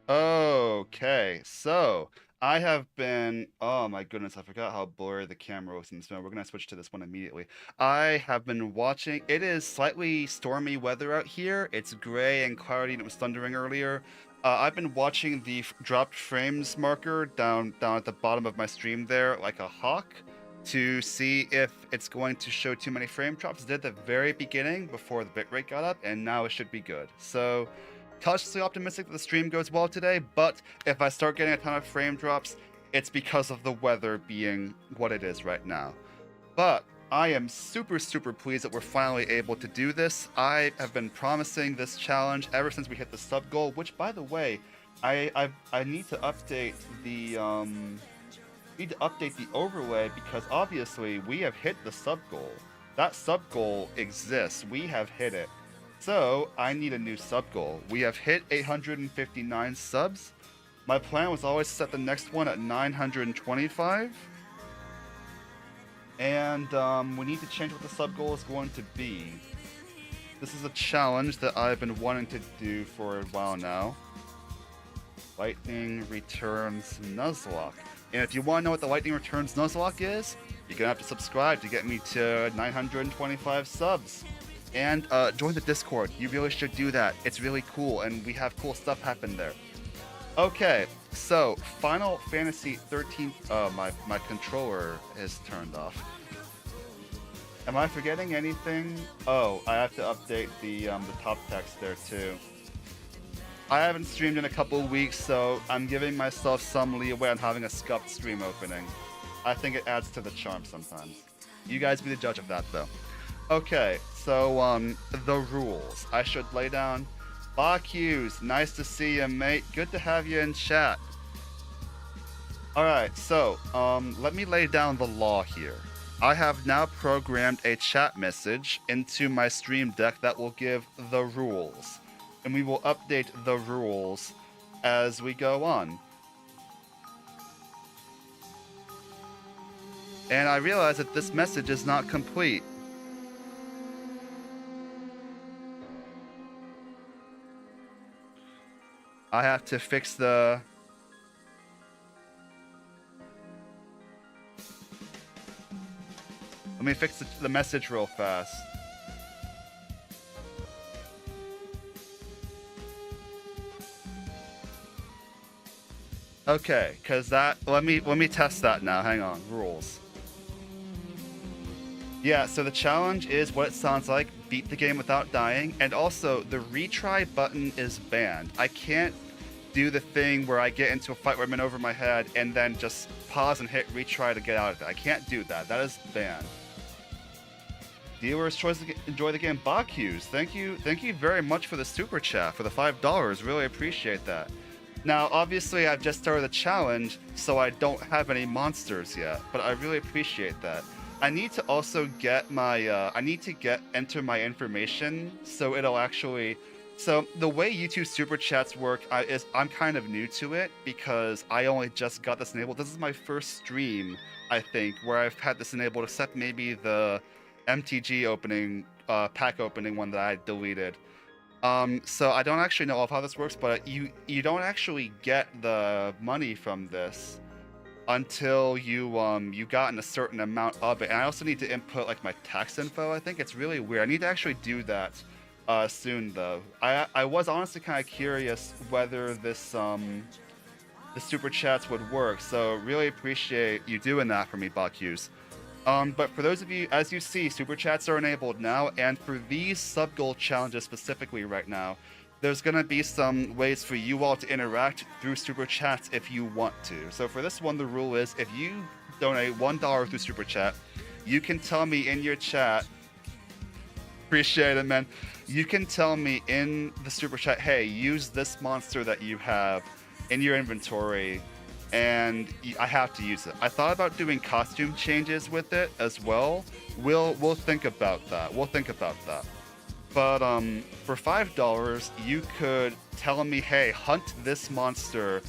Okay, so I have been. Oh my goodness, I forgot how blurry the camera was in this film. We're gonna switch to this one immediately. I have been watching. It is slightly stormy weather out here. It's gray and cloudy, and it was thundering earlier. I've been watching the dropped frames marker down at the bottom of my stream there, like a hawk, to see if it's going to show too many frame drops. It did at the very beginning before the bitrate got up, and now it should be good. So cautiously optimistic that the stream goes well today, but if I start getting a ton of frame drops, it's because of the weather being what it is right now. But I am super, super pleased that we're finally able to do this. I have been promising this challenge ever since we hit the sub goal, which, by the way, I need to update the overlay because obviously we have hit the sub goal. That sub goal exists. We have hit it. So I need a new sub goal. We have hit 859 subs. My plan was always to set the next one at 925. And we need to change what the sub goal is going to be. This is a challenge that I've been wanting to do for a while now. Lightning Returns Nuzlocke. And if you want to know what the Lightning Returns Nuzlocke is, you're going to have to subscribe to get me to 925 subs. And join the Discord. You really should do that. It's really cool, and we have cool stuff happen there. Okay, so Final Fantasy 13. My controller is turned off. Am I forgetting anything? Oh, I have to update the top text there too. I haven't streamed in a couple weeks, so I'm giving myself some leeway on having a scuffed stream opening. I think it adds to the charm sometimes. You guys be the judge of that, though. Okay, so the rules. I should lay down. Hughes, nice to see you, mate. Good to have you in chat. Alright, so, let me lay down the law here. I have now programmed a chat message into my stream deck that will give the rules. And we will update the rules as we go on. And I realize that this message is not complete. I have to fix the... Let me fix the message real fast. Okay, cause that let me test that now. Hang on, rules. Yeah, so the challenge is what it sounds like, beat the game without dying, and also the retry button is banned. I can't do the thing where I get into a fight where I'm in over my head and then just pause and hit retry to get out of it. I can't do that. That is banned. Viewers enjoy the game. Hughes, thank you very much for the super chat for the $5. Really appreciate that. Now, obviously, I've just started the challenge, so I don't have any monsters yet, but I really appreciate that. I need to also get my, enter my information, so it'll actually, so the way YouTube Super Chats work is I'm kind of new to it, because I only just got this enabled. This is my first stream, I think, where I've had this enabled, except maybe the MTG opening, pack opening one that I deleted. So I don't actually know how this works, but you don't actually get the money from this until you gotten a certain amount of it. And I also need to input like my tax info. I think it's really weird. I need to actually do that soon though. I was honestly kind of curious whether this the super chats would work. So really appreciate you doing that for me, Hughes. But for those of you, as you see, super chats are enabled now, and for these sub goal challenges specifically right now, there's going to be some ways for you all to interact through super chats if you want to. So for this one, the rule is if you donate $1 through super chat, you can tell me in your chat, appreciate it, man. You can tell me in the super chat, hey, use this monster that you have in your inventory, and I have to use it. I thought about doing costume changes with it as well. We'll think about that. But for $5, you could tell me, hey, hunt this monster,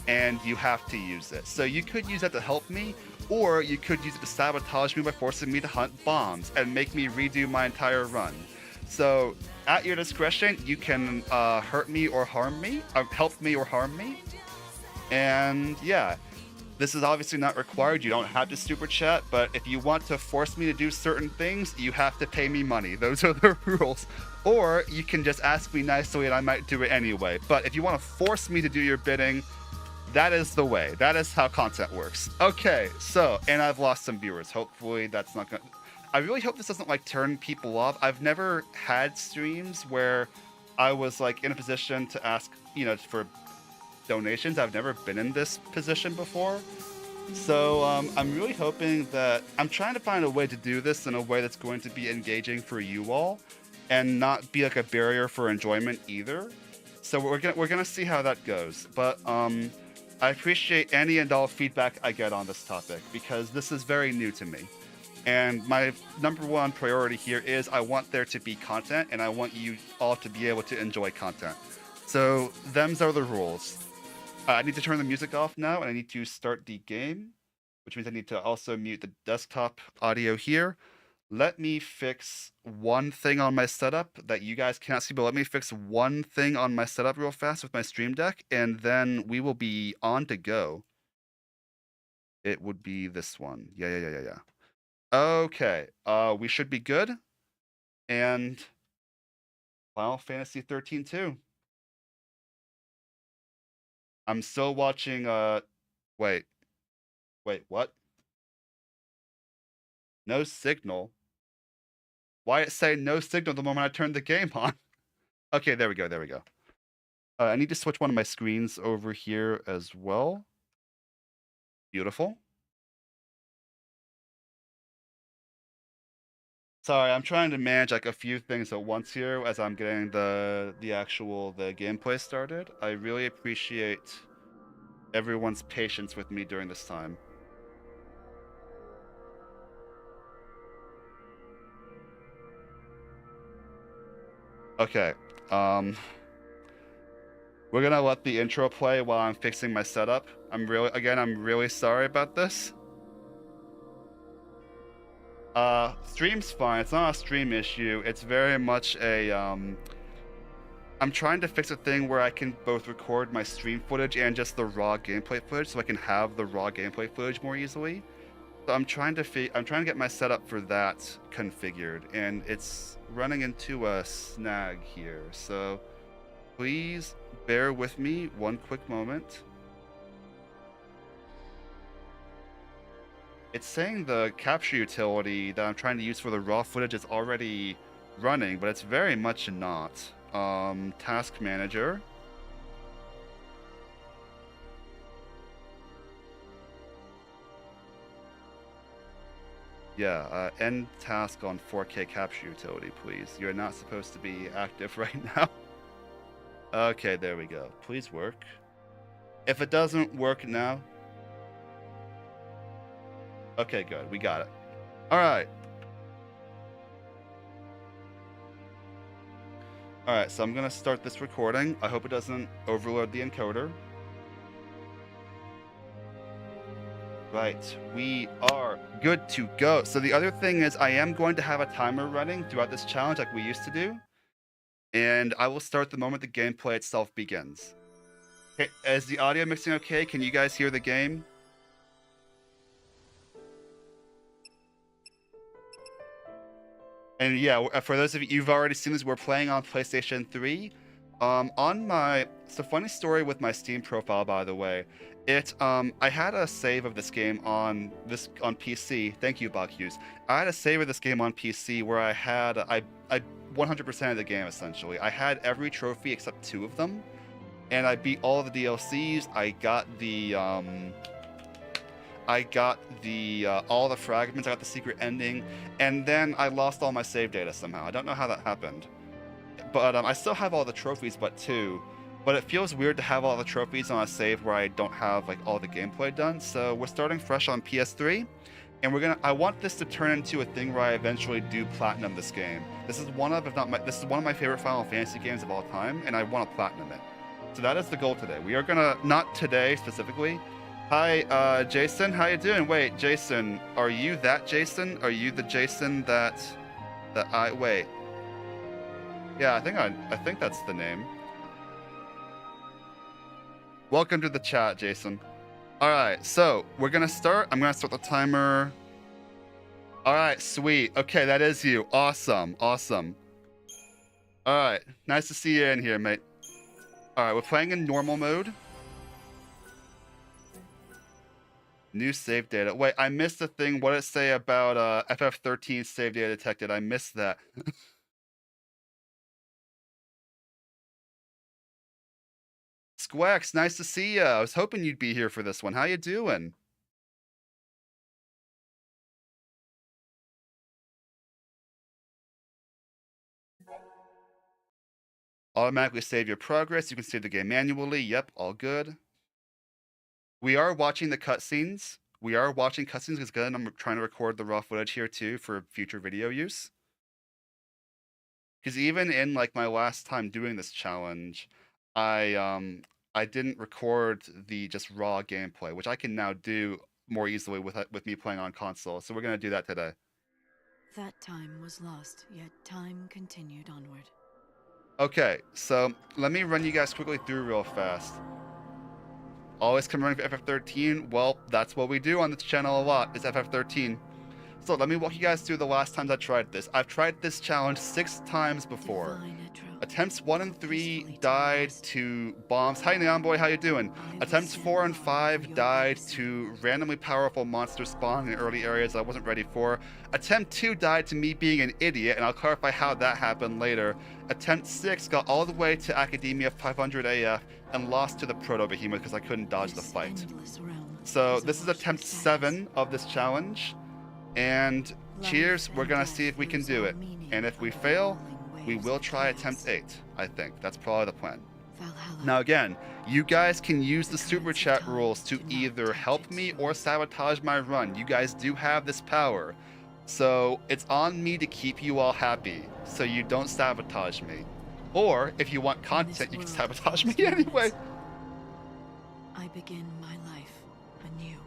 and you have to use it. So you could use that to help me, or you could use it to sabotage me by forcing me to hunt bombs and make me redo my entire run. So at your discretion, you can hurt me or harm me, help me or harm me. And yeah, this is obviously not required. You don't have to super chat, but if you want to force me to do certain things, you have to pay me money. Those are the rules. Or you can just ask me nicely and I might do it anyway. But if you want to force me to do your bidding, that is the way. That is how content works. Okay, so, and I've lost some viewers. Hopefully that's not gonna... I really hope this doesn't like turn people off. I've never had streams where I was like in a position to ask, you know, for donations. I've never been in this position before. So I'm really hoping that I'm trying to find a way to do this in a way that's going to be engaging for you all and not be like a barrier for enjoyment either. So we're gonna see how that goes. But I appreciate any and all feedback I get on this topic because this is very new to me. And my number one priority here is I want there to be content and I want you all to be able to enjoy content. So them's are the rules. I need to turn the music off now and I need to start the game, which means I need to also mute the desktop audio here. Let me fix one thing on my setup that you guys cannot see, but let me fix one thing on my setup real fast with my Stream Deck, and then we will be on to go. It would be this one. Yeah. Okay, we should be good. And Final Fantasy 13-2. I'm still watching, wait, what? No signal? Why it say no signal the moment I turned the game on? Okay, there we go. I need to switch one of my screens over here as well. Beautiful. Sorry, I'm trying to manage like a few things at once here as I'm getting the gameplay started. I really appreciate everyone's patience with me during this time. Okay. We're gonna let the intro play while I'm fixing my setup. I'm really sorry about this. Stream's fine. It's not a stream issue. It's very much a I'm trying to fix a thing where I can both record my stream footage and just the raw gameplay footage, so I can have the raw gameplay footage more easily. So I'm trying to get my setup for that configured, and it's running into a snag here. So please bear with me one quick moment. It's saying the capture utility that I'm trying to use for the raw footage is already running, but it's very much not. Task manager. Yeah, end task on 4K capture utility, please. You're not supposed to be active right now. Okay, there we go. Please work. If it doesn't work now... Okay, good. We got it. Alright. Alright, so I'm gonna start this recording. I hope it doesn't overload the encoder. Right, we are good to go. So the other thing is I am going to have a timer running throughout this challenge like we used to do. And I will start the moment the gameplay itself begins. Okay, is the audio mixing okay? Can you guys hear the game? And yeah, for those of you, you've already seen this, we're playing on PlayStation 3. So funny story with my Steam profile, by the way. I had a save of this game on PC. Thank you, Bog Hughes. I had a save of this game on PC where I 100% of the game essentially. I had every trophy except 2 of them, and I beat all of the DLCs. I got all the fragments. I got the secret ending, and then I lost all my save data somehow. I don't know how that happened, but I still have all the trophies, but 2. But it feels weird to have all the trophies on a save where I don't have like all the gameplay done. So we're starting fresh on PS3, and I want this to turn into a thing where I eventually do platinum this game. This is one of my favorite Final Fantasy games of all time, and I want to platinum it. So that is the goal today. We are gonna, not today specifically. Hi, Jason, how you doing? Wait, Jason, are you that Jason? Are you the Jason wait. Yeah, I think that's the name. Welcome to the chat, Jason. All right, so we're gonna start. I'm gonna start the timer. All right, sweet. Okay, that is you. Awesome. All right, nice to see you in here, mate. All right, we're playing in normal mode. New save data. Wait, I missed the thing. What did it say about FF13 save data detected? I missed that. Squax, nice to see ya. I was hoping you'd be here for this one. How you doing? Automatically save your progress. You can save the game manually. Yep, all good. We are watching the cutscenes. We are watching cutscenes because again, I'm trying to record the raw footage here too for future video use. Because even in like my last time doing this challenge, I didn't record the just raw gameplay, which I can now do more easily with me playing on console. So we're gonna do that today. That time was lost, yet time continued onward. Okay, so let me run you guys quickly through real fast. Always come running for FF13. Well, that's what we do on this channel a lot, is FF13. So let me walk you guys through the last times I tried this. I've tried this challenge 6 times before. Attempts 1 and 3 died to bombs. Hi Neon Boy, how you doing? Attempts 4 and 5 died to randomly powerful monsters spawning in early areas I wasn't ready for. Attempt 2 died to me being an idiot, and I'll clarify how that happened later. Attempt 6 got all the way to Academia 500 AF and lost to the Proto-Behemoth because I couldn't dodge the fight. So this is attempt 7 of this challenge. And cheers, we're gonna see if we can do it. And if we fail, we will try attempt 8, I think. That's probably the plan. Now again, you guys can use the super chat rules to either help me or sabotage my run. You guys do have this power. So it's on me to keep you all happy, so you don't sabotage me. Or if you want content, you can sabotage me anyway. I begin my life anew.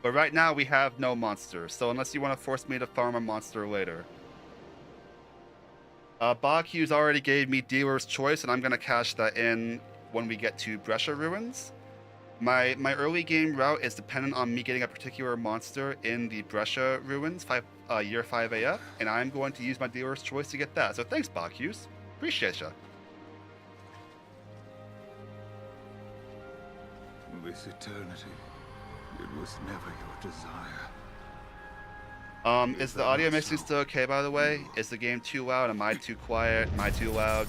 But right now we have no monster, so unless you want to force me to farm a monster later. Bog already gave me Dealer's Choice, and I'm going to cash that in when we get to Brescia Ruins. My early game route is dependent on me getting a particular monster in the Brescia Ruins, year 5 AF, and I'm going to use my Dealer's Choice to get that. So thanks, Bog. Appreciate ya. This eternity, it was never your desire. Is the audio mixing still okay, by the way? Is the game too loud? Am I too quiet? Am I too loud?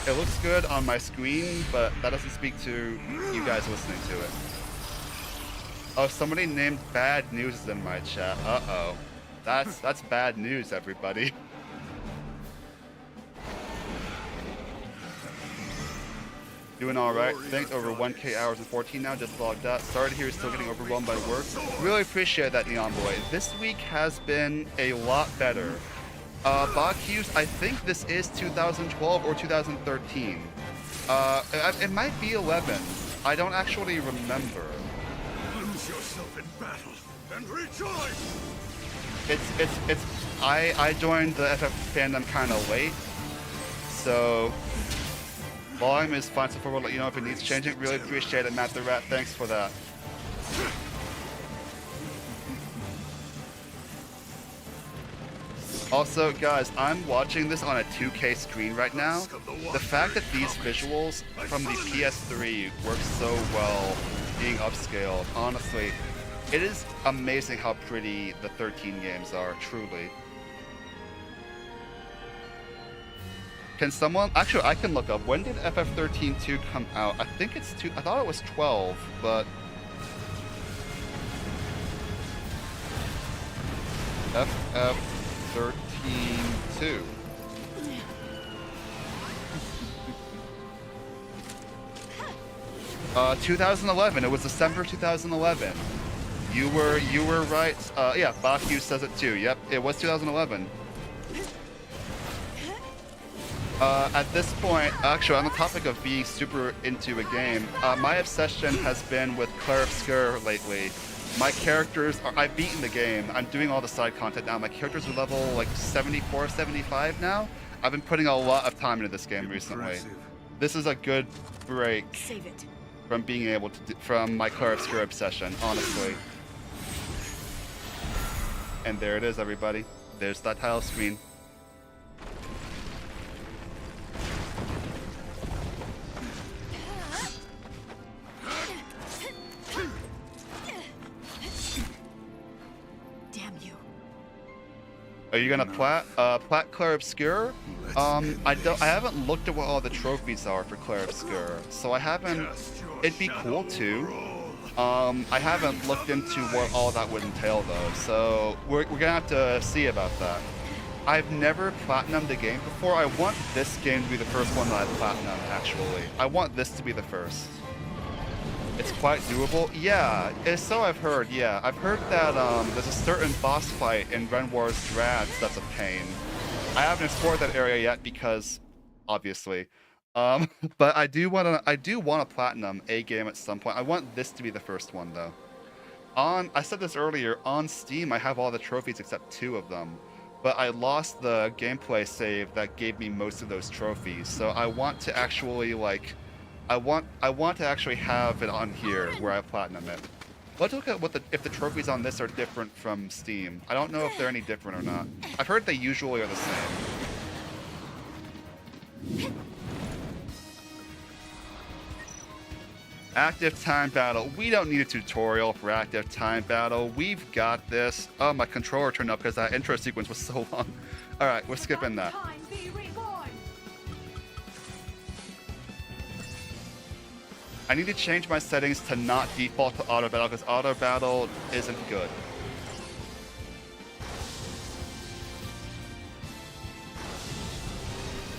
It looks good on my screen, but that doesn't speak to you guys listening to it. Oh, somebody named Bad News is in my chat. Uh-oh. That's bad news, everybody. Doing alright. Thanks, over 1K hours and 14 now, just logged out. Sorry to hear you're still getting overwhelmed by work. Really appreciate that, Neon Boy. This week has been a lot better. Bacchus, I think this is 2012 or 2013. It might be 11. I don't actually remember. Lose yourself in battle and rejoice! I joined the FF fandom kind of late, so volume is fine, so far we'll let you know if it needs changing. Really appreciate it, Matt the Rat. Thanks for that. Also, guys, I'm watching this on a 2K screen right now. The fact that these visuals from the PS3 work so well being upscaled, honestly, it is amazing how pretty the 13 games are, truly. Can someone, actually I can look up, when did FF13-2 come out? I think it's I thought it was 12, but FF13-2. Uh, 2011, it was December 2011. You were right, yeah, Baku says it too, yep, it was 2011. At this point, actually, on the topic of being super into a game, my obsession has been with Claire Obscure lately. My characters are, I've beaten the game. I'm doing all the side content now. My characters are level like 74, 75 now. I've been putting a lot of time into this game recently. This is a good break from being able to from my Claire Obscure obsession, honestly. And there it is, everybody. There's that title screen. Are you gonna plat Claire Obscure? I haven't looked at what all the trophies are for Claire Obscure, so I haven't. It'd be cool to. I haven't looked into what all that would entail though, so we're gonna have to see about that. I've never platinumed the game before. I want this game to be the first one that I platinum, actually. I want this to be the first. It's quite doable. Yeah, so I've heard, yeah. I've heard that there's a certain boss fight in Renwar's Drads that's a pain. I haven't explored that area yet because, obviously. But I do want to platinum a game at some point. I want this to be the first one, though. I said this earlier, on Steam I have all the trophies except 2 of them. But I lost the gameplay save that gave me most of those trophies. So I want to actually I want to actually have it on here where I platinum it. Let's look at if the trophies on this are different from Steam. I don't know if they're any different or not. I've heard they usually are the same. Active time battle. We don't need a tutorial for active time battle. We've got this. Oh, my controller turned up because that intro sequence was so long. All right, we're skipping that. I need to change my settings to not default to auto battle because auto battle isn't good.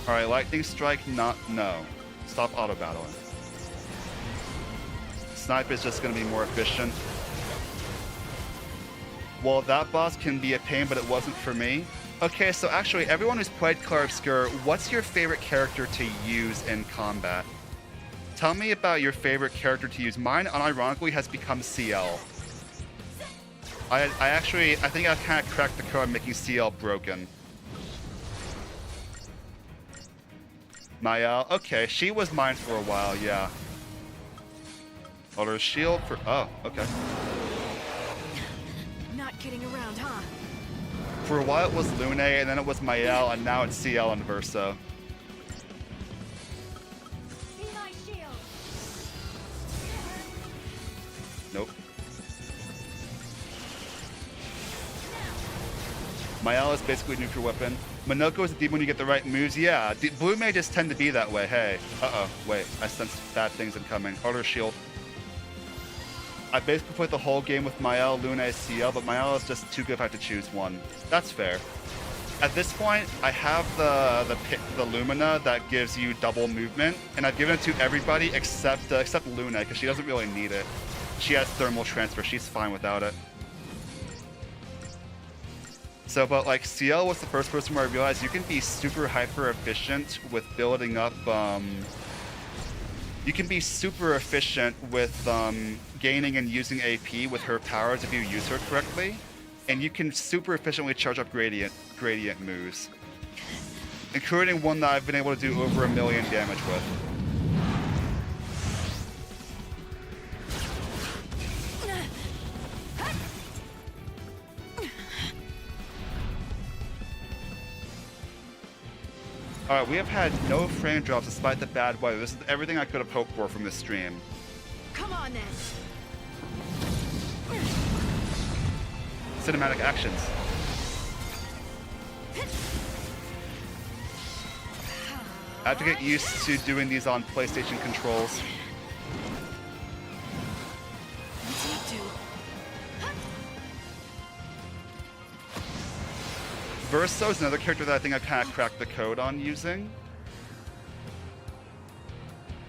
All right, lightning strike. No. Stop auto battling. Sniper is just going to be more efficient. Well, that boss can be a pain, but it wasn't for me. Okay, so actually, everyone who's played Clair Obscur, what's your favorite character to use in combat? Tell me about your favorite character to use. Mine, unironically, has become CL. I think I kind of cracked the code on making CL broken. Mael, okay, she was mine for a while, yeah. Order shield for. Oh, okay. Not kidding around, huh? For a while it was Lune, and then it was Mael, and now it's CL and Verso. Nope. Mael is basically a nuclear weapon. Minoko is a demon when you get the right moves. Yeah, blue mages tend to be that way. Hey. Uh-oh. Wait, I sense bad things incoming. Order shield. I basically played the whole game with Mael, Lune, CL, but Mael is just too good if I have to choose one. That's fair. At this point, I have the Lumina that gives you double movement, and I've given it to everybody except Lune, because she doesn't really need it. She has thermal transfer. She's fine without it. So, but like CL was the first person where I realized you can be super hyper efficient with building up. You can be super efficient with gaining and using AP with her powers if you use her correctly, and you can super efficiently charge up gradient moves, including one that I've been able to do over 1 million damage with. Alright, we have had no frame drops despite the bad weather. This is everything I could have hoped for from this stream. Come on then. Cinematic actions. I have to get used to doing these on PlayStation controls. Verso is another character that I think I kind of cracked the code on using.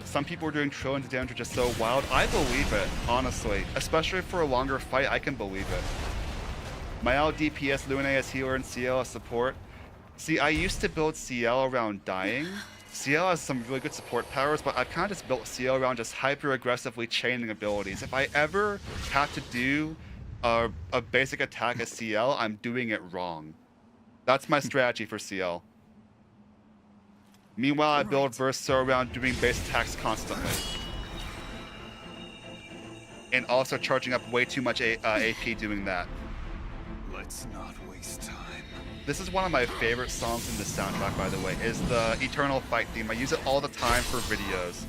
Some people are doing trillions of damage, which is so wild. I believe it, honestly. Especially for a longer fight, I can believe it. Mael DPS, Lune as healer, and CL as support. See, I used to build CL around dying. CL has some really good support powers, but I've kind of just built CL around just hyper-aggressively chaining abilities. If I ever have to do a basic attack as CL, I'm doing it wrong. That's my strategy for CL. Meanwhile, I build Verso around doing base attacks constantly. And also charging up way too much AP doing that. Let's not waste time. This is one of my favorite songs in the soundtrack, by the way, is the Eternal Fight theme. I use it all the time for videos.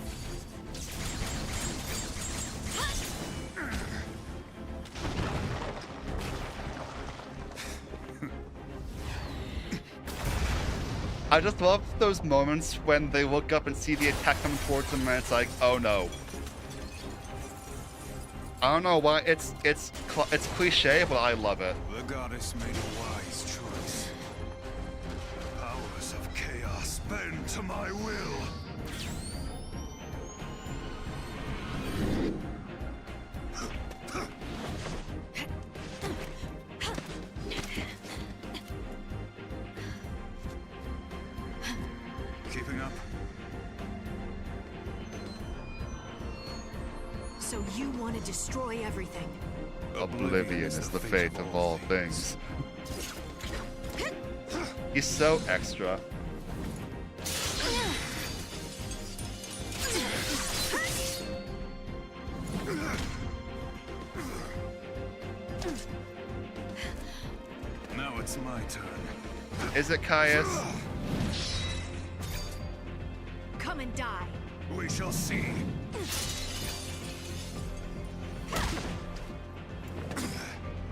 I just love those moments when they look up and see the attack coming towards them and it's like, oh no. I don't know why, it's cliche, but I love it. The goddess made a wise choice. to my will. Keeping up? So you want to destroy everything? Oblivion is the fate of all things. He's so extra. Now it's my turn. Is it Caius? Come and die. We shall see.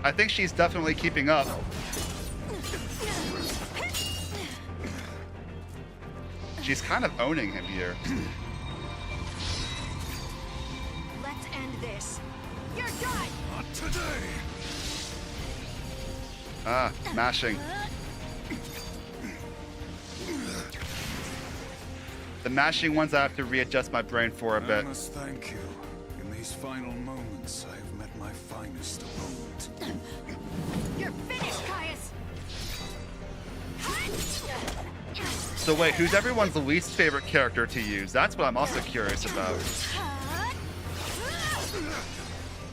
I think she's definitely keeping up. She's kind of owning him here. Let's end this. You're done. Not today. Ah, mashing. The mashing ones I have to readjust my brain for a I bit. must thank you. In these final moments, I have met my finest opponent. You're finished, Caius. So wait, who's everyone's least favorite character to use? That's what I'm also curious about.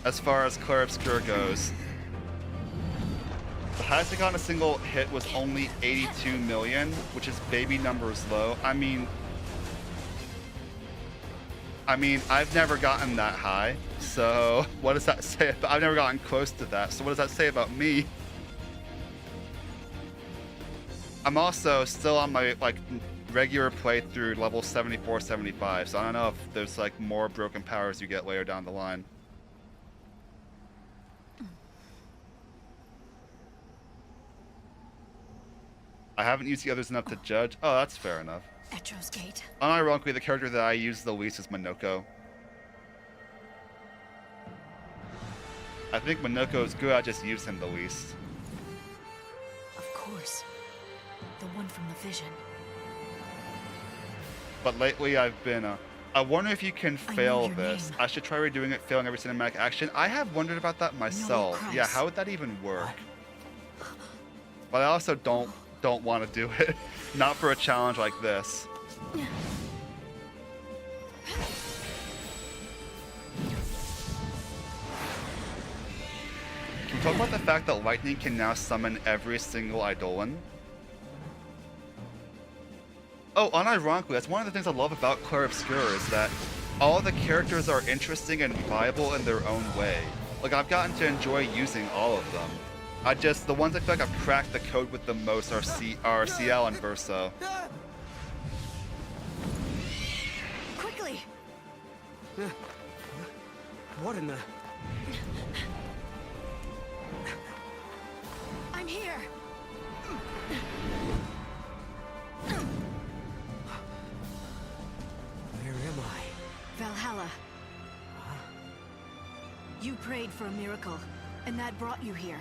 As far as Clair Obscur goes. The highest I got in a single hit was only 82 million, which is baby numbers low. I mean, I've never gotten that high, so what does that say? I've never gotten close to that, so what does that say about me? I'm also still on my regular playthrough level 74, 75, so I don't know if there's more broken powers you get later down the line. I haven't used the others enough to judge. Oh, that's fair enough. Etro's Gate. Unironically, the character that I use the least is Minoko. I think Minoko is good, I just use him the least. Of course. The one from the vision. But lately I've been, I wonder if you can I know fail your this. name. I should try redoing it, failing every cinematic action. I have wondered about that myself. Yeah, Christ. how would that even work? But I also don't want to do it. Not for a challenge like this. Can we talk about the fact that Lightning can now summon every single Eidolon? Oh, unironically, that's one of the things I love about Clair Obscur is that all the characters are interesting and viable in their own way. I've gotten to enjoy using all of them. The ones I feel like I've cracked the code with the most are CL and Verso. Quickly! What in the... I'm here! Where am I? Valhalla. You prayed for a miracle, and that brought you here.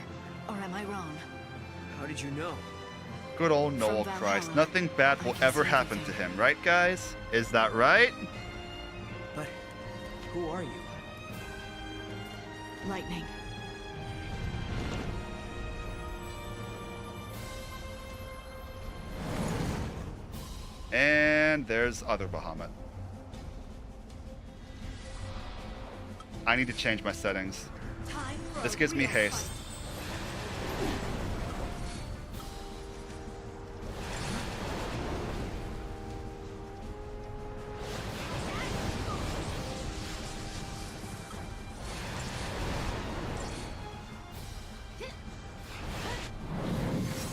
Or am I wrong? How did you know? Good old Noel From Christ. Valhalla, Nothing bad I will can ever see happen to everything. him, right guys? Is that right? But who are you? Lightning. And there's other Bahamut. I need to change my settings. Time for This a gives me real haste. fight.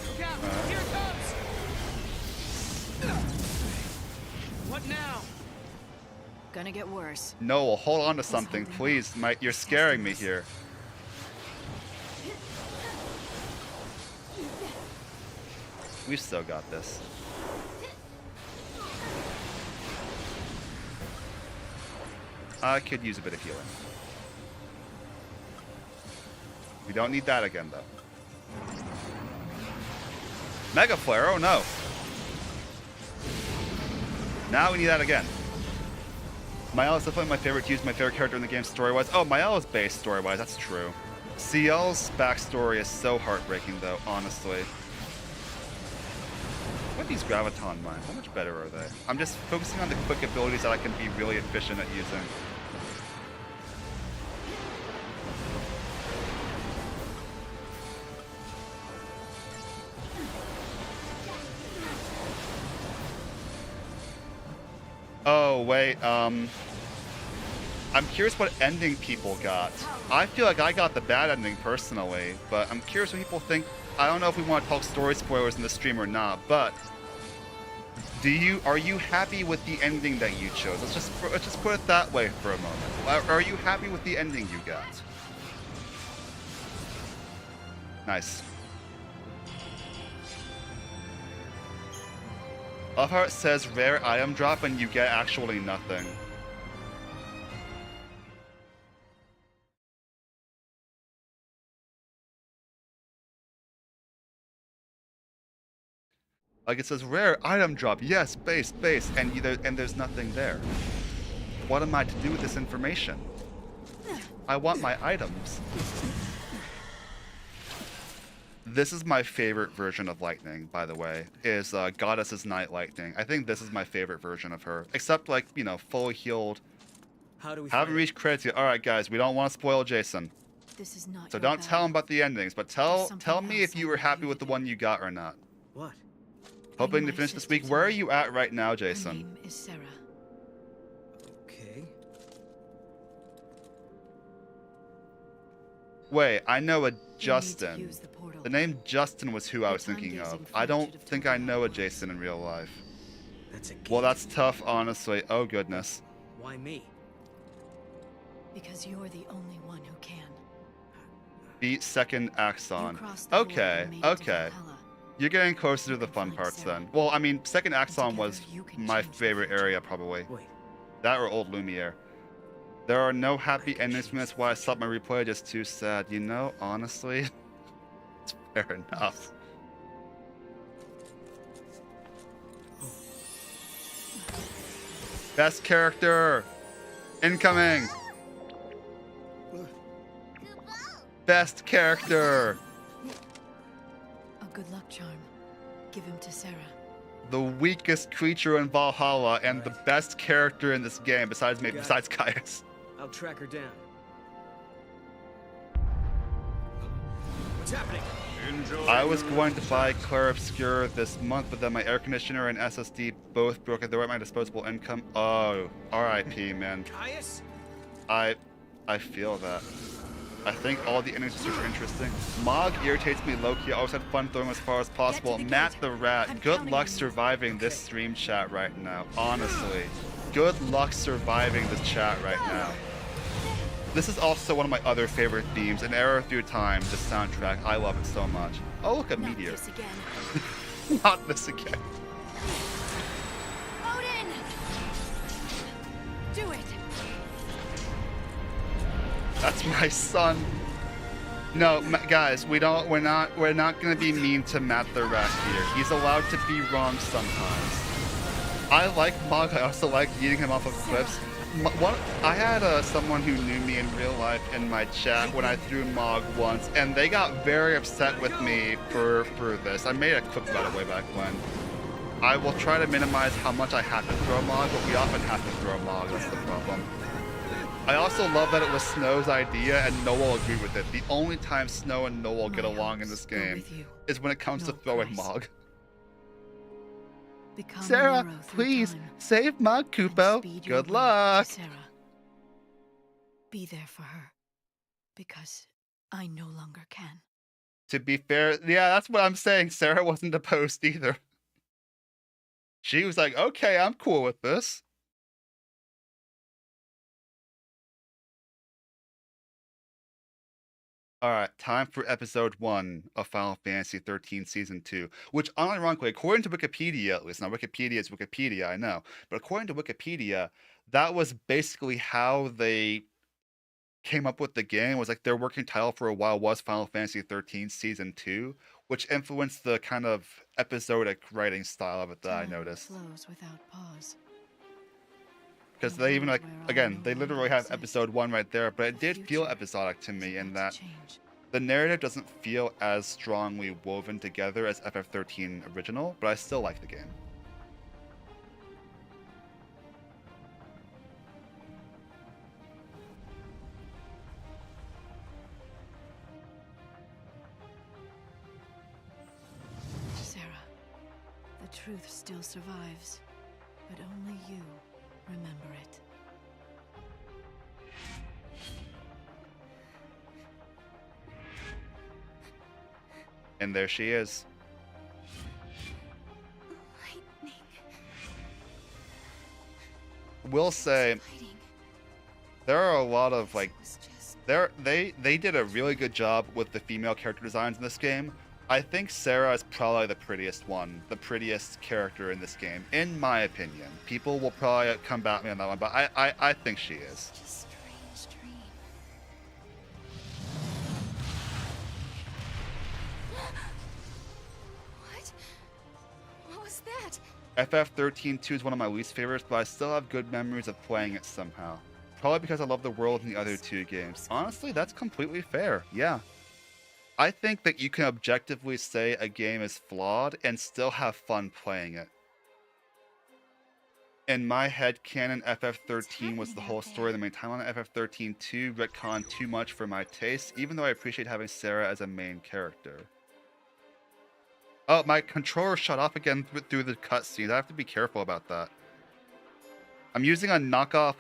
Look out! Here it comes! What now? Gonna get worse. Noel, hold on to something, please. You're scaring me here. We've still got this. I could use a bit of healing. We don't need that again, though. Mega Flare, oh no. Now we need that again. Mael is definitely my favorite to use, my favorite character in the game story-wise. Oh, Mael is base story-wise, that's true. CL's backstory is so heartbreaking, though, honestly. What are these Graviton mines? How much better are they? I'm just focusing on the quick abilities that I can be really efficient at using. Oh, wait, I'm curious what ending people got. I feel like I got the bad ending personally, but I'm curious what people think. I don't know if we want to talk story spoilers in the stream or not, but are you happy with the ending that you chose? Let's just put it that way for a moment. Are you happy with the ending you got? Nice. Love how it says rare item drop and you get actually nothing. Like it says rare item drop, yes, base, and there's nothing there. What am I to do with this information? I want my items. This is my favorite version of Lightning, by the way, is Goddess's Night Lightning. I think this is my favorite version of her. Except, like, you know, fully healed. How do we Haven't reached credits yet. Alright, guys, we don't want to spoil Jason. This is not So your don't tell battle. him about the endings, but tell something me else if I you were need happy you with to the do. one you got or not. What? Hoping to my finish this sister week. to Where are me. you at right now, Her Jason? name is Sarah. Okay. Wait, I know a You need to Justin. use the portal. The name Justin was who I The was thinking time of. gazing I friend don't should have think told I me know how a it was. Jason in real life. That's a gate. Well, that's tough, honestly. Oh, goodness. Why me? Because you're the only one who can. Beat second You Axon. crossed the void Okay, and made it to okay. Valhalla. You're getting closer to You the can fun find parts Sarah. then. Well, I mean, second Axon together was you can my change the favorite future. area, probably. Wait. That or Old Lumiere. There are no happy can endings change from this. the Why I future. stopped my replay, just too sad. You know, honestly, it's fair enough. Best character! Incoming! Best character! A good luck charm. Give him to Sarah. The weakest creature in Valhalla and the best character in this game, besides maybe Got it. besides Caius. I'll track her down. What's happening? I was going to buy Claire Obscure this month, but then my air conditioner and SSD both broke at the right my disposable income. Oh, R.I.P. man. Caius? I feel that. I think all the endings are super interesting. Mog irritates me low-key. I always had fun throwing as far as possible. the Matt gate. the Rat, I'm good counting luck on you. surviving this stream chat right now. Honestly. Good luck surviving this chat right now. This is also one of my other favorite themes, An Arrow Through Time, the soundtrack. I love it so much. Oh, look, a Not meteor. this again. Not this again. Odin! Do it! That's my son. No, guys, we're not gonna be mean to Matt the Rat here. He's allowed to be wrong sometimes. I like Mog. I also like yeeting him off of cliffs. I had someone who knew me in real life in my chat when I threw Mog once, and they got very upset with me for this. I made a clip about it way back when. I will try to minimize how much I have to throw Mog, but we often have to throw Mog. That's the problem. I also love that it was Snow's idea and Noel agreed with it. The only time Snow and Noel get My along in hopes this go game with you. is when it comes to No throwing price. Mog. Become Sarah, an arrow through please time save Mog and Kupo. speed your Good way to luck. Sarah. Be there for her, because I no longer can. To be fair, yeah, that's what I'm saying. Sarah wasn't opposed either. She was like, okay, I'm cool with this. Alright, time for episode 1 of Final Fantasy XIII Season 2, which, unironically, according to Wikipedia at least, now Wikipedia is Wikipedia, I know, but according to Wikipedia, that was basically how they came up with the game. Was like their working title for a while was Final Fantasy XIII Season 2, which influenced the kind of episodic writing style of it that I Time noticed. flows without pause. Because And they even, here's like, where all again, they the literally way have exist. episode 1 right there, but it The did feel future episodic to is me in about that to change. the narrative doesn't feel as strongly woven together as FF13 original, but I still like the game. Sarah, the truth still survives, but only you remember it. And there she is. Lightning. Will say Fighting. there are a lot of like Was just they did a really good job with the female character designs in this game. I think Sarah is probably the prettiest one, the prettiest character in this game, in my opinion. People will probably combat me on that one, but I think she is. such a strange dream. What? What was that? FF13-2 is one of my least favorites, but I still have good memories of playing it somehow. Probably because I love the world in the other two games. Honestly, that's completely fair, yeah. I think that you can objectively say a game is flawed and still have fun playing it. In my head canon, FF13 was the whole story. The main timeline of FF13-2 retconned too much for my taste, even though I appreciate having Sarah as a main character. Oh, my controller shut off again through the cutscenes. I have to be careful about that. I'm using a knockoff.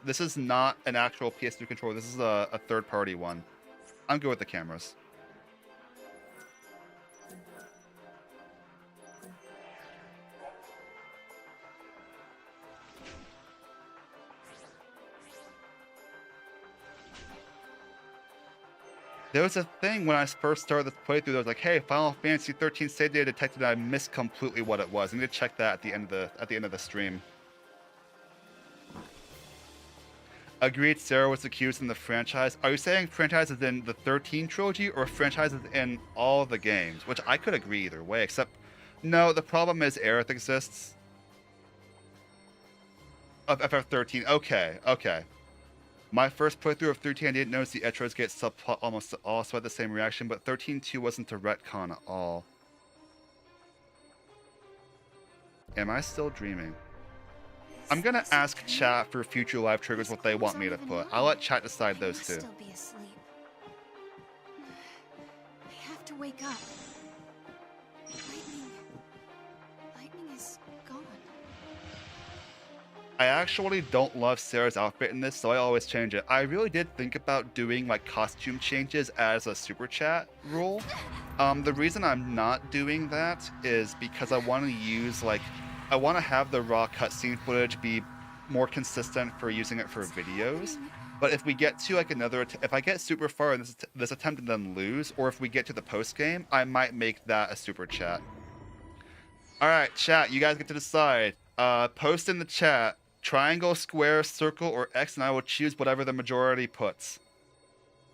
This is not an actual PS2 controller. This is a third-party one. I'm good with the cameras. There was a thing when I first started this playthrough that was like, hey, Final Fantasy 13 save data detected, and I missed completely what it was. I need to check that at the end of the stream. Agreed, Sarah was accused in the franchise. Are you saying franchise is in the 13 trilogy or franchise is in all the games? Which I could agree either way, except no, the problem is Aerith exists. Of FF13. Okay. My first playthrough of 13, I didn't notice the Etros Gate subplot almost also had the same reaction, but 13-2 wasn't a retcon at all. Am I still dreaming? I'm gonna ask chat for future live triggers what they want me to put. I'll let chat decide those two. Still be asleep. I have to wake up. Lightning is gone. I actually don't love Sarah's outfit in this, so I always change it. I really did think about doing like costume changes as a super chat rule. The reason I'm not doing that is because I want to use I want to have the raw cutscene footage be more consistent for using it for videos. But if we get to like if I get super far in this attempt and then lose, or if we get to the post game, I might make that a super chat. All right, chat, you guys get to decide. Post in the chat. Triangle, square, circle, or X, and I will choose whatever the majority puts.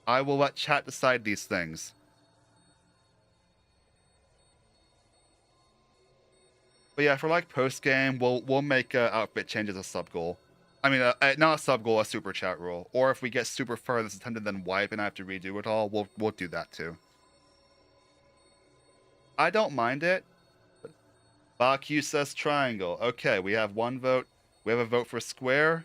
I will let chat decide these things. But yeah, for like post game, we'll make outfit changes a sub goal. I mean, not a sub goal, a super chat rule. Or if we get super far in this attempt and then wipe and I have to redo it all, we'll do that too. I don't mind it. Baku says triangle. Okay, we have one vote. We have a vote for square.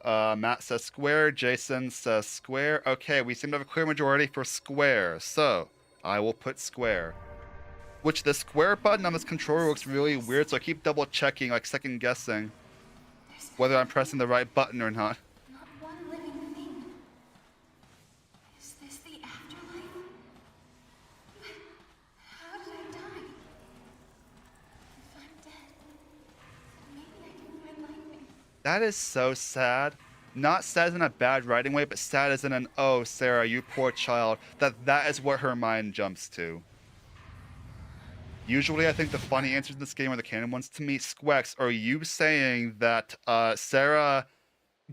Matt says square. Jason says square. Okay, we seem to have a clear majority for square. So, I will put square. Which the square button on this controller looks really weird, so I keep double checking, like second guessing whether I'm pressing the right button or not. Not one living thing. Is this the afterlife? How did I die? If I'm dead, maybe I can find lightning. That is so sad. Not sad in a bad writing way, but sad as in an, oh, Sarah, you poor child, that is what her mind jumps to. Usually, I think the funny answers in this game are the canon ones to me. Squex, are you saying that Sarah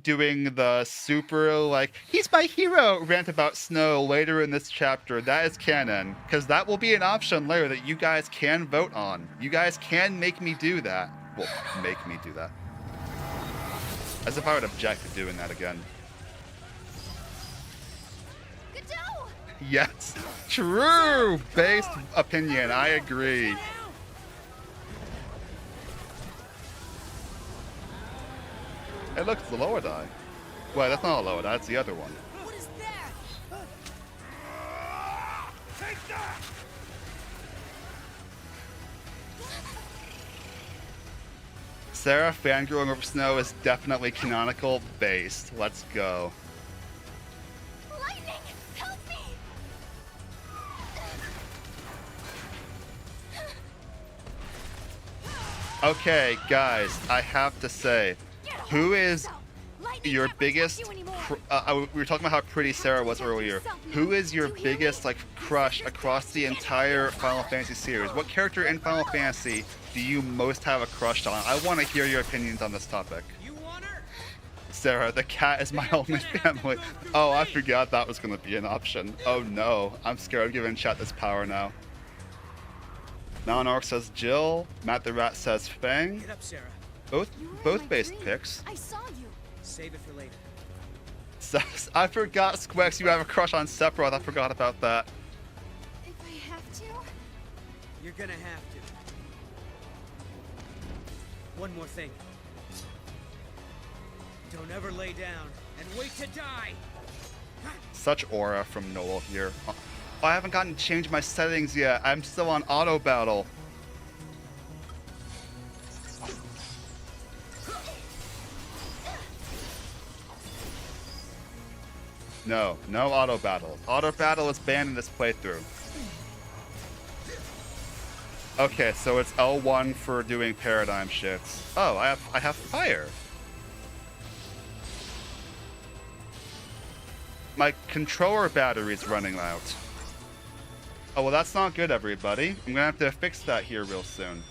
doing the super, like, he's my hero rant about Snow later in this chapter. That is canon, because that will be an option later that you guys can vote on. You guys can make me do that. Well, make me do that. As if I would object to doing that again. Good job. Yes, true based opinion. I agree. Hey, look, it's the lower die. Well, that's not a lower die, that's the other one. What is that? Take that! Sarah fangirling over Snow is definitely canonical based. Let's go. Lightning, help me. Okay, guys, I have to say, who is your biggest we were talking about how pretty Sarah was earlier. Who is your biggest like crush across the entire Final Fantasy series? What character in Final Fantasy do you most have a crush on? I want to hear your opinions on this topic. You want her? Sarah, the cat is my only family. Oh, I forgot that was going to be an option. Oh no, I'm scared of giving chat this power now. Malinark says Jill. Matt the Rat says Fang. Get up, Sarah. Both based picks. I saw you. Save it for later. I forgot, Squex, you have a crush on Sephiroth. I forgot about that. If I have to. You're gonna have to. One more thing. Don't ever lay down and wait to die. Such aura from Noel here. Oh, I haven't gotten to change my settings yet. I'm still on auto battle. No auto battle. Auto battle is banned in this playthrough. Okay, so it's L1 for doing paradigm shifts. Oh, I have fire. My controller battery's running out. Oh, well, that's not good, everybody. I'm gonna have to fix that here real soon.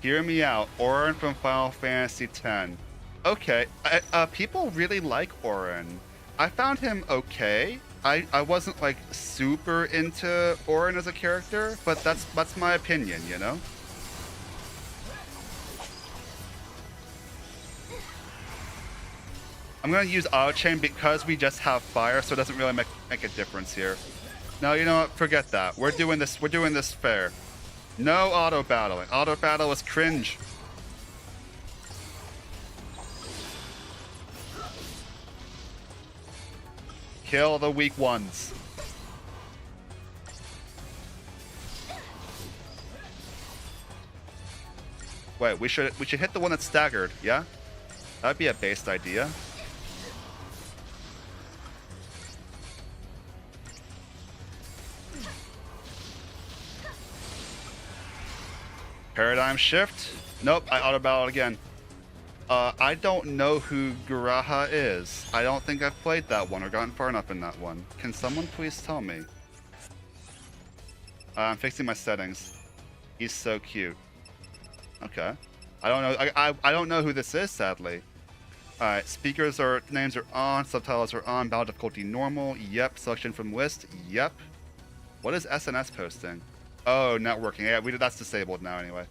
Hear me out. Auron from Final Fantasy X. Okay, people really like Auron. I found him okay. I wasn't like super into Auron as a character, but that's my opinion, you know? I'm gonna use auto chain because we just have fire, so it doesn't really make a difference here. No, you know what? Forget that. We're doing this fair. No auto battling. Auto battle is cringe. Kill the weak ones. Wait, we should hit the one that's staggered, yeah? That'd be a based idea. Paradigm shift. Nope, I auto battled again. I don't know who Garaha is. I don't think I've played that one or gotten far enough in that one. Can someone please tell me? I'm fixing my settings. He's so cute. Okay. I don't know. I don't know who this is, sadly. Alright, names are on, subtitles are on, battle difficulty normal, yep, selection from list, yep. What is SNS posting? Oh, networking. Yeah, that's disabled now anyway.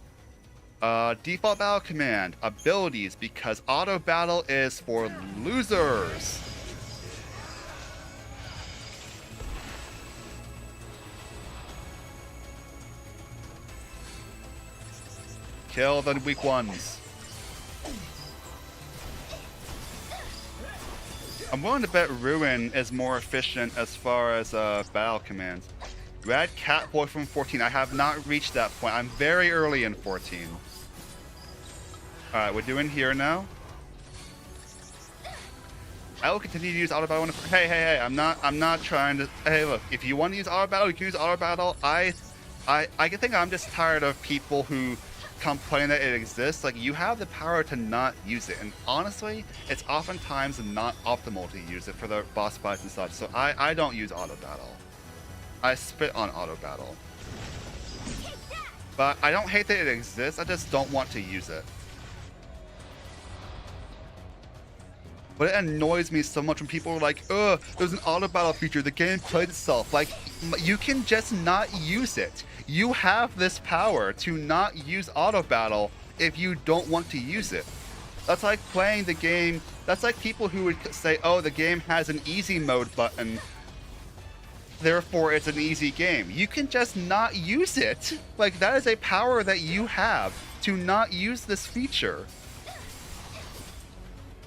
Default battle command. Abilities, because auto battle is for losers. Kill the weak ones. I'm willing to bet Ruin is more efficient as far as battle commands. Rad Catboy from 14. I have not reached that point. I'm very early in 14. Alright, we're doing here now. I will continue to use auto battle. Hey, I'm not trying to. Hey, look, if you want to use auto battle, you can use auto battle. I think I'm just tired of people who complain that it exists. Like, you have the power to not use it, and honestly, it's oftentimes not optimal to use it for the boss fights and such. So I don't use auto battle. I spit on auto battle. But I don't hate that it exists. I just don't want to use it. But it annoys me so much when people are like, ugh, there's an auto battle feature, the game plays itself. Like, you can just not use it. You have this power to not use auto battle if you don't want to use it. That's like playing the game, that's like people who would say, oh, the game has an easy mode button, therefore it's an easy game. You can just not use it. Like, that is a power that you have to not use this feature.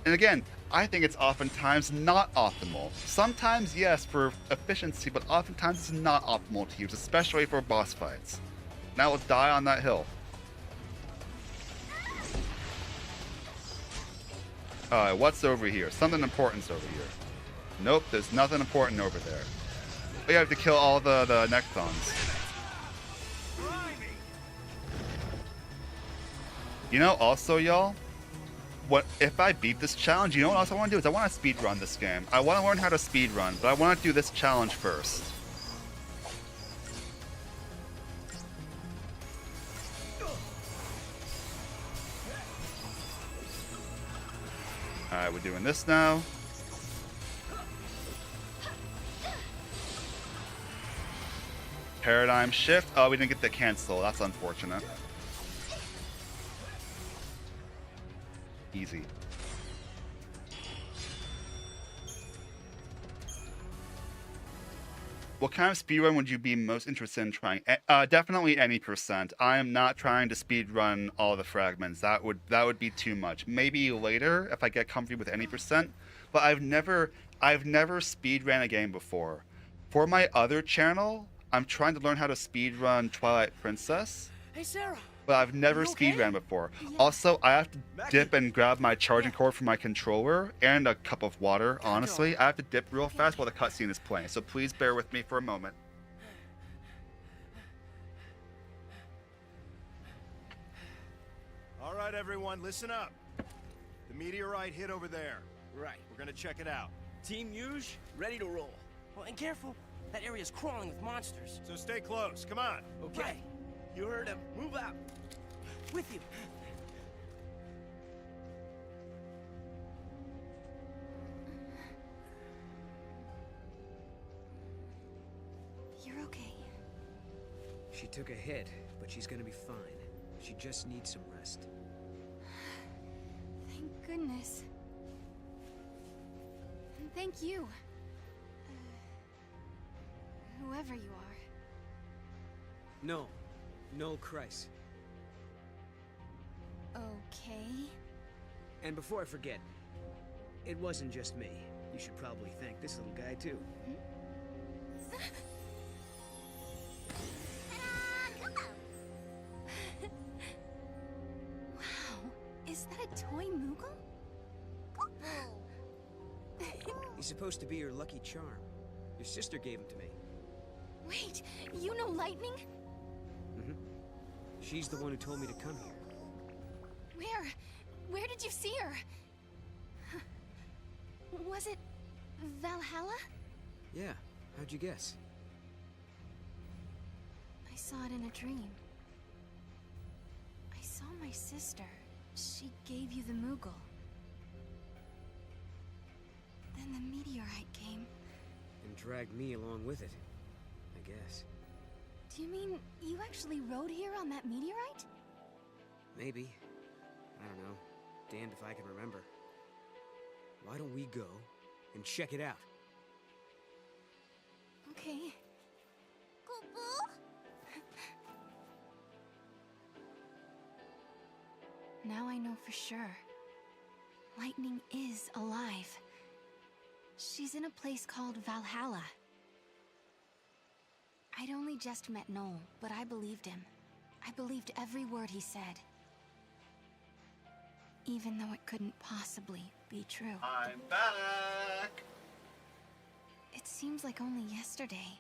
And again, I think it's oftentimes not optimal. Sometimes, yes, for efficiency, but oftentimes it's not optimal to use, especially for boss fights. Now let's die on that hill. Alright, what's over here? Something important's over here. Nope, there's nothing important over there. We have to kill all the Nectons. You know, also, y'all, what if I beat this challenge? You know what else I want to do is I want to speed run this game. I want to learn how to speed run, but I want to do this challenge first. Alright, we're doing this now. Paradigm shift. Oh, we didn't get the cancel. That's unfortunate. Easy. What kind of speedrun would you be most interested in trying? Definitely any percent. I am not trying to speedrun all the fragments. That would be too much. Maybe later if I get comfy with any percent. But I've never speedran a game before. For my other channel, I'm trying to learn how to speedrun Twilight Princess. Hey, Sarah. But I've never You okay? speedran before. Also, I have to dip and grab my charging cord from my controller and a cup of water. Honestly, I have to dip real fast while the cutscene is playing, so please bear with me for a moment. All right, everyone, listen up. The meteorite hit over there. Right. We're gonna check it out. Team Yuge, ready to roll. Oh, and careful. That area's crawling with monsters. So stay close. Come on. Okay. Right. You heard him. Move out. With you. You're okay. She took a hit, but she's gonna be fine. She just needs some rest. Thank goodness. And thank you. Whoever you are. No. No, Christ. Okay. And before I forget, it wasn't just me. You should probably thank this little guy, too. Wow, is that a toy Moogle? He's supposed to be your lucky charm. Your sister gave him to me. Wait, you know Lightning? Mm-hmm. She's the one who told me to come here. Where? Where did you see her? Was it Valhalla? Yeah, how'd you guess? I saw it in a dream. I saw my sister. She gave you the Moogle. Then the meteorite came. And dragged me along with it, I guess. Do you mean you actually rode here on that meteorite? Maybe. I don't know. Damned if I can remember. Why don't we go and check it out? Okay. Now I know for sure. Lightning is alive. She's in a place called Valhalla. I'd only just met Noel, but I believed him. I believed every word he said. Even though it couldn't possibly be true. I'm back! It seems like only yesterday.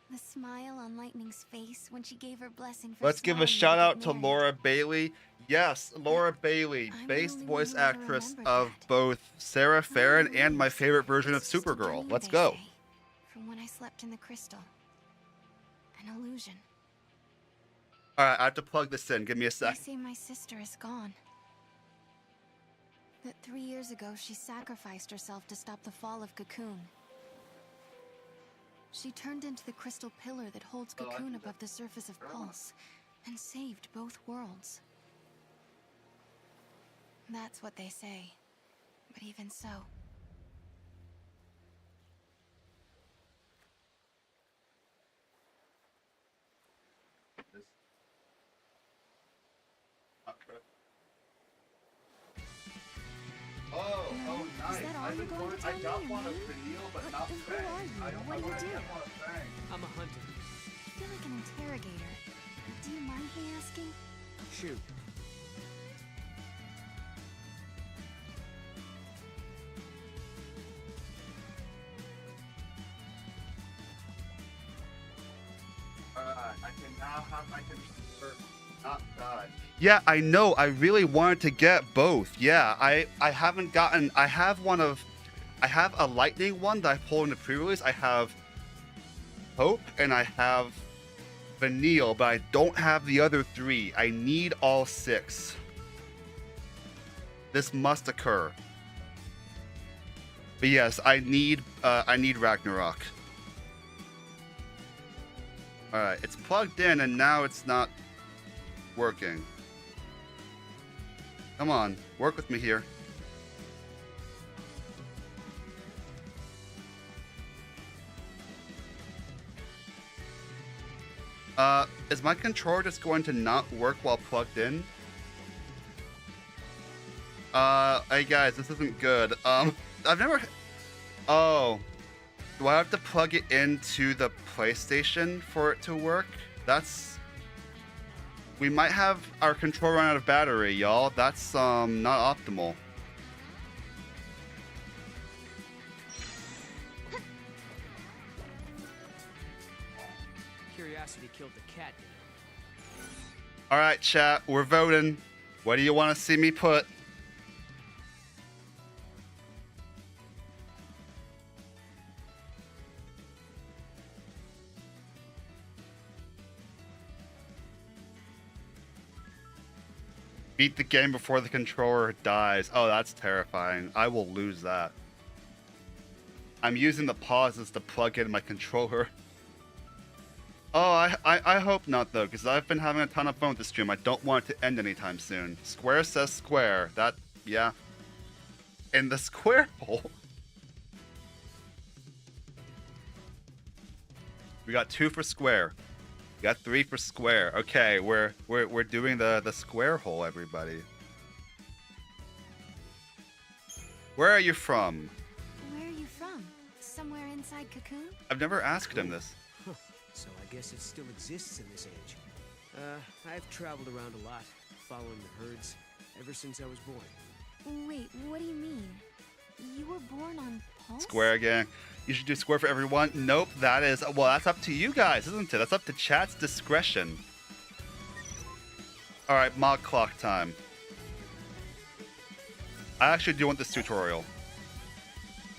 The smile on Lightning's face when she gave her blessing for Let's give a Swan shout to out get to married. Laura Bailey. Yes, Laura Bailey, I'm the based only one voice who ever actress remembered of that. both Sarah Farron Oh, and my Luce, favorite version of it's just a Supergirl. dream, Let's they go. say, from when I slept in the crystal. An illusion. Alright, I have to plug this in. Give me a They sec. say my sister is gone. That 3 years ago she sacrificed herself to stop the fall of Cocoon. She turned into the crystal pillar that holds Cocoon above the surface of Pulse, and saved both worlds. That's what they say. But even so... Oh, nice. Is that all you're going to tell me, got or one of me? Vanille, but Who not are Fang. you? I don't What do know you why I do? get one of Fang. I'm a hunter. I feel like an interrogator. Do you mind me asking? Shoot. I can now have my controller not die. Yeah, I know. I really wanted to get both. Yeah, I haven't gotten. I have a lightning one that I pulled in the pre-release. I have Hope and I have Vanille, but I don't have the other three. I need all six. This must occur. But yes, I need Ragnarok. Alright, it's plugged in and now it's not working. Come on, work with me here. Is my controller just going to not work while plugged in? Hey guys, this isn't good. I've never... Oh. Do I have to plug it into the PlayStation for it to work? That's... We might have our controller run out of battery, y'all. That's, not optimal. Curiosity killed the cat. Alright, chat, we're voting. What do you want to see me put? Beat the game before the controller dies. Oh, that's terrifying. I will lose that. I'm using the pauses to plug in my controller. Oh, I hope not, though, because I've been having a ton of fun with the stream. I don't want it to end anytime soon. Square says square. That, yeah. In the square hole. We got 2 for square. We got 3 for square. Okay, we're doing the square hole, everybody. Where are you from? Where are you from? Somewhere inside Cocoon? I've never asked him this. So I guess it still exists in this age. I've traveled around a lot, following the herds, ever since I was born. Wait, what do you mean? You were born on Pulse? Square gang. You should do square for everyone. Nope, that is... Well, that's up to you guys, isn't it? That's up to chat's discretion. Alright, mod clock time. I actually do want this tutorial.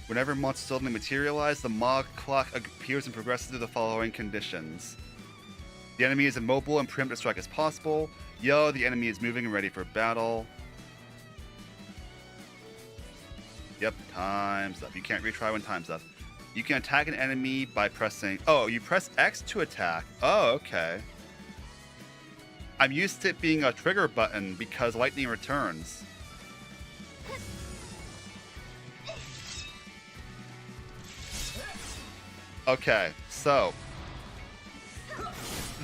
Whenever monsters suddenly materialize, the mod clock appears and progresses through the following conditions. The enemy is immobile and preemptive strike as possible. Yo, the enemy is moving and ready for battle. Yep, time's up. You can't retry when time's up. You can attack an enemy by pressing... Oh, you press X to attack. Oh, okay. I'm used to it being a trigger button because lightning returns. Okay, so...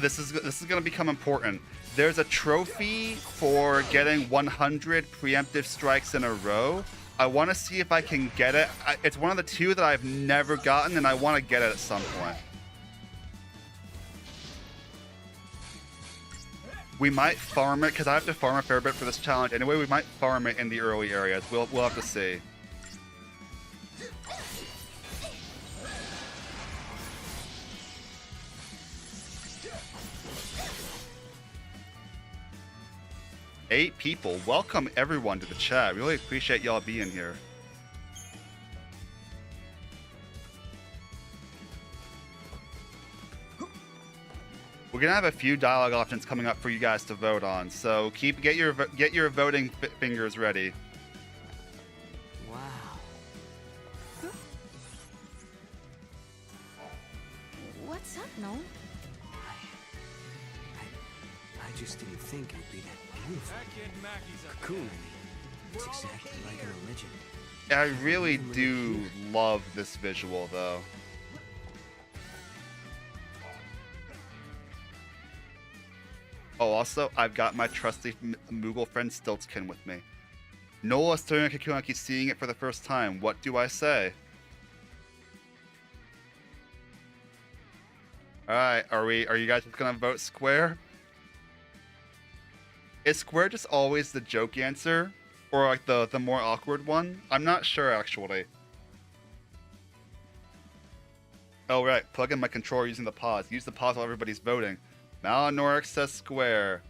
This is going to become important. There's a trophy for getting 100 preemptive strikes in a row. I want to see if I can get it. It's one of the 2 that I've never gotten, and I want to get it at some point. We might farm it, because I have to farm a fair bit for this challenge. Anyway, we might farm it in the early areas. We'll have to see. 8 people. Welcome everyone to the chat. Really appreciate y'all being here. We're gonna have a few dialogue options coming up for you guys to vote on, so get your voting fingers ready. Wow. What's up, Noel? I just didn't think it'd be that beautiful. Cocoon, I mean. It's exactly like an legend. I really do love this visual, though. Oh, also, I've got my trusty Moogle friend Stiltskin with me. Nola staring at Cocoon like he's seeing it for the first time. What do I say? Alright, are you guys just gonna vote square? Is square just always the joke answer? Or like the more awkward one? I'm not sure actually. Oh right, plug in my controller using the pause. Use the pause while everybody's voting. Malinoric says square.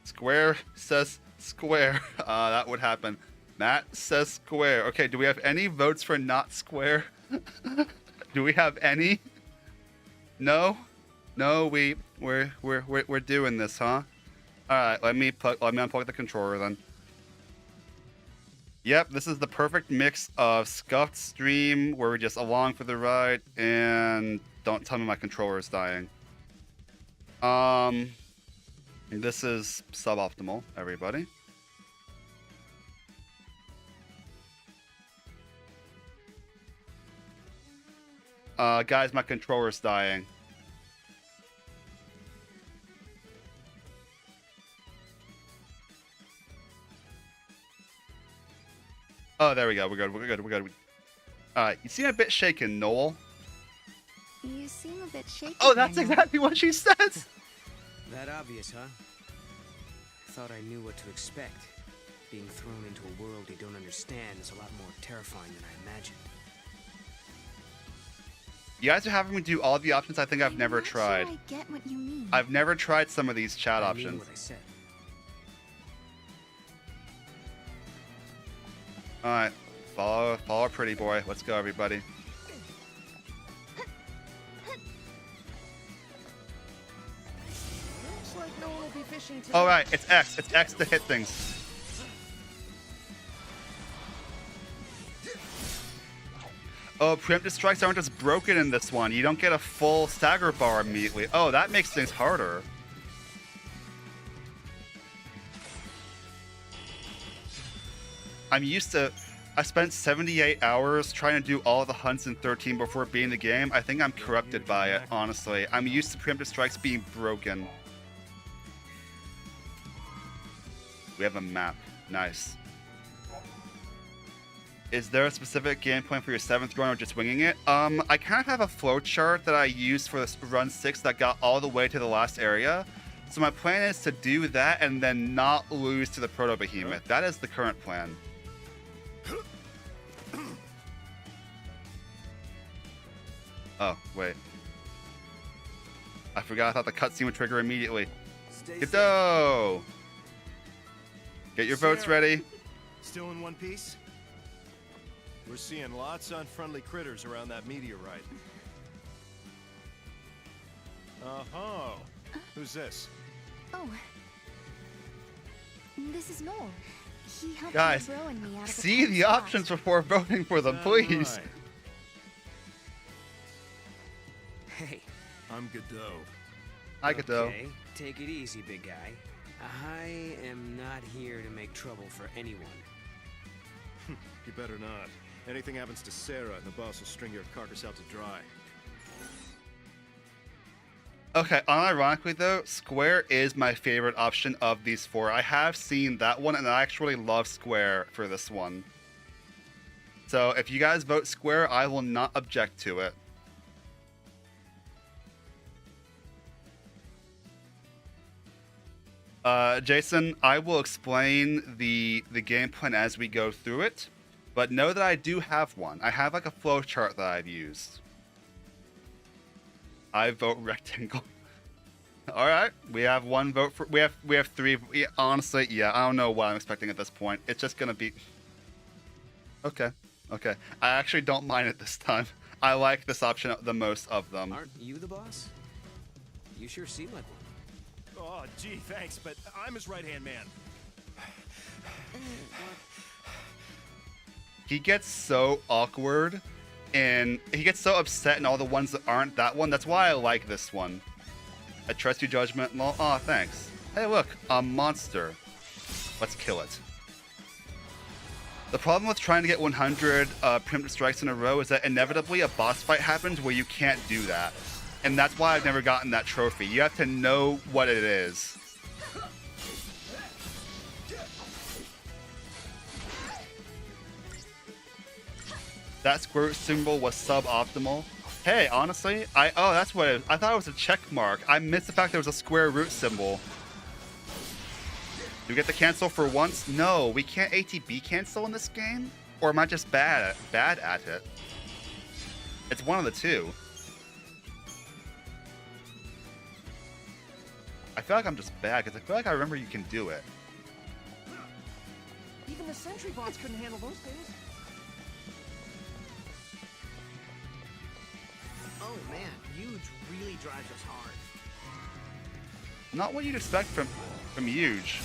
Square says square. That would happen. Matt says square. Okay, do we have any votes for not square? Do we have any? No? No, we're doing this, huh? Alright, let me unplug the controller then. Yep, this is the perfect mix of scuffed stream where we're just along for the ride and don't tell me my controller is dying. This is suboptimal, everybody. Guys, my controller's dying. Oh, there we go. We're good. Alright, you seem a bit shaken, Noel. You seem a bit shaky. Oh, that's right now. exactly what she says! That obvious, huh? Thought I knew what to expect. Being thrown into a world you don't understand is a lot more terrifying than I imagined. You guys are having me do all the options I think I've never I'm not tried. Sure I get what you mean. I've never tried some of these chat I mean options. what I said. Alright, follow pretty boy. Let's go, everybody. Looks like no one will be fishing today. Alright, it's X. It's X to hit things. Oh, preemptive strikes aren't just broken in this one. You don't get a full stagger bar immediately. Oh, that makes things harder. I spent 78 hours trying to do all the hunts in 13 before beating the game. I think I'm corrupted by it, honestly. I'm used to preemptive strikes being broken. We have a map. Nice. Is there a specific game plan for your 7th run or just winging it? I kind of have a flow chart that I used for this run 6 that got all the way to the last area. So my plan is to do that and then not lose to the Proto-Behemoth. That is the current plan. Oh, wait. I forgot. I thought the cutscene would trigger immediately. Go! Get your votes ready. Still in one piece? We're seeing lots of unfriendly critters around that meteorite. Uh-huh. Who's this? Oh. This is Noel. He helped Guys, Bro and me out of see the spot. options before voting for them, please. Right. Hey. I'm Godot. I could though. Okay, take it easy, big guy. I am not here to make trouble for anyone. You better not. Anything happens to Sarah, and the boss will string your carcass out to dry. Okay, unironically though, Square is my favorite option of these 4. I have seen that one, and I actually love Square for this one. So if you guys vote Square, I will not object to it. Jason, I will explain the game plan as we go through it, but know that I do have one. I have like a flow chart that I've used. I vote rectangle. All right, we have one vote for. We have three. Yeah, honestly, yeah, I don't know what I'm expecting at this point. It's just gonna be. Okay, okay. I actually don't mind it this time. I like this option the most of them. Aren't you the boss? You sure seem like one. Oh, gee, thanks, but I'm his right-hand man. He gets so awkward, and he gets so upset in all the ones that aren't that one. That's why I like this one. I trust your judgment. Oh, thanks. Hey, look, a monster. Let's kill it. The problem with trying to get 100 preemptive strikes in a row is that inevitably a boss fight happens where you can't do that. And that's why I've never gotten that trophy. You have to know what it is. That squirt symbol was suboptimal. Hey, honestly, oh, that's what it is. I thought it was a check mark. I missed the fact there was a square root symbol. Do we get the cancel for once? No, we can't ATB cancel in this game? Or am I just bad at it? It's one of the two. I feel like I'm just bad, because I feel like I remember you can do it. Even the sentry bots couldn't handle those things. Oh man, Huge really drives us hard. Not what you'd expect from Huge.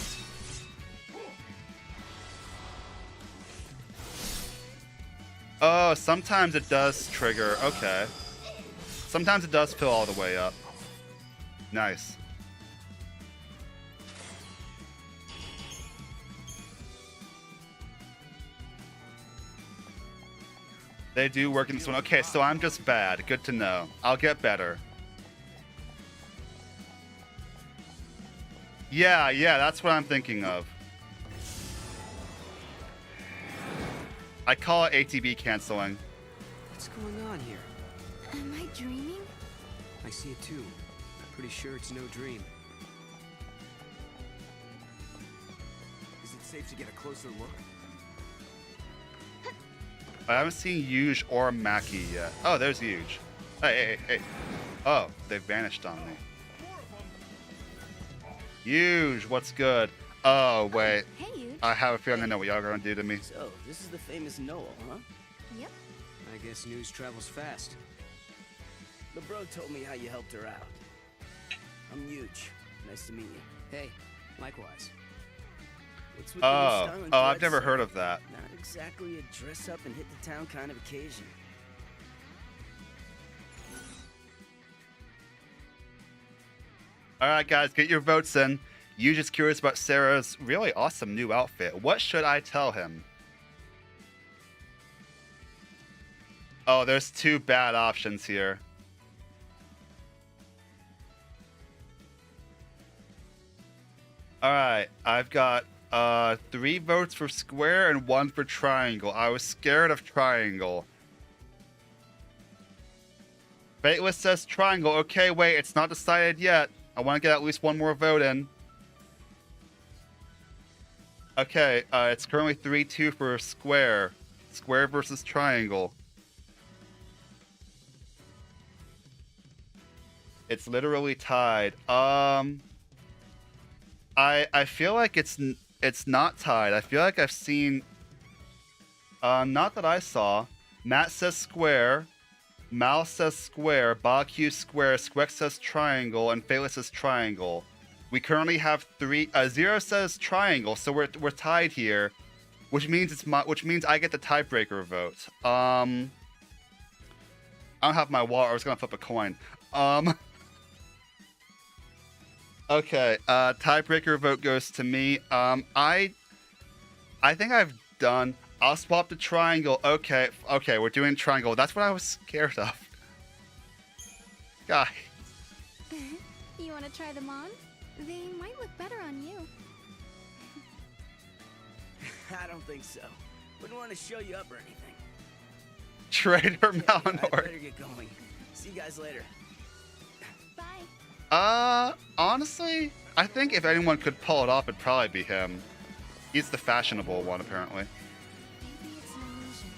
Oh, sometimes it does trigger. Okay. Sometimes it does fill all the way up. Nice. They do work in this one. Okay, so I'm just bad. Good to know. I'll get better. Yeah, that's what I'm thinking of. I call it ATB canceling. What's going on here? Am I dreaming? I see it too. Pretty sure it's no dream. Is it safe to get a closer look? I haven't seen Huge or Mackie yet. Oh, there's Huge. Hey. Oh, they vanished on me. Huge, what's good? Oh, wait. Hey, Huge. I have a feeling I know what y'all are gonna do to me. So, this is the famous Noel, huh? Yep. I guess news travels fast. The bro told me how you helped her out. I'm Huge. Nice to meet you. Hey, likewise. What's with the style and I've threads, never sir? heard of that. Not exactly a dress up and hit the town kind of occasion. All right, guys, get your votes in. Huge is curious about Sarah's really awesome new outfit. What should I tell him? Oh, there's two bad options here. All right, I've got 3 votes for square and 1 for triangle. I was scared of triangle. Deathless says triangle. Okay, wait, it's not decided yet. I want to get at least 1 more vote in. Okay, it's currently 3-2 for square. Square versus triangle. It's literally tied. I feel like it's not tied. I feel like I've seen. Not that I saw. Matt says square. Mal says square. Baku square. Squex says triangle, and Phaelus says triangle. We currently have 3. Zero says triangle, so we're tied here, which means I get the tiebreaker vote. I don't have my wallet. I was gonna flip a coin. Okay, tiebreaker vote goes to me. I think I've done. I'll swap to triangle. Okay, we're doing triangle. That's what I was scared of. Guy. You want to try them on? They might look better on you. I don't think so. Wouldn't want to show you up or anything. Trader I Malinor. better get going. See you guys later. Bye. Honestly, I think if anyone could pull it off, it'd probably be him. He's the fashionable one, apparently. Maybe it's an illusion,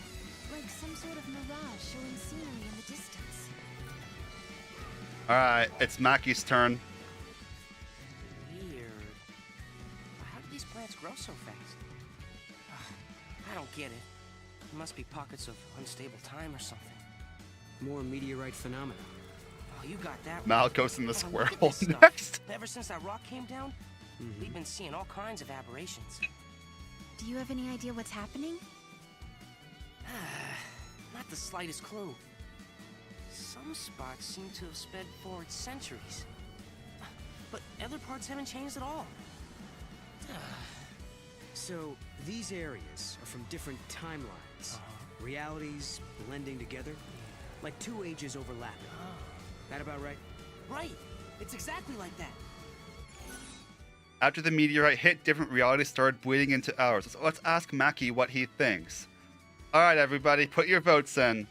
like some sort of mirage showing scenery in the distance. Alright, it's Mackie's turn. meteorites grow so fast? I don't get it. There must be pockets of unstable time or something. More meteorite phenomena. Oh, you got that Mal right. goes in the Oh, square look at hole this stuff. next. Ever since that rock came down, we've been seeing all kinds of aberrations. Do you have any idea what's happening? Not the slightest clue. Some spots seem to have sped forward centuries. But other parts haven't changed at all. So, these areas are from different timelines. Realities blending together. Like two ages overlapping. That about right? Right. It's exactly like that. After the meteorite hit, different realities started bleeding into ours. So let's ask Mackie what he thinks. Alright, everybody, put your votes in.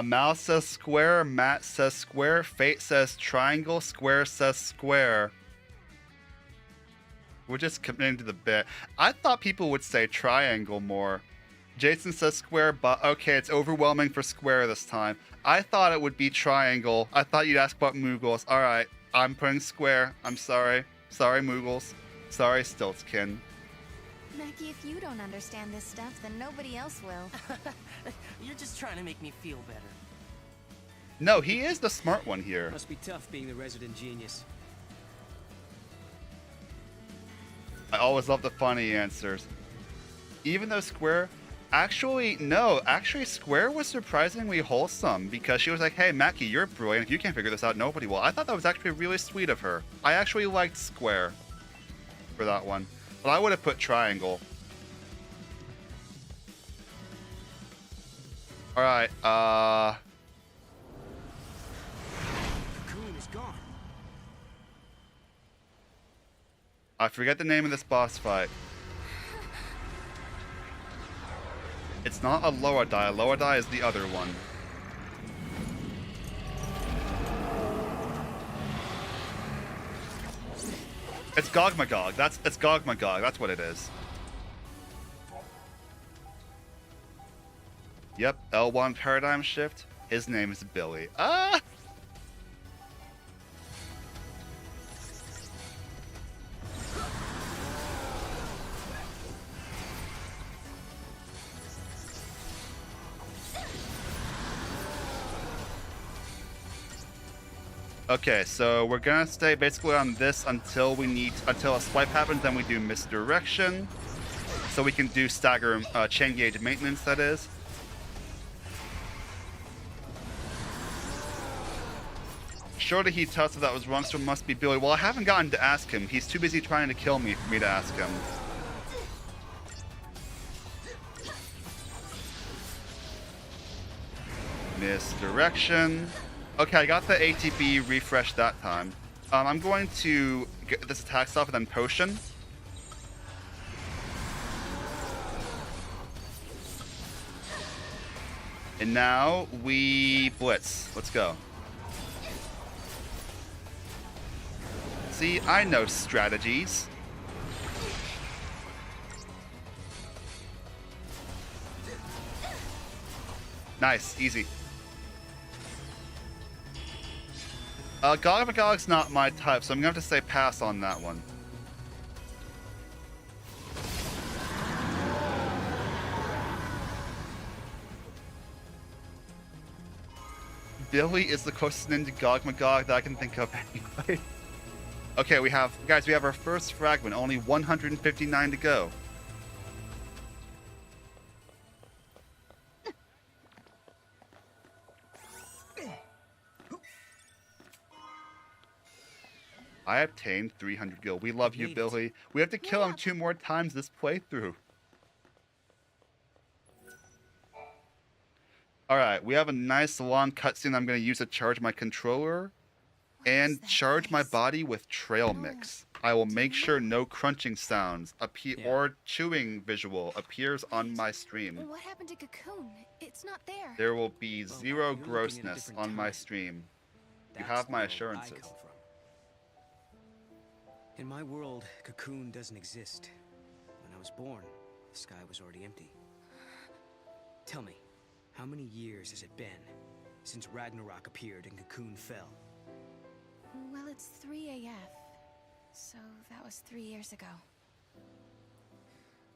Mal says square, Matt says square, Fate says triangle, Square says square. We're just committing to the bit. I thought people would say triangle more. Jason says square, but okay, it's overwhelming for square this time. I thought it would be triangle. I thought you'd ask about Moogles. Alright, I'm putting square. I'm sorry. Sorry, Moogles. Sorry, Stiltskin. Mackie, if you don't understand this stuff, then nobody else will. You're just trying to make me feel better. No, he is the smart one here. Must be tough being the resident genius. I always love the funny answers. Even though Square... Actually, no. Actually, Square was surprisingly wholesome because she was like, hey, Mackie, you're brilliant. If you can't figure this out, nobody will. I thought that was actually really sweet of her. I actually liked Square for that one. But I would have put triangle. Alright, Cocoon is gone. I forget the name of this boss fight. It's not a Loa Die. Loa Die is the other one. It's Gogmagog. It's Gogmagog. That's what it is. Yep, L1 paradigm shift. His name is Billy. Ah! Okay, so we're gonna stay basically on this until a swipe happens, then we do misdirection. So we can do stagger, chain gauge maintenance, that is. Surely he tells us that was wrong, so it must be Billy. Well, I haven't gotten to ask him. He's too busy trying to kill me for me to ask him. Misdirection. Okay, I got the ATB refresh that time. I'm going to get this attack stuff and then potion. And now we blitz. Let's go. See, I know strategies. Nice, easy. Gogmagog's not my type, so I'm gonna have to say pass on that one. Billy is the closest name to Gogmagog that I can think of anyway. Okay, we have our first fragment, only 159 to go. I obtained 300 gil. We love you, Billy. We have to kill him 2 more times this playthrough. Alright, we have a nice long cutscene I'm going to use to charge my controller and charge my body with trail mix. I will make sure no crunching sounds or chewing visual appears on my stream. What happened to Cocoon? It's not there. There will be 0 grossness on my stream. You have my assurances. In my world, Cocoon doesn't exist. When I was born, the sky was already empty. Tell me, how many years has it been since Ragnarok appeared and Cocoon fell? Well, it's 3 AF, so that was 3 years ago.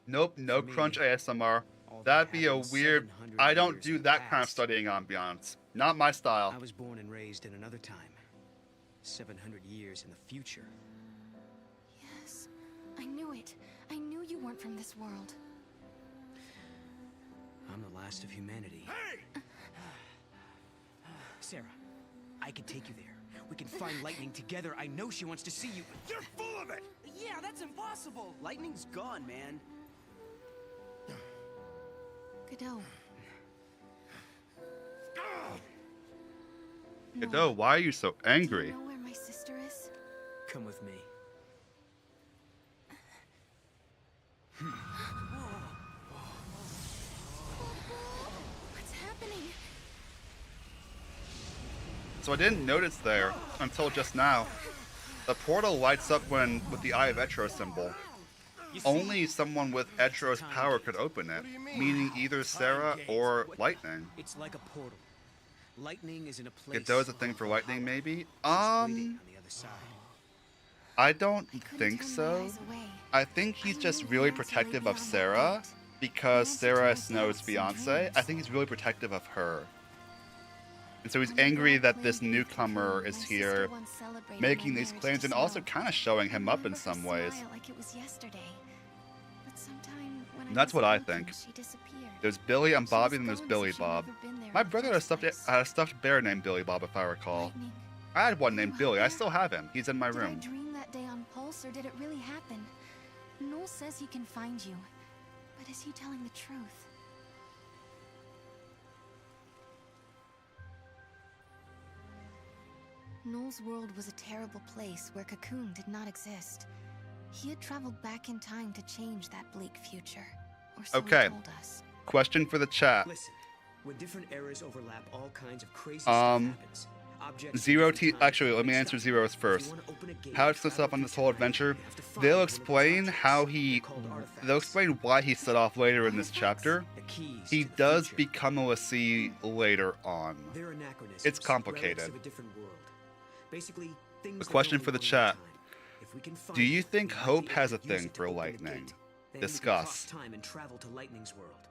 Nope, no For me, crunch ASMR. all that That'd be a happened weird. 700 I don't years do in the that kind of past. studying ambiance. Not my style. I was born and raised in another time. 700 years in the future. Yes, I knew it. I knew you weren't from this world. I'm the last of humanity. Hey! Sarah, I can take you there. We can find Lightning together. I know she wants to see you. You're full of it! Yeah, that's impossible. Lightning's gone, man. Godot. Godot, why are you so Do angry? you know where my sister is? Come with me. What's happening? So I didn't notice there until just now. The portal lights up when with the Eye of Etro symbol. You see, Only someone with Etro's power could open it, meaning either Sarah or Lightning. it's like a portal. Lightning is in a place. Godot's a thing for Lightning, maybe? She's waiting on the other side. I don't I couldn't think turn my so. eyes away. I think he's just really protective of Sarah because Sarah is Snow's fiance. I think he's really protective of her. And so he's angry that this newcomer is here making these claims and also kind of showing him up in some ways. Like it was yesterday. But sometime when I That's what wasn't I looking, think. she disappeared. There's Billy and She Bobby, was and there's gone as Billy if she'd Bob. never been there My in the brother had first place. a stuffed bear named Billy Bob, if I recall. Lightning. I had one Were named you Billy. out I there? still have him. He's in my Did I room. dream that day on Pulse, or did it really happen? Noel says he can find you, but is he telling the truth? Noel's world was a terrible place where Cocoon did not exist. He had traveled back in time to change that bleak future, or so Okay. he told us. Question for the chat. Listen, when different eras overlap, all kinds of crazy Um, stuff happens. Objects Zero from T. different times Actually, let me mix answer up. Zero's If you first. wanna open a gate How and it sets travel up on this through whole time, adventure. you have to find They'll one of those explain objects. how he. They're called artifacts. They'll explain why he set off later in this chapter. The keys He to the does future. become a Lassie later on. They're anachronisms, It's complicated. relics of a different world. Basically, things A that question only for the one at a chat. time. If we can find Do you it, think we might Hope be has able a to use thing it to for open the Lightning? gate. Then we can Discuss. cross time and travel to Lightning's world.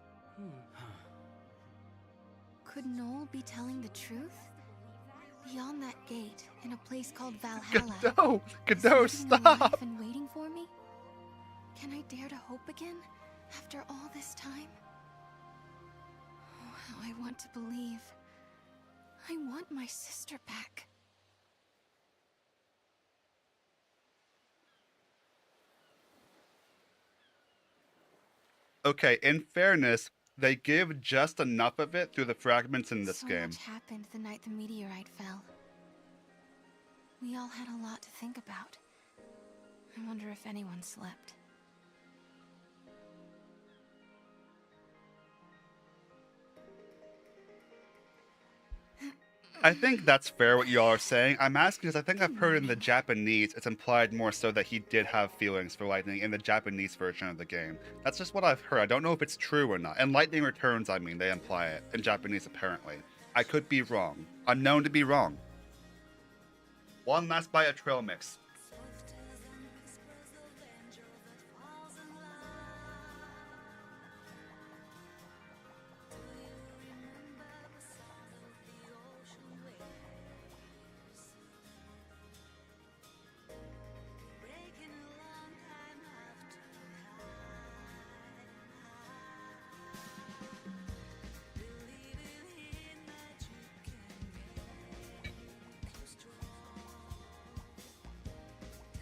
Could Noel be telling the truth? Beyond that gate, in a place called Valhalla. Godot! is Godot, something in life stop! and waiting for me? Can I dare to hope again after all this time? Oh, how I want to believe. I want my sister back. Okay, in fairness, they give just enough of it through the fragments in this So game. much happened the night the meteorite fell. We all had a lot to think about. I wonder if anyone slept. I think that's fair what y'all are saying. I'm asking because I think I've heard in the Japanese, it's implied more so that he did have feelings for Lightning in the Japanese version of the game. That's just what I've heard. I don't know if it's true or not. And Lightning Returns, I mean, they imply it in Japanese apparently. I could be wrong. I'm known to be wrong. One last bite of trail mix.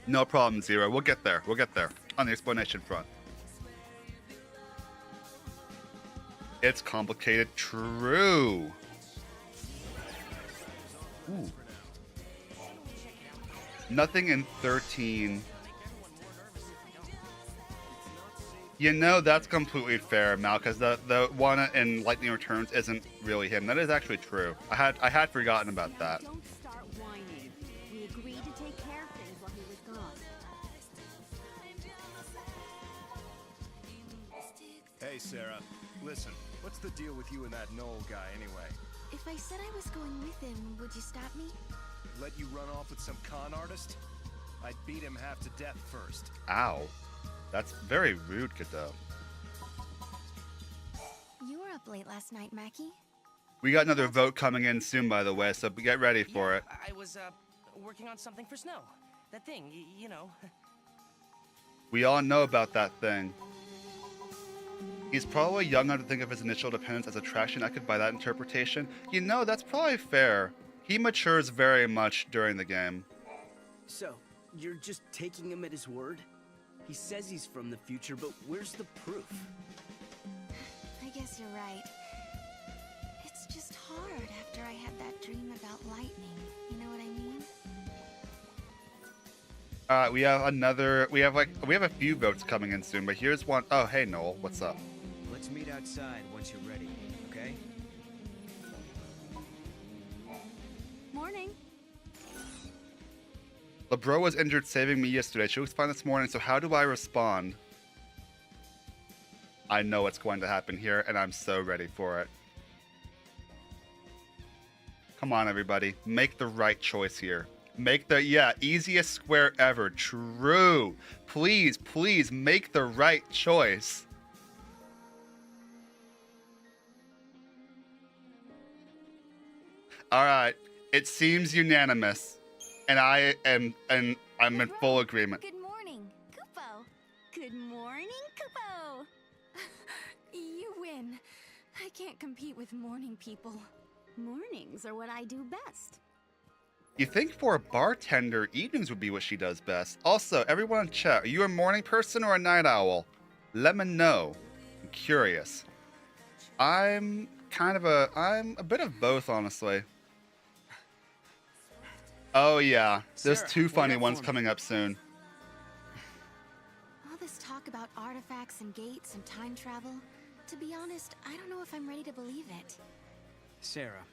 No problem, Zero. We'll get there. We'll get there. On the explanation front. It's complicated. True. Ooh. Nothing in 13. You know, that's completely fair, Mal, because the one in Lightning Returns isn't really him. That is actually true. I had forgotten about that. Don't start whining. We agreed to take care of things while he was gone. Hey, Sarah. Listen, what's the deal with you and that Noel guy anyway? If I said I was going with him, would you stop me? Let you run off with some con artist? I'd beat him half to death first. Ow. That's very rude, Kato. You were up late last night, Mackie. We got another vote coming in soon, by the way, so get ready for it. I was, working on something for Snow. That thing, you know. We all know about that thing. He's probably young enough to think of his initial dependence as attraction. I could buy that interpretation. You know, that's probably fair. He matures very much during the game. So, you're just taking him at his word? He says he's from the future, but where's the proof? I guess you're right. It's just hard after I had that dream about lightning. You know what I mean? We have a few votes coming in soon, but here's one. Oh, hey, Noel, what's up? Let's meet outside once you're ready, okay? Morning. LeBro was injured saving me yesterday. She was fine this morning, so how do I respond? I know what's going to happen here, and I'm so ready for it. Come on, everybody. Make the right choice here. Make the, easiest square ever. True. Please, please make the right choice. All right. It seems unanimous. And I'm in full agreement. Good morning, Kupo. Good morning, Kupo. You win. I can't compete with morning people. Mornings are what I do best. You think for a bartender, evenings would be what she does best. Also, everyone in chat, are you a morning person or a night owl? Let me know. I'm curious. I'm a bit of both, honestly. Oh yeah, there's Sarah, two funny wait up ones for me. coming up soon. All this talk about artifacts and gates and time travel, to be honest, I don't know if I'm ready to believe it. Sarah,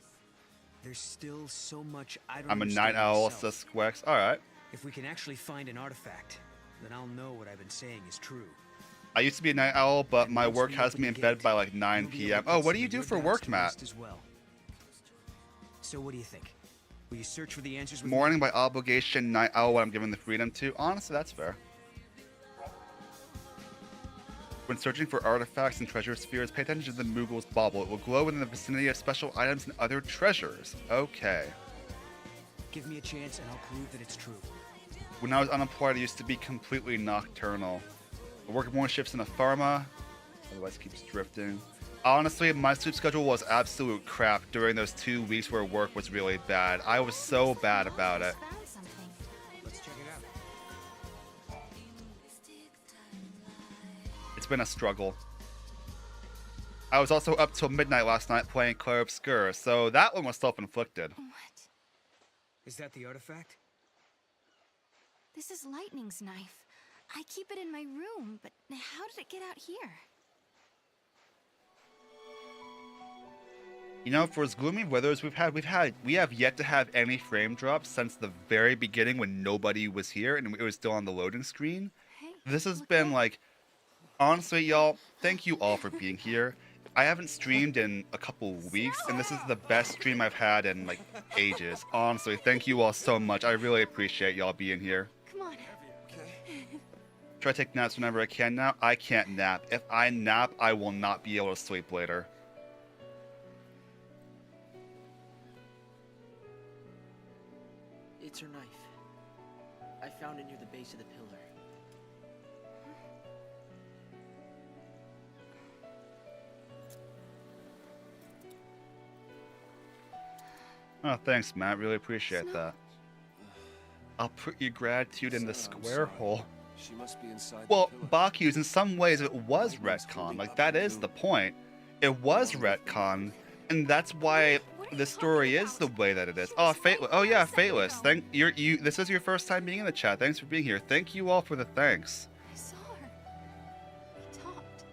there's still so much I don't I'm a understand night owl, myself. says Squex. Alright. If we can actually find an artifact, then I'll know what I've been saying is true. I used to be a night owl, but And my once work we has open me the in bed gate, by like 9 you'll be p.m. able to Oh, put what do some you of do your for doubts work, to Matt? rest as well. So what do you think? Will you search for the answers with me? Morning by obligation, night owl when I'm given the freedom to. Honestly, that's fair. When searching for artifacts and treasure spheres, pay attention to the Moogle's bauble. It will glow in the vicinity of special items and other treasures. Okay. Give me a chance and I'll prove that it's true. When I was unemployed, I used to be completely nocturnal. I work more shifts in a pharma, otherwise keeps drifting. Honestly, my sleep schedule was absolute crap during those 2 weeks where work was really bad. I was so bad about it. Found something. Let's check it out. It's been a struggle. I was also up till midnight last night playing Clair Obscur, so that one was self-inflicted. What? Is that the artifact? This is Lightning's knife. I keep it in my room, but how did it get out here? You know, for as gloomy weather as we have yet to have any frame drops since the very beginning when nobody was here and it was still on the loading screen. Hey, This has look been up. like, honestly, y'all, thank you all for being here. I haven't streamed in a couple weeks, and this is the best stream I've had in like ages. Honestly, thank you all so much. I really appreciate y'all being here. Come on. Try to take naps whenever I can now. I can't nap. If I nap, I will not be able to sleep later. It's her knife. I found it near the base of the pillar. Oh, thanks, Matt. Really appreciate Snow. that. I'll put your gratitude in the Sarah, I'm square sorry. hole. She must be inside Well, the pillar. Baku's, in some ways, it was retcon. Like, that is the point. It was retcon, and that's why the story is the way that it is. Oh, Fateless. Oh, yeah, Fateless. This is your first time being in the chat. Thanks for being here. Thank you all for the thanks. I saw her. We talked.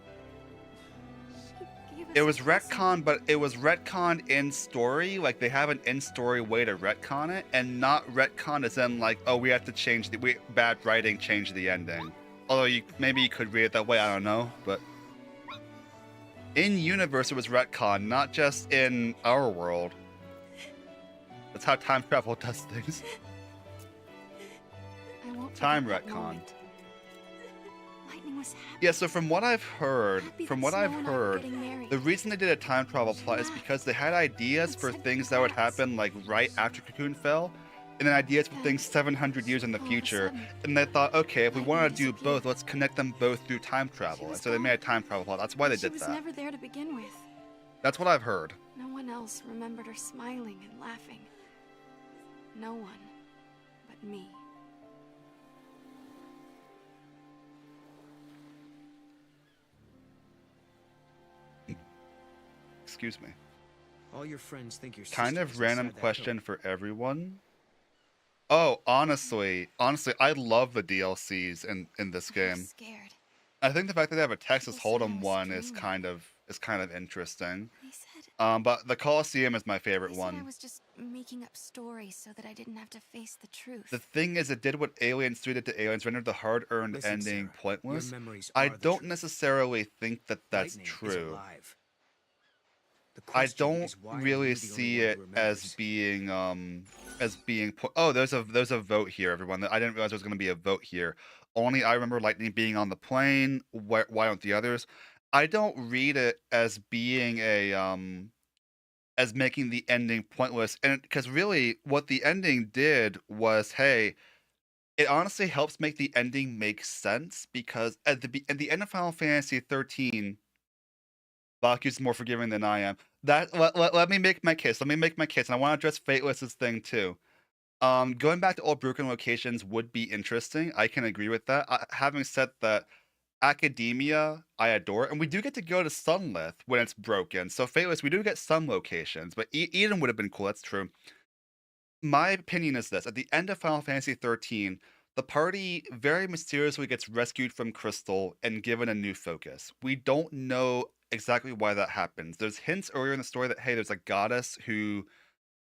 She gave us It a was blessing. retcon, but it was retcon in story. Like, they have an in-story way to retcon it, and not retcon as in, like, oh, we have to change bad writing changed the ending. Although, maybe you could read it that way, I don't know, but... In universe, it was retcon, not just in our world. That's how time travel does things. I won't Time forget that retcon. moment. Lightning was happy. Yeah, so from what I've heard, Happy that Snow and I were getting married. the reason they did a time travel She plot is laughed because they had ideas and for said things that would perhaps. happen like right after Cocoon fell, and then ideas for Then, things 700 years in the all of a future. sudden, And they thought, okay, if we lightning want to do disappeared. both, let's connect them both through time travel. was And so they made a gone. time travel plot. That's why they She did was that. never there to begin with. That's what I've heard. No one else remembered her smiling and laughing. No one but me. Excuse me. All your friends think your Kind sister of was random inside that question pill. for everyone. Oh, honestly, I love the DLCs in this I was game. scared. I think the fact that they have a Texas People said I Hold'em was one is dreaming. kind of interesting. They said, But the Coliseum is my they favorite said I one. was just making up stories so that I didn't have to face the truth. The thing is, it did what Aliens 3 did to Aliens, rendered the hard-earned Listen, ending Sarah, pointless. Your memories I are the don't truth. necessarily think that that's Lightning is true. alive. The I question don't is, why are really you the only see one it who as remembers? being oh, there's a vote here, everyone. I didn't realize there was going to be a vote here. Only I remember Lightning being on the plane. Why don't the others? I don't read it as being as making the ending pointless, and because really what the ending did was, hey, it honestly helps make the ending make sense, because at the end of Final Fantasy 13, Baku's more forgiving than I am. Let me make my case. Let me make my case, and I want to address Fateless's thing too. Going back to old broken locations would be interesting. I can agree with that. Having said that, Academia, I adore, and we do get to go to Sunlith when it's broken. So Fateless, we do get some locations, but Eden would have been cool. That's true. My opinion is this: at the end of Final Fantasy 13, the party very mysteriously gets rescued from Crystal and given a new focus. We don't know exactly why that happens. There's hints earlier in the story that, hey, there's a goddess who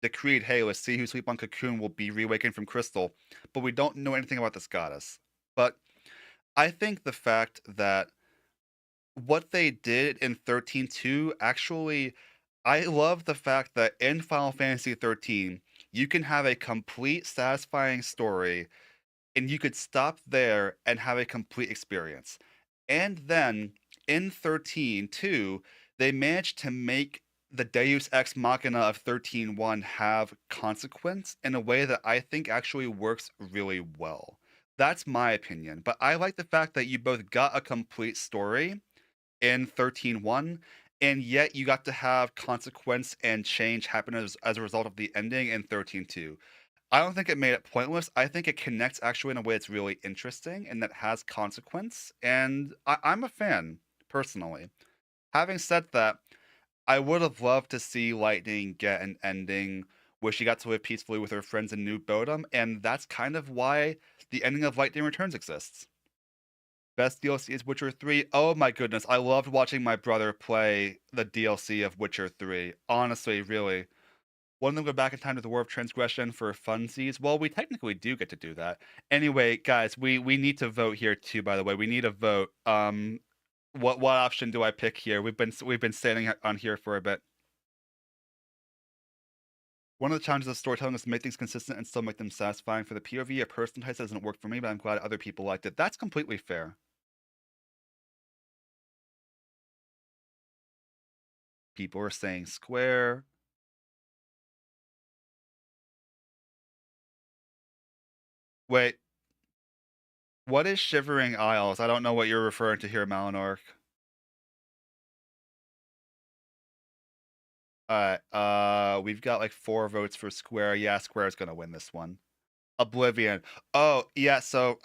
decreed, hey, let's see who sleep on Cocoon will be reawakened from Crystal, but we don't know anything about this goddess. But I think the fact that what they did in 13.2 actually, I love the fact that in Final Fantasy 13, you can have a complete satisfying story and you could stop there and have a complete experience. And then in 13.2, they managed to make the Deus Ex Machina of 13.1 have consequence in a way that I think actually works really well. That's my opinion. But I like the fact that you both got a complete story in 13.1, and yet you got to have consequence and change happen as a result of the ending in 13.2. I don't think it made it pointless. I think it connects actually in a way that's really interesting and that has consequence. And I'm a fan, personally. Having said that, I would have loved to see Lightning get an ending where she got to live peacefully with her friends in New Bodom, and that's kind of why the ending of Lightning Returns exists. Best DLC is Witcher 3. Oh my goodness, I loved watching my brother play the DLC of Witcher 3. Honestly, really. Want them to go back in time to the War of Transgression for funsies? Well, we technically do get to do that. Anyway, guys, we need to vote here too, by the way. We need a vote. What option do I pick here? We've been standing on here for a bit. One of the challenges of storytelling is to make things consistent and still make them satisfying. For the POV, a person type doesn't work for me, but I'm glad other people liked it. That's completely fair. People are saying Square. Wait. What is Shivering Isles? I don't know what you're referring to here, Malinor. Alright, we've got like 4 votes for Square. Yeah, Square's gonna win this one. Oblivion. Oh, yeah, so,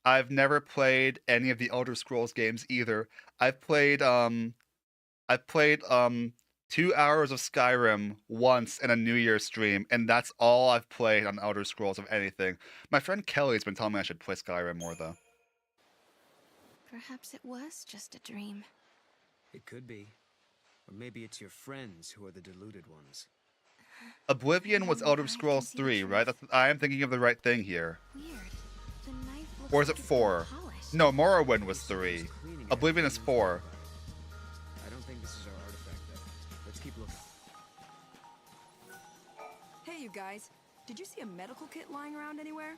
I've never played any of the Elder Scrolls games either. I've played 2 hours of Skyrim once in a New Year's stream, and that's all I've played on Elder Scrolls of anything. My friend Kelly's been telling me I should play Skyrim more, though. Perhaps it was just a dream. It could be. Or maybe it's your friends who are the deluded ones. Oblivion was Only Elder I Scrolls can see the 3, right? truth. I am thinking of the right thing here. Weird. The knife looks Or is like it it's been 4? polished. No, Morrowind was Maybe someone's 3. cleaning it Oblivion and is you 4. guys, did you see a medical kit lying around anywhere?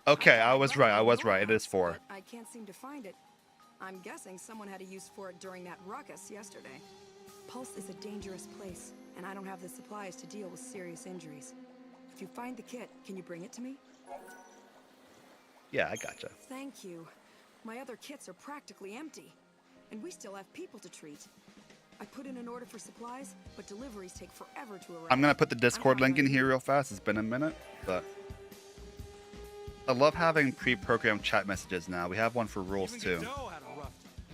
Okay, I thought was left right. it I in was your right. It is house, 4. but I can't seem to find it. I'm guessing someone had a use for it during that ruckus yesterday. Pulse is a dangerous place, and I don't have the supplies to deal with serious injuries. If you find the kit, can you bring it to me? Yeah, I gotcha. Thank you. My other kits are practically empty, and we still have people to treat. I put in an order for supplies, but deliveries take forever to arrive. I'm gonna put the Discord I'm not link in ready. here real fast. It's been a minute, but I love having pre-programmed chat messages now. We have one for rules too.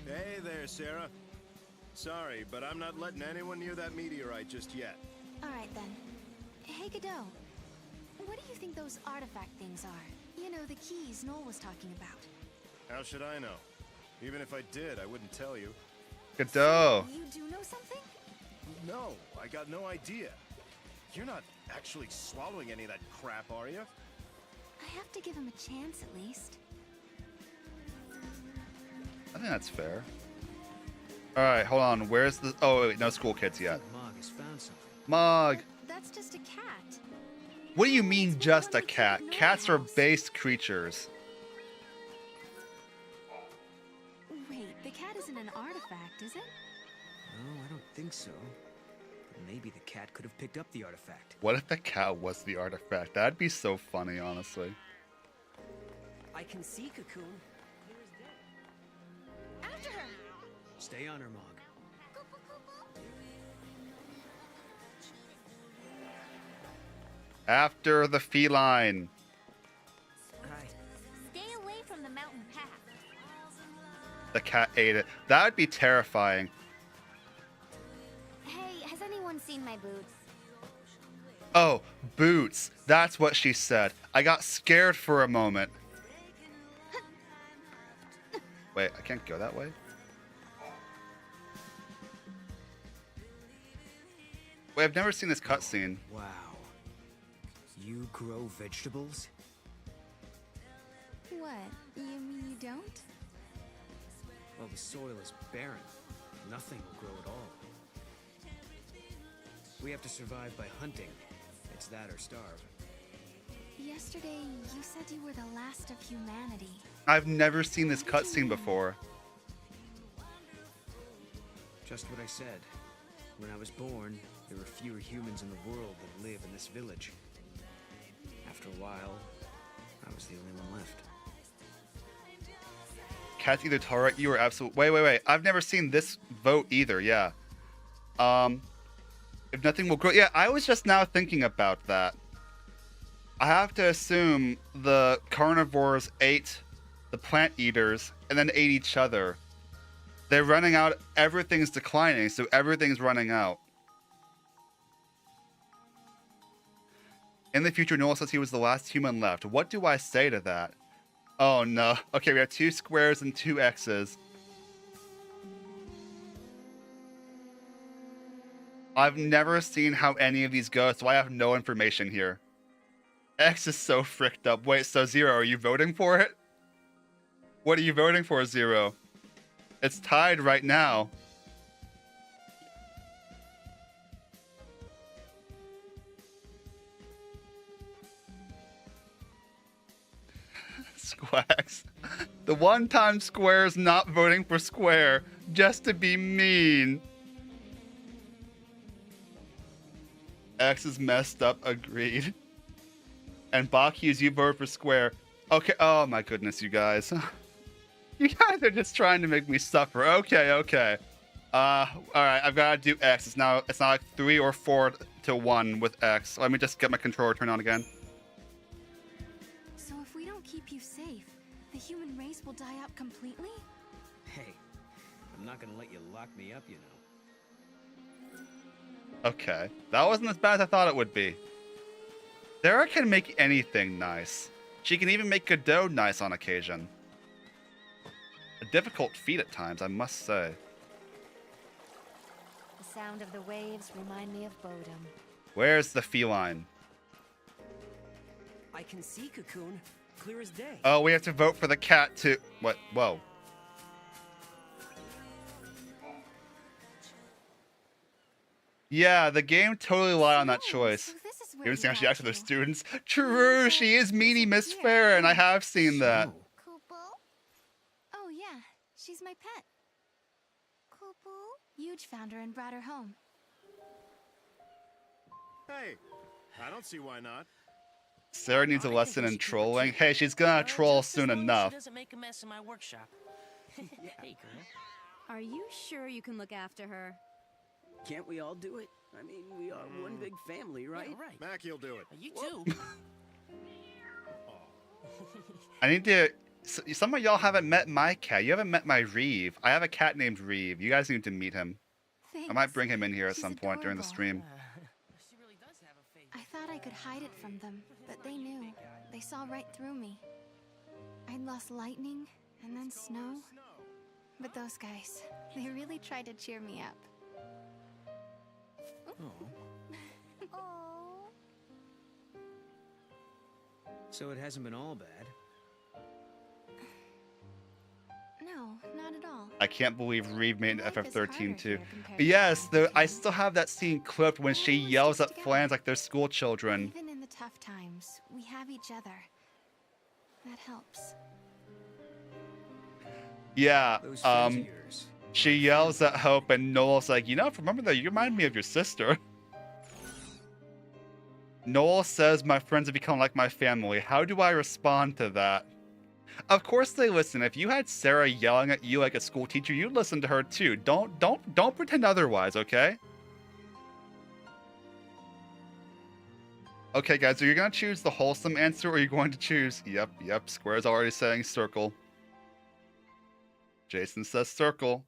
Hey there, Sarah. Sorry, but I'm not letting anyone near that meteorite just yet. Alright then. Hey, Godot. What do you think those artifact things are? You know, the keys Noel was talking about. How should I know? Even if I did, I wouldn't tell you. Godot. You do know something? No, I got no idea. You're not actually swallowing any of that crap, are you? I have to give him a chance at least. I think that's fair. All right, hold on. Where's the? Oh wait, no school kids yet. Mog has found something. Mog. That's just a cat. What do you mean It's just one a we keep cat? in our Cats are house. base creatures. Wait, the cat isn't an artifact, is it? No, I don't think so. But maybe the cat could have picked up the artifact. What if the cat was the artifact? That'd be so funny, honestly. I can see Cocoon. After her! Stay on her, Mog. After the feline. Hi. Stay away from the mountain path. The cat ate it. That would be terrifying. Hey, has anyone seen my boots? Oh, boots. That's what she said. I got scared for a moment. Wait, I can't go that way? Wait, I've never seen this cutscene. Wow. You grow vegetables? What? You mean you don't? Well, the soil is barren. Nothing will grow at all. We have to survive by hunting. It's that or starve. Yesterday, you said you were the last of humanity. I've never seen this cutscene before. Just what I said. When I was born, there were fewer humans in the world that live in this village. After a while, I was the only one left. Cats either tolerate you or absolute. Wait. I've never seen this vote either. Yeah. If nothing will grow. Yeah, I was just now thinking about that. I have to assume the carnivores ate the plant eaters and then ate each other. They're running out. Everything's declining, so everything's running out. In the future, Noel says he was the last human left. What do I say to that? Oh no. Okay, we have 2 squares and 2 X's. I've never seen how any of these go, so I have no information here. X is so fricked up. Wait, so Zero, are you voting for it? What are you voting for, Zero? It's tied right now. Squax. The one time Square's not voting for Square just to be mean. X is messed up, agreed. And Baku's, you voted for Square. Okay, oh my goodness, you guys. You guys are just trying to make me suffer. Okay. Alright, I've got to do X. It's not like 3 or 4 to 1 with X. Let me just get my controller turned on again. So if we don't keep you safe, the human race will die out completely? Hey, I'm not gonna let you lock me up, you know. Okay, that wasn't as bad as I thought it would be. Sarah can make anything nice. She can even make Godot nice on occasion. A difficult feat at times, I must say. The sound of the waves remind me of Bodum. Where's the feline? I can see Cocoon, clear as day. Oh, we have to vote for the cat too. What? Whoa. Yeah, the game totally lied on that choice. So this is You haven't seen how she about acts with her you. students? True, she is meanie Miss Farron. I have seen that. So, Kupo? Oh yeah, she's my pet. Kupo? Huge found her and brought her home. Hey, I don't see why not. Sarah needs a I think lesson we in should keep her trolling. cute. Hey, she's gonna troll Just as soon long as enough. She doesn't make a mess in my workshop. Hey, girl. Are you sure you can look after her? Can't we all do it? I mean, we are one big family, right? Yeah, right. Mac, you'll do it. You too. I need to. Some of y'all haven't met my cat. You haven't met my Reeve. I have a cat named Reeve. You guys need to meet him. Thanks. I might bring him in here at She's some point during the adorable. stream. She really does have a face. I thought I could hide it from them, but they knew. They saw right through me. I'd lost lightning and then snow. But those guys, they really tried to cheer me up. oh. Oh. So it hasn't been all bad. No, not at all. I can't believe Reeve made an Life is harder FF13 too. here compared to Yes, when I was a still kid. have that scene clipped when she We're yells always at just Flans together. like they're school children. Even in the tough times, we have each other. That helps. Yeah, Those friends of yours. she yells at Hope and Noel's like, you know, remember that you remind me of your sister. Noel says my friends have become like my family. How do I respond to that? Of course they listen. If you had Sarah yelling at you like a school teacher, you'd listen to her too. Don't pretend otherwise, okay? Okay, guys, are you gonna choose the wholesome answer or are you going to choose? Yep, Square's already saying circle. Jason says circle.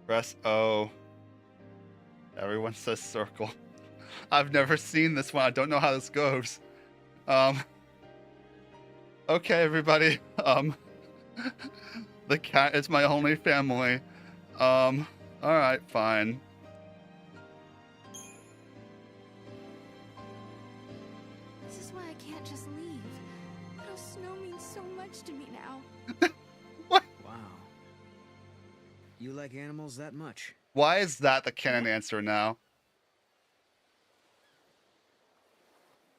Press O. Everyone says circle. I've never seen this one. I don't know how this goes. Okay, everybody. The cat is my only family. Alright, fine. This is why I can't just leave. Little snow means so much to me now. Wow. You like animals that much? Why is that the canon answer now?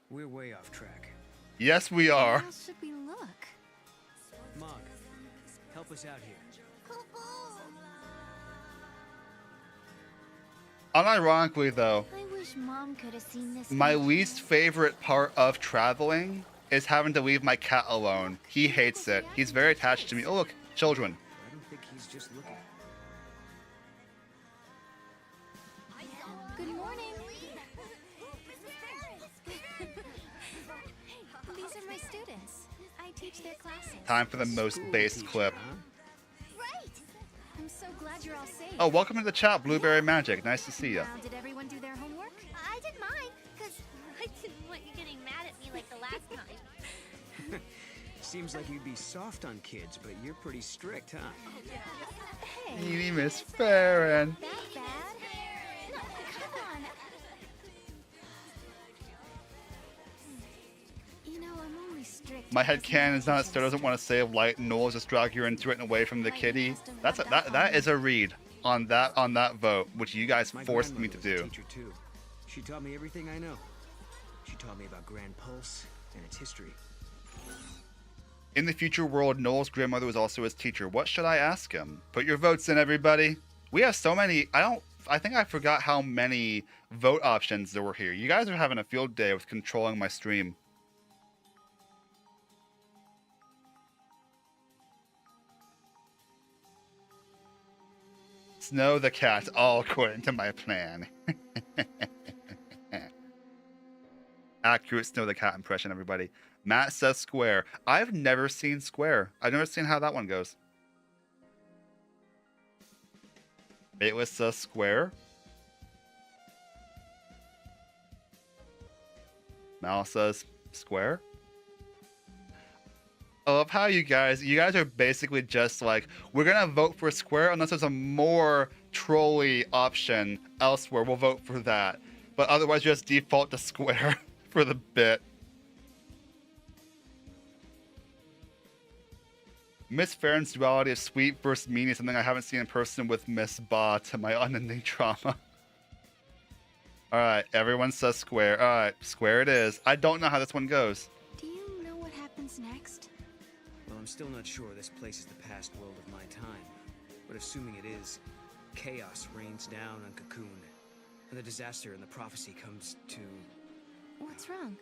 We're way off track. Yes, we are. Where else should we look? Mog, help us out here. Unironically, though, I wish Mom could have seen this. my least favorite part of traveling is having to leave my cat alone. He hates it. He's very attached to me. Oh, look, children. I don't think he's just looking. Good morning. These are my students. I teach their classes. Time for the most School based teacher, clip. huh? Right. I'm so glad you're all safe. Oh, welcome to the chat, Blueberry Magic. Nice to see you. Now, did everyone do their homework? I did mine, because I didn't want you getting mad at me like the last time. Seems like you'd be soft on kids, but you're pretty strict, huh? Hey, Meanie Miss Farron. that bad? No, come on. You know, I'm only strict. My because headcanon is not teaches. Star doesn't want to save light and Noel's just drag you into it and away from the kitty. That is a read on that vote, which you guys My forced me to grandmother was a do. teacher too. She taught me everything I know. She taught me about Grand Pulse and its history. In the future world, Noel's grandmother was also his teacher. What should I ask him? Put your votes in, everybody. We have so many. I think I forgot how many vote options there were here. You guys are having a field day with controlling my stream. Snow the cat, all according to my plan. Accurate Snow the cat impression, everybody. Matt says square. I've never seen square. I've never seen how that one goes. Deathless says square. Mal says square. I love how you guys are basically just like, we're gonna vote for square unless there's a more trolly option elsewhere. We'll vote for that. But otherwise, just default to square for the bit. Miss Farron's duality of sweet versus mean is something I haven't seen in person with Miss Ba to my unending trauma. Alright, everyone says square. Alright, square it is. I don't know how this one goes. Do you know what happens next? Well, I'm still not sure this place is the past world of my time. But assuming it is, chaos rains down on Cocoon. And the disaster in the prophecy comes to... What's wrong?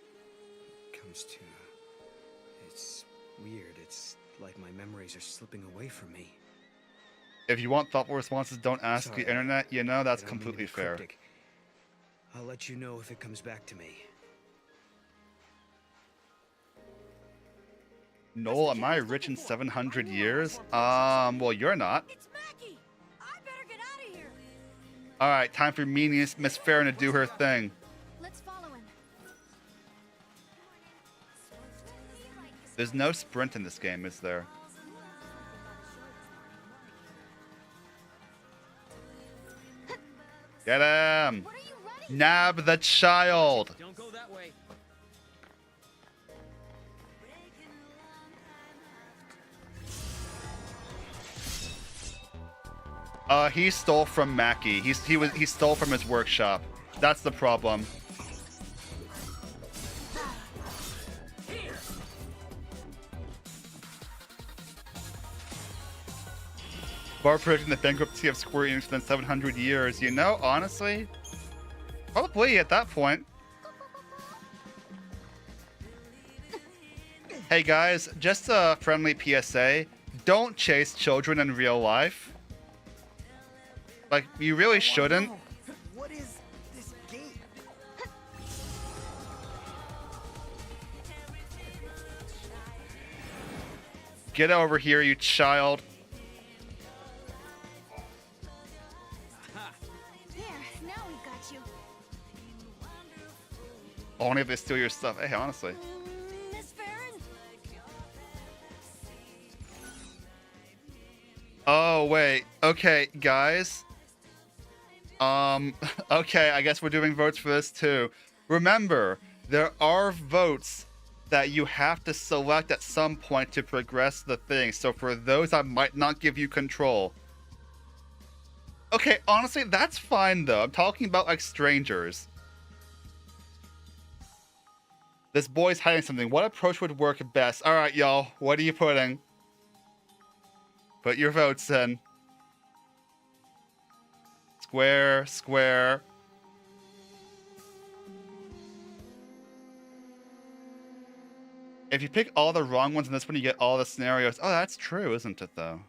It's weird. It's like my memories are slipping away from me. If you want thoughtful responses, don't ask Sorry, the internet. You know, that's I don't mean to completely be fair. cryptic. I'll let you know if it comes back to me. Noel, am I rich in 700 years? Well, you're not. It's Mackie! I better get out of here! Alright, time for meaniest Miss Farron to do her thing. Let's follow him. There's no sprint in this game, is there? Get him! Nab the child! Don't go that way. He stole from Mackie. He stole from his workshop. That's the problem. Bar predicting the bankruptcy of Square Enix within 700 years. You know, honestly, probably at that point. Hey guys, just a friendly PSA. Don't chase children in real life. Like, you really shouldn't. What is this gate? Get over here, you child. Here, now we got you. Only if they steal your stuff. Hey, honestly. Miss Farron? Oh, wait. Okay, guys. Okay, I guess we're doing votes for this too. Remember, there are votes that you have to select at some point to progress the thing. So for those, I might not give you control. Okay, honestly, that's fine though. I'm talking about like strangers. This boy's hiding something. What approach would work best? All right, y'all. What are you putting? Put your votes in. Square, square. If you pick all the wrong ones in this one, you get all the scenarios. Oh, that's true, isn't it, though?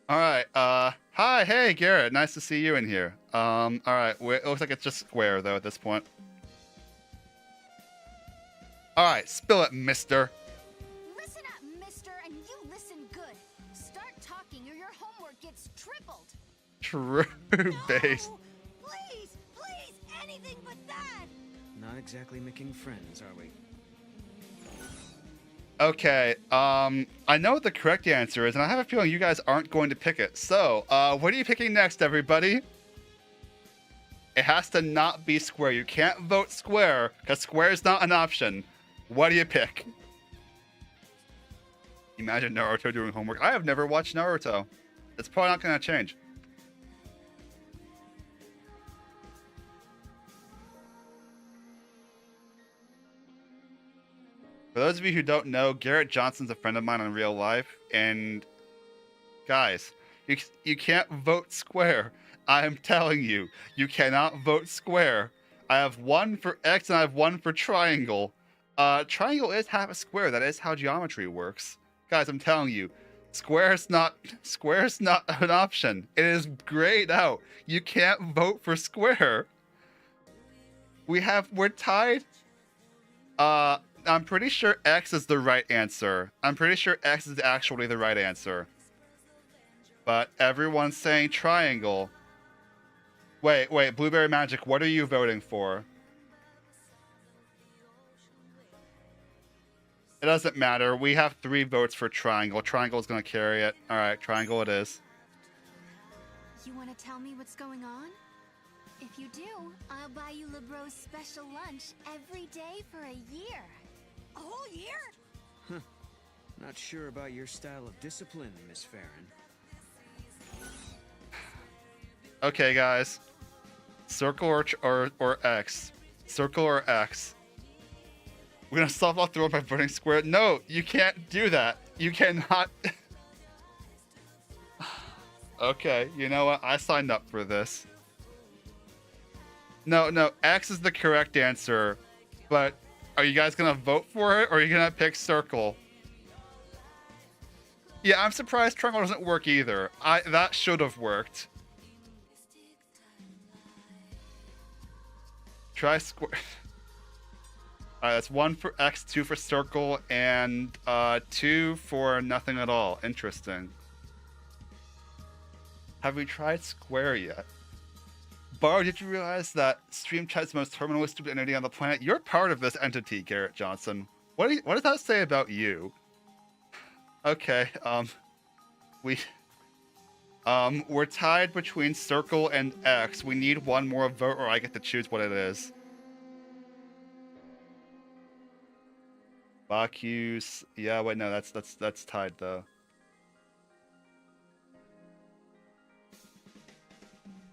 All right. Hi, hey, Garrett. Nice to see you in here. All right. It looks like it's just square, though, at this point. All right. Spill it, mister. Listen up, mister, and you listen good. Start talking or your homework gets tripled. True base. Please, please, anything but that! Not exactly making friends, are we? Okay, I know what the correct answer is, and I have a feeling you guys aren't going to pick it. So, what are you picking next, everybody? It has to not be square. You can't vote square, because square is not an option. What do you pick? Imagine Naruto doing homework. I have never watched Naruto. It's probably not going to change. For those of you who don't know, Garrett Johnson's a friend of mine in real life, and guys, you can't vote square. I'm telling you, you cannot vote square. I have one for X and I have one for triangle. Triangle is half a square. That is how geometry works. Guys, I'm telling you, square is not an option. It is grayed out. You can't vote for square. We're tied. I'm pretty sure X is the right answer. I'm pretty sure X is actually the right answer. But everyone's saying triangle. Wait, Blueberry Magic, what are you voting for? It doesn't matter. We have 3 votes for triangle. Triangle is going to carry it. All right, triangle it is. You want to tell me what's going on? If you do, I'll buy you LeBro's special lunch every day for a year. A whole year? Not sure about your style of discipline, Miss Farron. Okay, guys. Circle or X. Circle or X. We're gonna solve off the road by voting square. No, you can't do that. You cannot. Okay, you know what? I signed up for this. No, X is the correct answer. But are you guys gonna vote for it or are you gonna pick circle? Yeah, I'm surprised triangle doesn't work either. That should have worked. Try square. Alright, that's 1 for X, 2 for circle, and 2 for nothing at all. Interesting. Have we tried square yet? Bar, did you realize that Stream Chat's the most terminally stupid entity on the planet? You're part of this entity, Garrett Johnson. What does that say about you? Okay, we're tied between circle and X. We need one more vote or I get to choose what it is. Bacchus. Yeah, wait, no, that's tied though.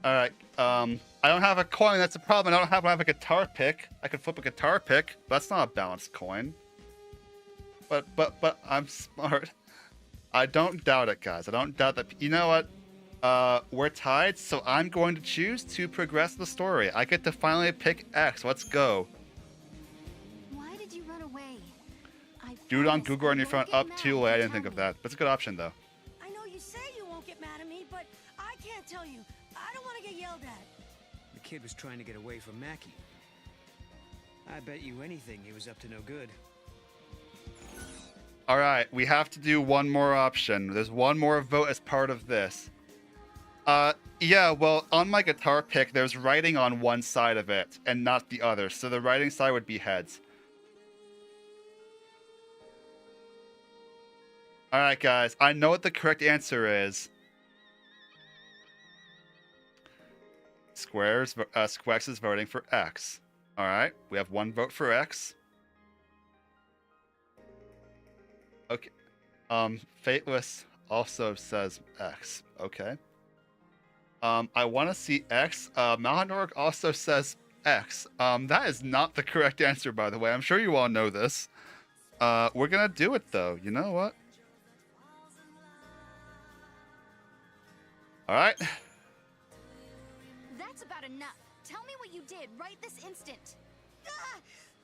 Alright, I don't have a coin, that's a problem. I don't have a guitar pick. I could flip a guitar pick, but that's not a balanced coin. But I'm smart. I don't doubt it, guys. I don't doubt that. You know what? We're tied, so I'm going to choose to progress the story. I get to finally pick X. Let's go. Why did you run away? Do it on Google on your phone. Up too late. I didn't think of that. That's a good option, though. I know you say you won't get mad at me, but I can't tell you. I don't want to get yelled at. The kid was trying to get away from Mackie. I bet you anything he was up to no good. Alright, we have to do one more option. There's one more vote as part of this. Yeah, well, on my guitar pick, there's writing on one side of it, and not the other. So the writing side would be heads. Alright, guys, I know what the correct answer is. Squex is voting for X. Alright, we have one vote for X. Okay. Fateless also says X. Okay. I want to see X. Malhanoric also says X. That is not the correct answer, by the way. I'm sure you all know this. We're gonna do it, though. You know what? Alright. That's about enough. Tell me what you did right this instant. Ah,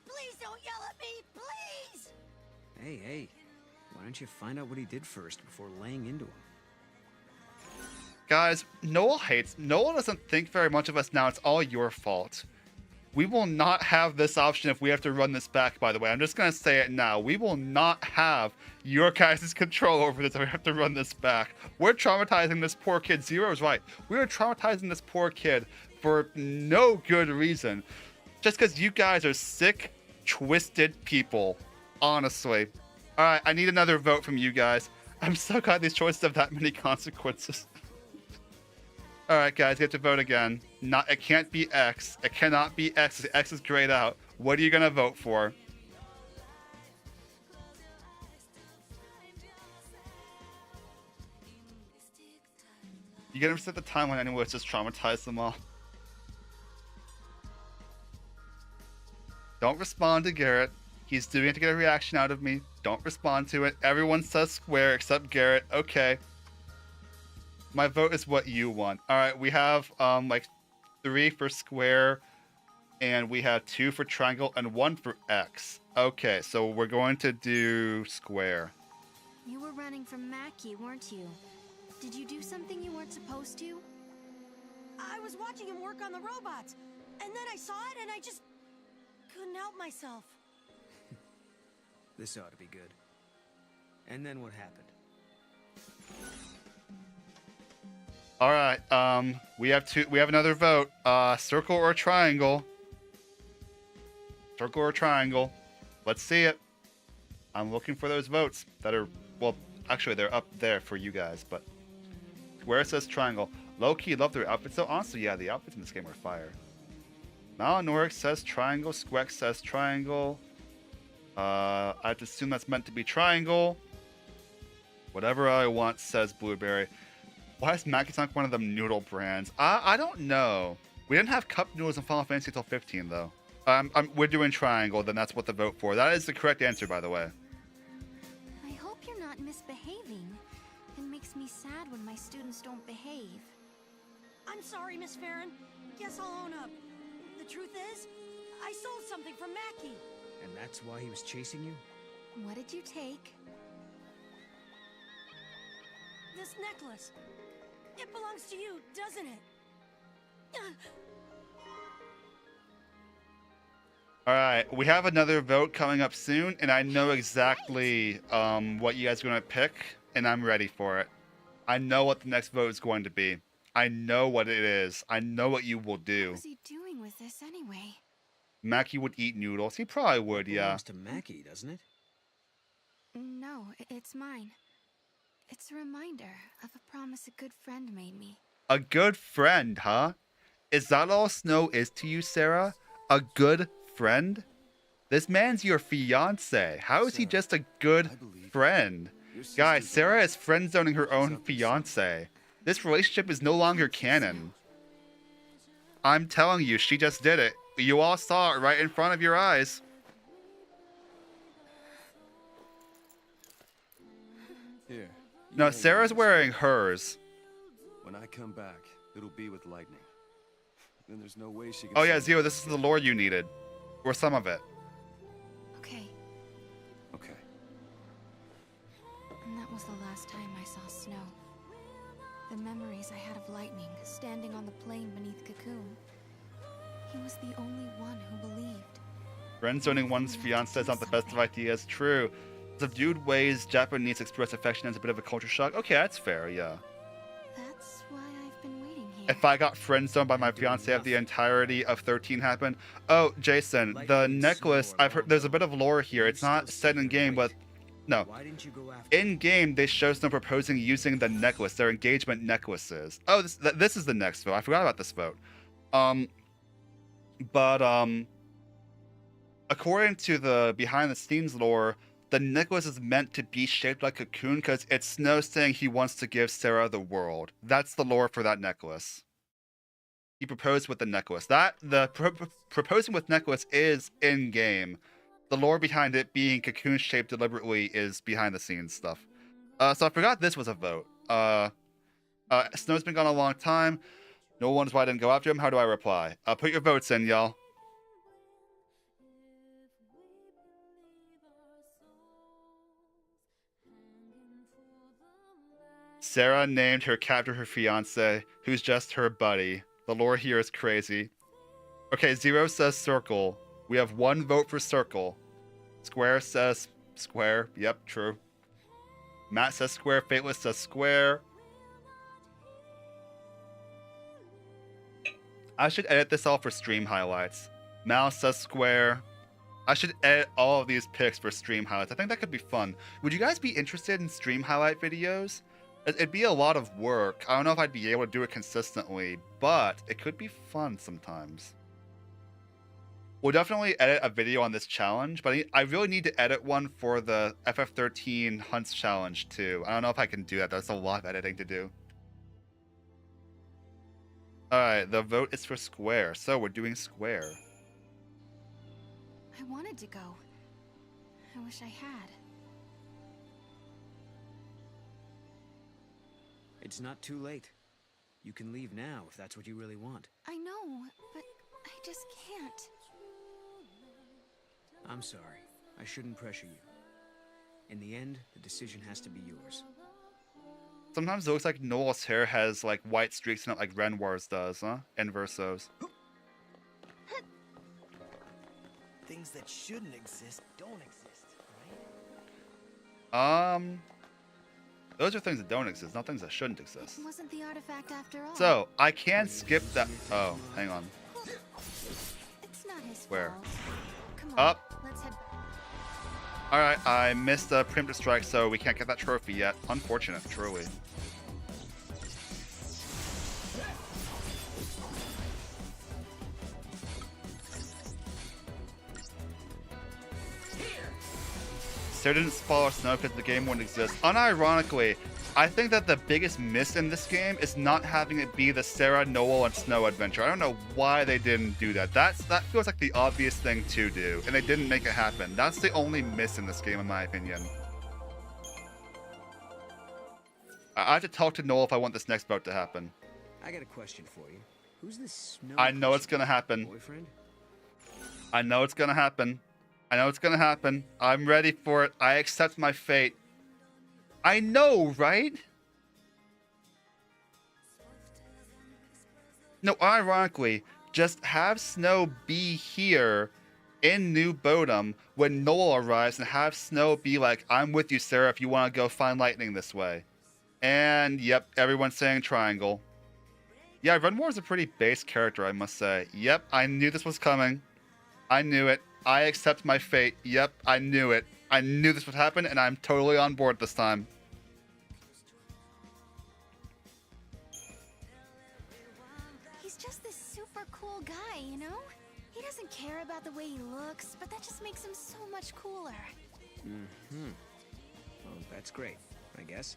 please don't yell at me, please! Hey. Why don't you find out what he did first before laying into him? Guys, Noel doesn't think very much of us now. It's all your fault. We will not have this option if we have to run this back, by the way. I'm just going to say it now. We will not have your guys' control over this if we have to run this back. We're traumatizing this poor kid. Zero's right. We are traumatizing this poor kid for no good reason. Just because you guys are sick, twisted people. Honestly. Alright, I need another vote from you guys. I'm so glad these choices have that many consequences. Alright, guys, you have to vote again. It can't be X. It cannot be X. X is grayed out. What are you gonna vote for? You get him set the timeline anyway, it's just traumatize them all. Don't respond to Garrett. He's doing it to get a reaction out of me. Don't respond to it. Everyone says square except Garrett. Okay. My vote is what you want. Alright, we have like 3 for square, and we have 2 for triangle, and 1 for X. Okay, so we're going to do square. You were running from Mackie, weren't you? Did you do something you weren't supposed to? I was watching him work on the robots, and then I saw it and I just couldn't help myself. This ought to be good. And then what happened? All right. We have another vote. Circle or triangle? Circle or triangle? Let's see it. I'm looking for those votes that are, well, actually they're up there for you guys, but where it says triangle. Low-key love their outfits, so honestly, yeah, the outfits in this game are fire. Malhanoric says triangle. Squex says triangle. I have to assume that's meant to be triangle. Whatever I want, says Blueberry. Why is Makitank one of them noodle brands? I don't know. We didn't have cup noodles in Final Fantasy until 15, though. We're doing triangle, then that's what to vote for. That is the correct answer, by the way. I hope you're not misbehaving. It makes me sad when my students don't behave. I'm sorry, Miss Farron. Guess I'll own up. The truth is, I sold something from Mackie. And that's why he was chasing you? What did you take? This necklace. It belongs to you, doesn't it? Alright, we have another vote coming up soon, and I know exactly what you guys are going to pick, and I'm ready for it. I know what the next vote is going to be. I know what it is. I know what you will do. What was he doing with this anyway? Mackie would eat noodles. He probably would, It yeah. belongs to Mackie, doesn't it? No, it's mine. It's a reminder of a promise a good friend made me. A good friend, huh? Is that all Snow is to you, Sarah? A good friend? This man's your fiance. How is he just a good friend? Guys, Sarah is friend zoning her own fiance. This relationship is no longer canon. I'm telling you, she just did it. You all saw it right in front of your eyes. Here. No, Sarah's wearing hers. When I come back, it'll be with lightning. Then there's no way she can. Oh yeah, Zero, this is the lore you needed. Or some of it. Okay. Okay. And that was the last time I saw Snow. The memories I had of Lightning standing on the plain beneath Cocoon. He was the only one who believed. Friend zoning one's fiance is not the best of ideas. True. Subdued ways Japanese express affection as a bit of a culture shock. Okay, that's fair, yeah. That's why I've been waiting here. If I got friend zoned by my fiance if the entirety of 13 happened. Oh, Jason, the necklace, I've heard there's a bit of lore here. It's not said in game, but no. Why didn't you go after In game, they show Snow proposing using the necklace, their engagement necklaces. Oh, this is the next vote. I forgot about this vote. According to the behind the scenes lore, the necklace is meant to be shaped like a cocoon because it's Snow saying he wants to give Sarah the world. That's the lore for that necklace. He proposed with the necklace. Proposing with necklace is in game. The lore behind it being cocoon shaped deliberately is behind the scenes stuff. So I forgot this was a vote. Snow's been gone a long time. No one's why I didn't go after him. How do I reply? Put your votes in, y'all. Sarah named her captor her fiance, who's just her buddy. The lore here is crazy. Okay, Zero says circle. We have one vote for circle. Square says square. Yep, true. Matt says square. Fateless says square. I should edit this all for stream highlights. Mal says square. I should edit all of these picks for stream highlights. I think that could be fun. Would you guys be interested in stream highlight videos? It'd be a lot of work. I don't know if I'd be able to do it consistently, but it could be fun sometimes. We'll definitely edit a video on this challenge, but I really need to edit one for the FF13 Hunts challenge too. I don't know if I can do that. That's a lot of editing to do. Alright, the vote is for square, so we're doing square. I wanted to go. I wish I had. It's not too late. You can leave now if that's what you really want. I know, but I just can't. I'm sorry. I shouldn't pressure you. In the end, the decision has to be yours. Sometimes it looks like Noel's hair has like white streaks in it like Renwar's does, huh? And Verso's. Things that shouldn't exist don't exist, right? Those are things that don't exist, not things that shouldn't exist. It wasn't the artifact after all. So, I can skip that. Oh, hang on. It's not his Where? fault. Come on, Up. let's head back. Alright, I missed a preemptive strike, so we can't get that trophy yet. Unfortunate, truly. Sarah didn't follow Snow because the game wouldn't exist. Unironically, I think that the biggest miss in this game is not having it be the Sarah, Noel, and Snow adventure. I don't know why they didn't do that. That feels like the obvious thing to do, and they didn't make it happen. That's the only miss in this game, in my opinion. I have to talk to Noel if I want this next bout to happen. I got a question for you. Who's this Snow? I know it's gonna happen. Boyfriend? I know it's gonna happen. I know it's gonna happen. I'm ready for it. I accept my fate. I know, right? No, ironically, just have Snow be here in New Bodom when Noel arrives and have Snow be like, I'm with you, Sarah, if you want to go find lightning this way. And, yep, everyone's saying triangle. Yeah, Renmore is a pretty base character, I must say. Yep, I knew this was coming. I knew it. I accept my fate. Yep, I knew it. I knew this would happen, and I'm totally on board this time. He's just this super cool guy, you know? He doesn't care about the way he looks, but that just makes him so much cooler. Mm-hmm. Well, that's great, I guess.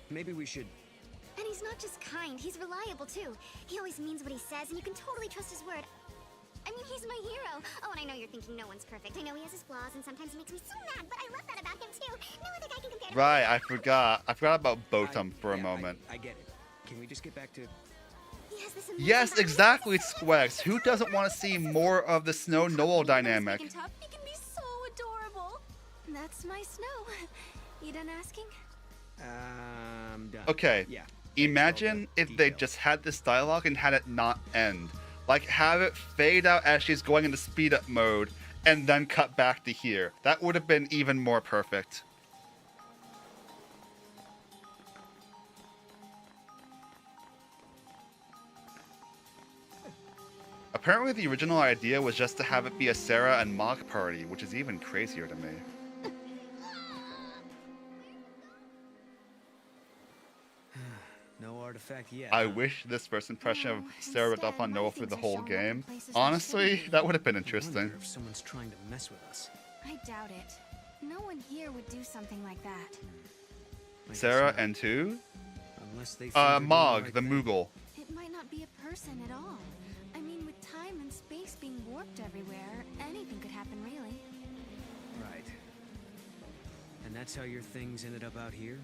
Maybe we should... And he's not just kind, he's reliable too. He always means what he says, and you can totally trust his word. I mean, he's my hero. Oh, and I know you're thinking no one's perfect. I know he has his flaws, and sometimes he makes me so mad, but I love that about him too. No other guy can compare to him. Right, I forgot. I forgot about Botum for a moment. I get it. Can we just get back to... He has this amazing Yes, body. exactly, Squex. Who doesn't want to see more of the Snow-Noel dynamic? He can be so adorable. That's my Snow. You done asking? Done. Okay, Yeah. imagine if they just had this dialogue and had it not end. Like, have it fade out as she's going into speed-up mode, and then cut back to here. That would have been even more perfect. Apparently the original idea was just to have it be a Sarah and Mog party, which is even crazier to me. No artifact yet. I wish this first impression of Sarah ripped off on Noel through the whole game. places Honestly, that would have been I wonder interesting. if someone's trying to mess with us. I doubt it. No one here would do something like that. I guess Sarah not. and who? Unless they think they're doing Mog, right the thing. Moogle. It might not be a person at all. I mean, with time and space being warped everywhere, anything could happen, really. Right. And that's how your things ended up out here?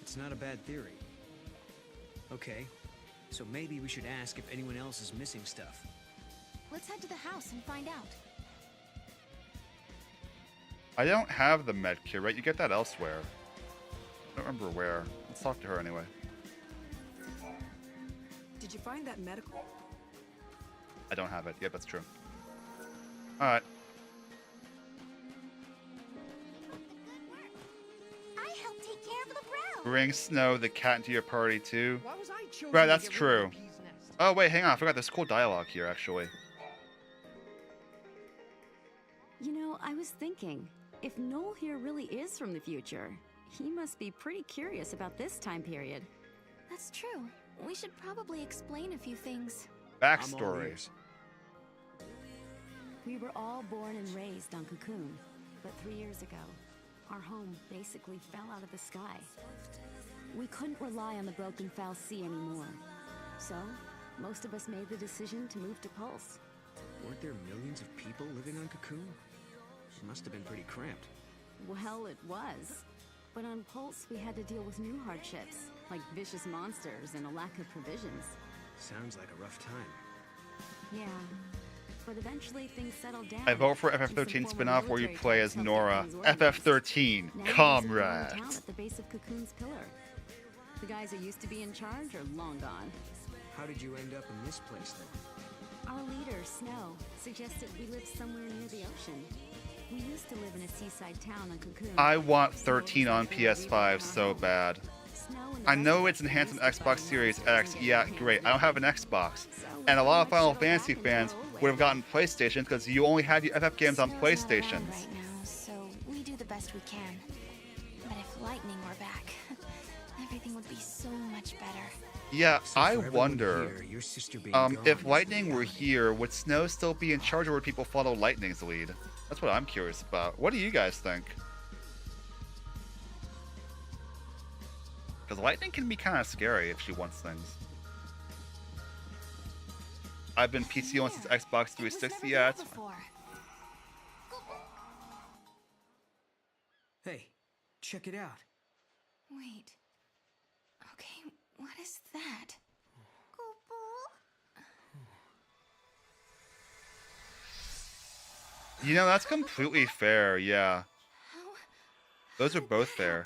It's not a bad theory. Okay, so maybe we should ask if anyone else is missing stuff. Let's head to the house and find out. I don't have the med kit, right? You get that elsewhere. I don't remember where. Let's talk to her anyway. Did you find that medical? I don't have it. Yep, that's true. Alright. I helped take care of LeBron. Bring Snow the cat into your party too. Why was I chosen Right, to that's get rid of true. the bee's nest? Oh wait, hang on. I forgot there's cool dialogue here actually. You know, I was thinking, if Noel here really is from the future, he must be pretty curious about this time period. That's true. We should probably explain a few things. I'm all Backstory. ears. We were all born and raised on Cocoon, but 3 years ago, our home basically fell out of the sky. We couldn't rely on the broken foul sea anymore. So, most of us made the decision to move to Pulse. Weren't there millions of people living on Cocoon? It must have been pretty cramped. Well, it was. But on Pulse, we had to deal with new hardships, like vicious monsters and a lack of provisions. Sounds like a rough time. Yeah. But eventually things settled down. I vote for and some FF13 former spin-off where you military play types as helped Nora. get things organized. FF13, Now there's a town comrades. at the base of Cocoon's pillar. The guys who used to be in charge are long gone. How did you end up in this place then? Our leader, Snow, suggested we live somewhere near the ocean. We used to live in a seaside town on Cocoon. I want 13 on PS5 so bad. Snow and the I rest know of it's us enhanced on used to find Xbox Series monsters X. and Yeah, get great. I don't have an Xbox. So we And a lot of pretty Final much Fantasy settled back fans into our old would have ways. gotten PlayStation because you only had your FF games on Snow's not around PlayStations. right now, so we do the best we can. But if Lightning were back, everything would be so much better. Yeah, So I for everyone wonder, here, your sister being if gone Lightning is were reality. here, would Snow still be in charge or would people follow Lightning's lead? That's what I'm curious about. What do you guys think? Because lightning can be kind of scary if she wants things. I've been PC on since Xbox 360. Yeah, it's fine. Hey, check it out. Wait. Okay, what is that? You know, that's completely fair, yeah. Those are both fair.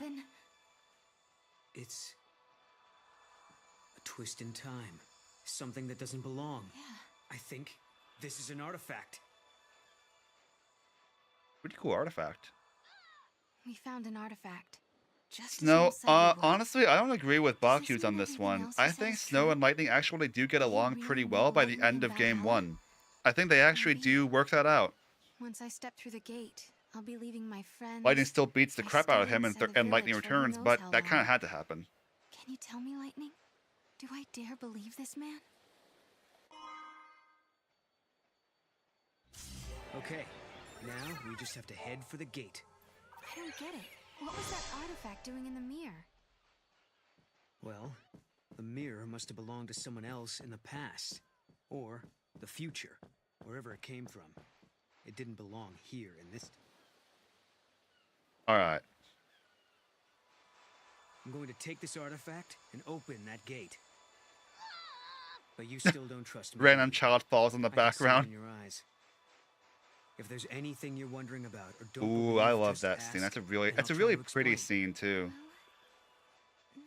It's a twist in time. Something that doesn't belong. Yeah. I think this is an artifact. Pretty cool artifact. We found an artifact. Just Snow, honestly, I don't agree with Baku's on this one. I think Snow and Lightning actually do get along pretty well by the end of Game 1. I think they actually do work that out. Once I step through the gate, I'll be leaving my friends. Lightning still beats the crap out of him and Lightning returns, but that kind of had to happen. Can you tell me, Lightning? Do I dare believe this man? Okay, now we just have to head for the gate. I don't get it. What was that artifact doing in the mirror? Well, the mirror must have belonged to someone else in the past. Or the future, wherever it came from. It didn't belong here in this... Alright. I'm going to take this artifact and open that gate. But you still don't trust me. Random child falls in the background. In your eyes. If there's anything you're wondering about or don't Ooh, believe, I love just that ask, scene. That's a and really I'll try to pretty explain. scene too.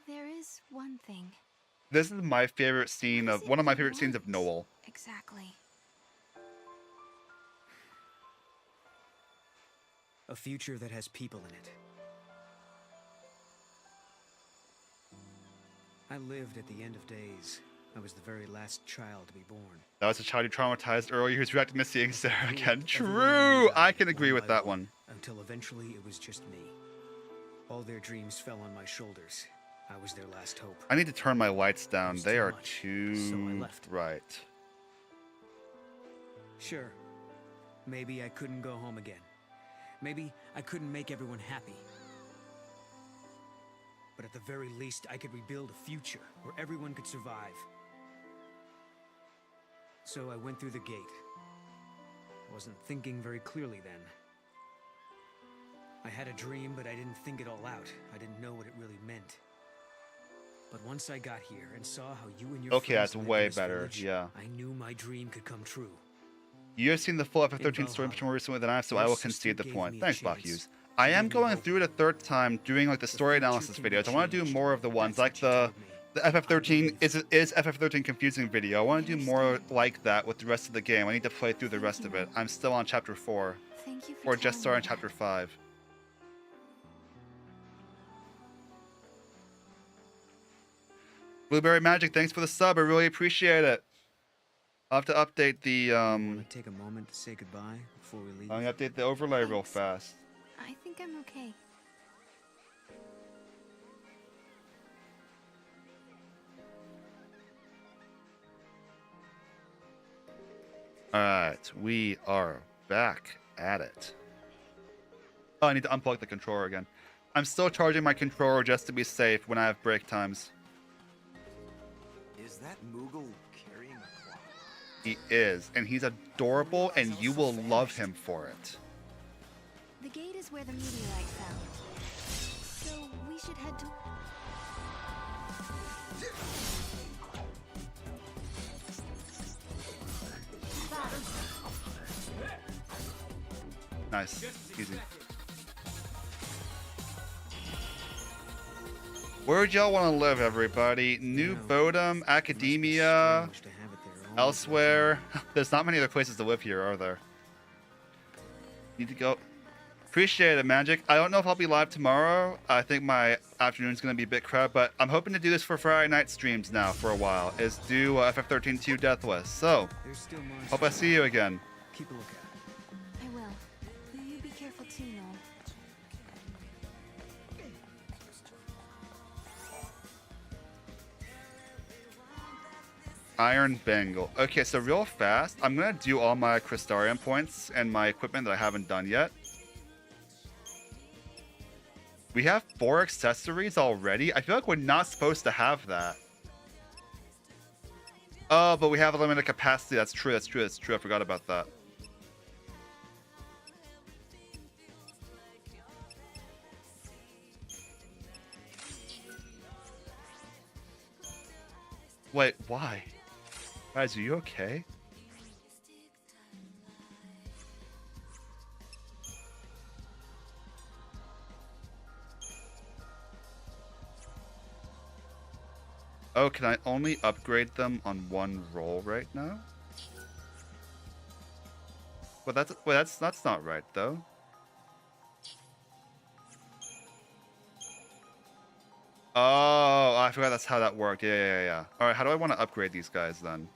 There is one thing. This is my favorite scene of one of my favorite scenes of Noel. Exactly. A future that has people in it. I lived at the end of days. I was the very last child to be born. That was a child you traumatized earlier who's reacting to seeing Sarah again. True! I can agree with that one. Until eventually it was just me. All their dreams fell on my shoulders. I was their last hope. I need to turn my lights down. They are too so I left. bright. Sure. Maybe I couldn't go home again. Maybe I couldn't make everyone happy. But at the very least, I could rebuild a future where everyone could survive. So I went through the gate. I wasn't thinking very clearly then. I had a dream, but I didn't think it all out. I didn't know what it really meant. But once I got here and saw how you and your Okay, friends that's lived way in this better, village, yeah. I knew my dream could come true. You have seen the full FF13 story much more recently than I have, so I will concede the point. Thanks, Baku's. I am going through it a third time, doing like the story analysis videos. I want to do more of the ones like the FF13 is FF13 confusing video. I want to do more like that with the rest of the game. I need to play through the rest of it. I'm still on chapter 4, Thank you for or just starting telling me chapter 5. Blueberry Magic, thanks for the sub. I really appreciate it. I'll have to update the Want to take a moment to say goodbye before we leave? I'll update the overlay real fast. I think I'm okay. Alright, we are back at it. Oh, I need to unplug the controller again. I'm still charging my controller just to be safe when I have break times. Is that Moogle carrying a clock? He is, and he's adorable, and you will love him for it. The gate is where the meteorite fell. So we should head to... Nice. Easy. Where'd y'all want to live, everybody? New Bodum, Academia, elsewhere. There's not many other places to live here, are there? Need to go. Appreciate it, Magic. I don't know if I'll be live tomorrow. I think my afternoon's going to be a bit crowded, but I'm hoping to do this for Friday night streams now for a while. Is do FF13-2 Deathless. So, hope I see you again. Keep a lookout. I will. You be careful too, Noel. Iron Bangle. Okay, so real fast, I'm going to do all my Crystarium points and my equipment that I haven't done yet. We have 4 accessories already? I feel like we're not supposed to have that. Oh, but we have a limited capacity. That's true, that's true, that's true. I forgot about that. Wait, why? Guys, are you okay? Oh, can I only upgrade them on one roll right now? Well, that's not right though. Oh, I forgot that's how that worked. Yeah. All right, how do I want to upgrade these guys then?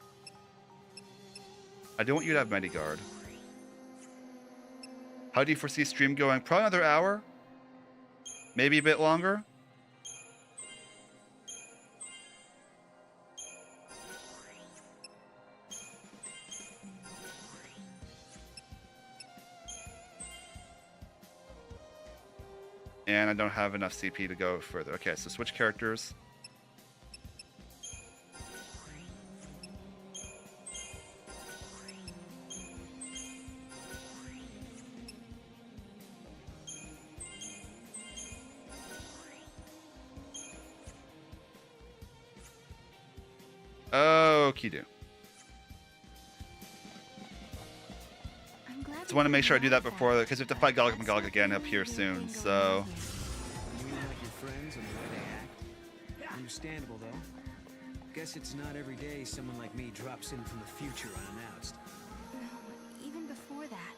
I do want you to have Mediguard. How do you foresee stream going? Probably another hour? Maybe a bit longer? And I don't have enough CP to go further. Okay, so switch characters. Okie do. Just want to make sure I do that before, because we have to fight Gog Magog again up here soon, so... You mean like your friends and the way they act? Understandable, though. Guess it's not every day someone like me drops in from the future unannounced. No, even before that.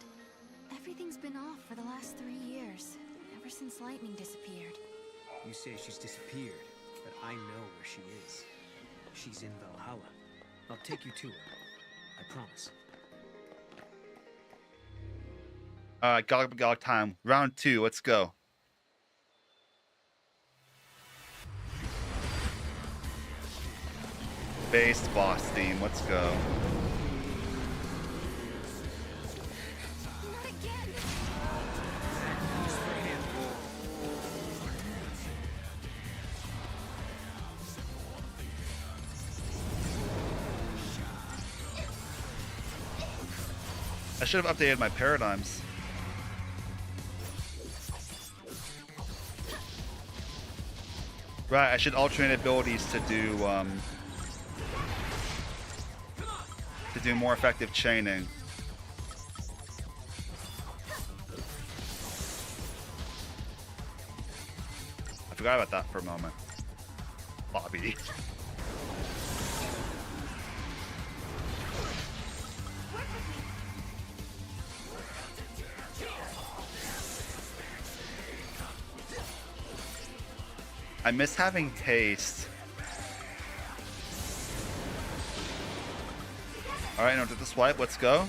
Everything's been off for the last 3 years. Ever since Lightning disappeared. You say she's disappeared, but I know where she is. She's in Valhalla. I'll take you to her. I promise. Alright, Gog Magog time. Round 2, let's go. Base boss theme, let's go. I should have updated my paradigms. Right, I should alternate abilities to do more effective chaining. I forgot about that for a moment. Bobby. I miss having haste. Alright, now to the swipe, let's go.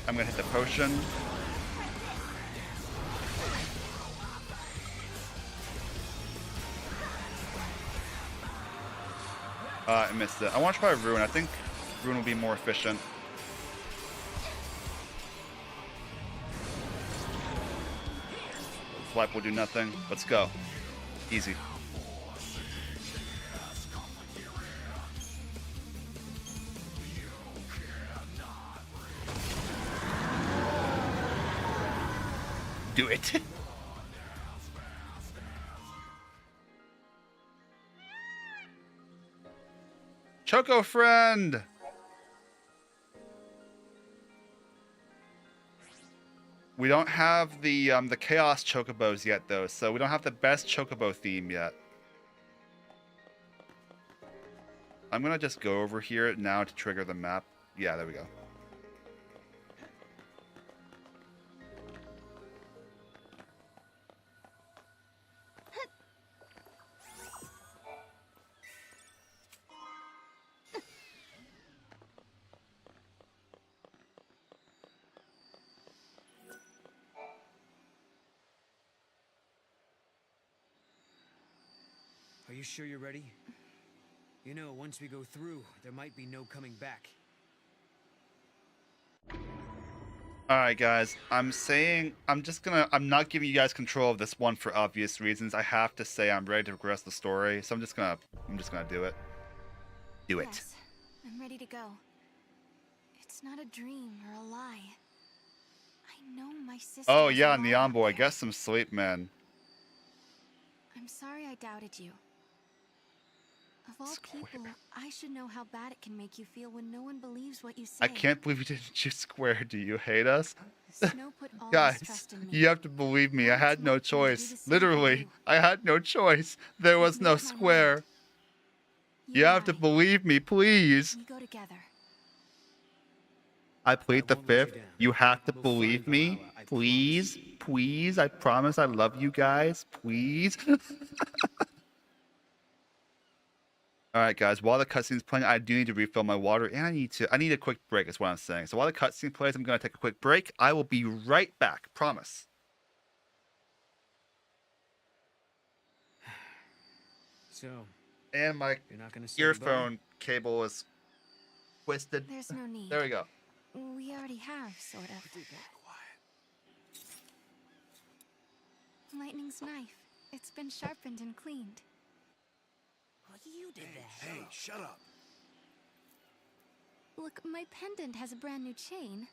I'm gonna hit the potion. I missed it. I want to try Ruin. I think Ruin will be more efficient. Swipe will do nothing. Let's go. Easy. Do it. Choco friend. We don't have the Chaos Chocobos yet, though, so we don't have the best Chocobo theme yet. I'm gonna just go over here now to trigger the map. Yeah, there we go. you sure you're ready? You know, once we go through, there might be no coming back. Alright guys, I'm not giving you guys control of this one for obvious reasons. I have to say I'm ready to progress the story, so I'm just gonna do it. Do it. Yes, I'm ready to go. It's not a dream or a lie. I know my sister. Oh yeah, Neon Boy, get some sleep, man. I'm sorry I doubted you. Of all people, I should know how bad it can make you feel when no one believes what you say. I can't believe you didn't choose Square. Do you hate us? Snow put all his Guys, trust in me. you have to believe me. I had no choice. Literally, I had no choice. There was no Square. You have to believe me, please. We go together. I plead the fifth. You have to believe me. Please. Please. I promise I love you guys. Please. Alright guys, while the cutscene's playing, I do need to refill my water, and I need a quick break, is what I'm saying. So while the cutscene plays, I'm going to take a quick break. I will be right back. Promise. So, and my you're not gonna say earphone cable is twisted. There's no need. There we go. We already have, sort of. Lightning's knife. It's been sharpened and cleaned. You did that. Hey, shut up. Look, my pendant has a brand new chain.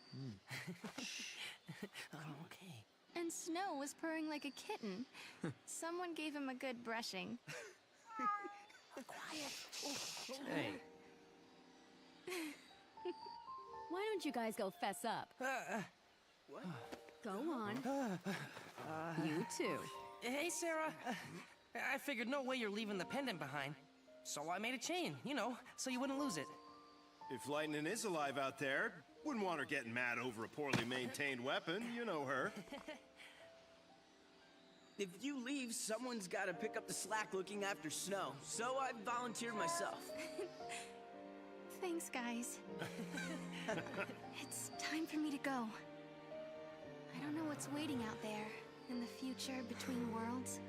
Okay. And Snow was purring like a kitten. Someone gave him a good brushing. Quiet. Hey. Why don't you guys go fess up? What? Go on. You too. Hey, Sarah. I figured no way you're leaving the pendant behind. So I made a chain, you know, so you wouldn't lose it. If Lightning is alive out there, wouldn't want her getting mad over a poorly maintained weapon. You know her. If you leave, someone's got to pick up the slack looking after Snow. So I volunteered myself. Thanks, guys. It's time for me to go. I don't know what's waiting out there in the future between worlds,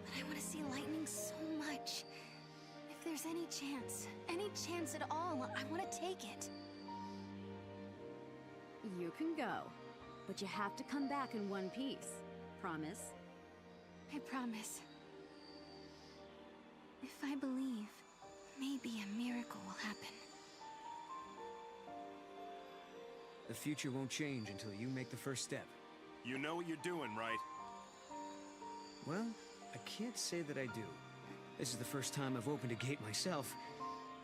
but I want to see Lightning so much. If there's any chance at all, I want to take it. You can go, but you have to come back in one piece. Promise? I promise. If I believe, maybe a miracle will happen. The future won't change until you make the first step. You know what you're doing, right? Well, I can't say that I do. This is the first time I've opened a gate myself.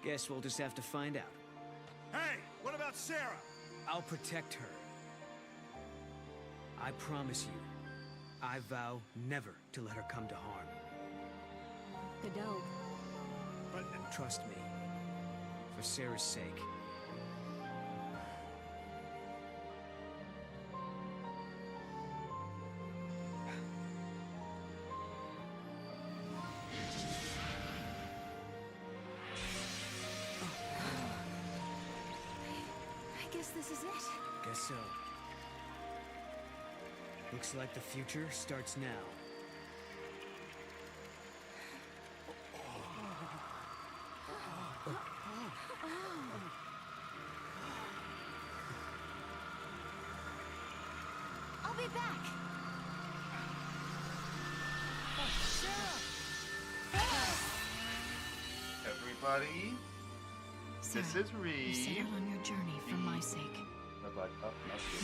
Guess we'll just have to find out. Hey, what about Sarah? I'll protect her. I promise you. I vow never to let her come to harm. Cadeau. But trust me. For Sarah's sake. I guess this is it. Guess so. Looks like the future starts now. I'll be back. Everybody, Sarah, this is you Reed. set out on your journey for my sake.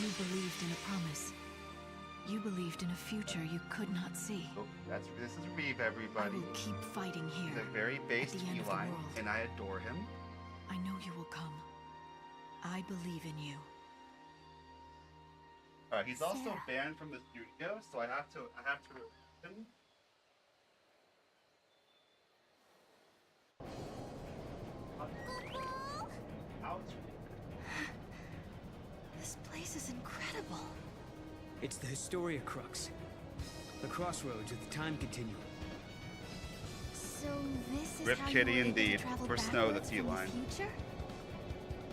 You believed in a promise. You believed in a future you could not see. Oh, this is Reeve, I everybody. will keep fighting He's here. a very base at the end of the feline, world. and I adore him. I know you will come. I believe in you. Alright, he's also Sarah. banned from the studio, so I have to. Ouch. This place is incredible. It's the Historia Crux. The crossroads of the time continuum. So this is Rip how Kitty you were able to indeed, travel for Snow the backwards from feline. future?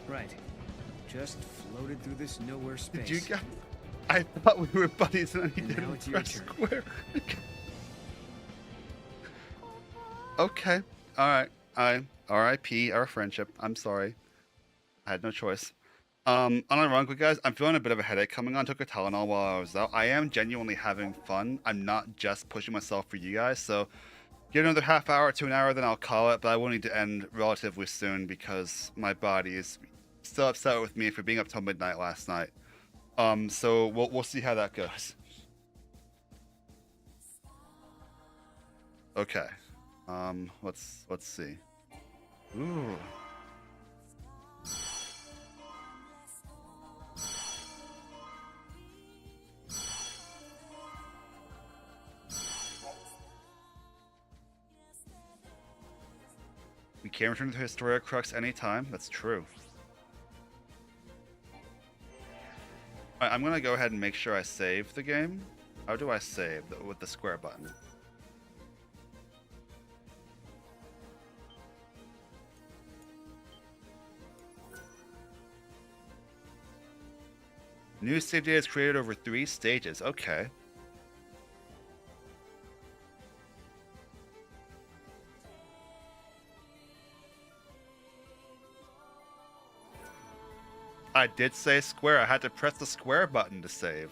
Right. Just floated through this nowhere space. Did you guys? I thought we were buddies and I And now didn't it's your press turn. square. Okay. All right. R.I.P. our friendship. I'm sorry. I had no choice. Unironically, guys, I'm feeling a bit of a headache coming on. Took a Tylenol while I was out. I am genuinely having fun. I'm not just pushing myself for you guys. So, give another half hour to an hour, then I'll call it. But I will need to end relatively soon because my body is still upset with me for being up till midnight last night. So we'll see how that goes. Okay. Let's see. Ooh. We can return to the Historia Crux anytime. That's true. Alright, I'm gonna go ahead and make sure I save the game. How do I save? With the square button. New save data is created over 3 stages. Okay. I did say square. I had to press the square button to save.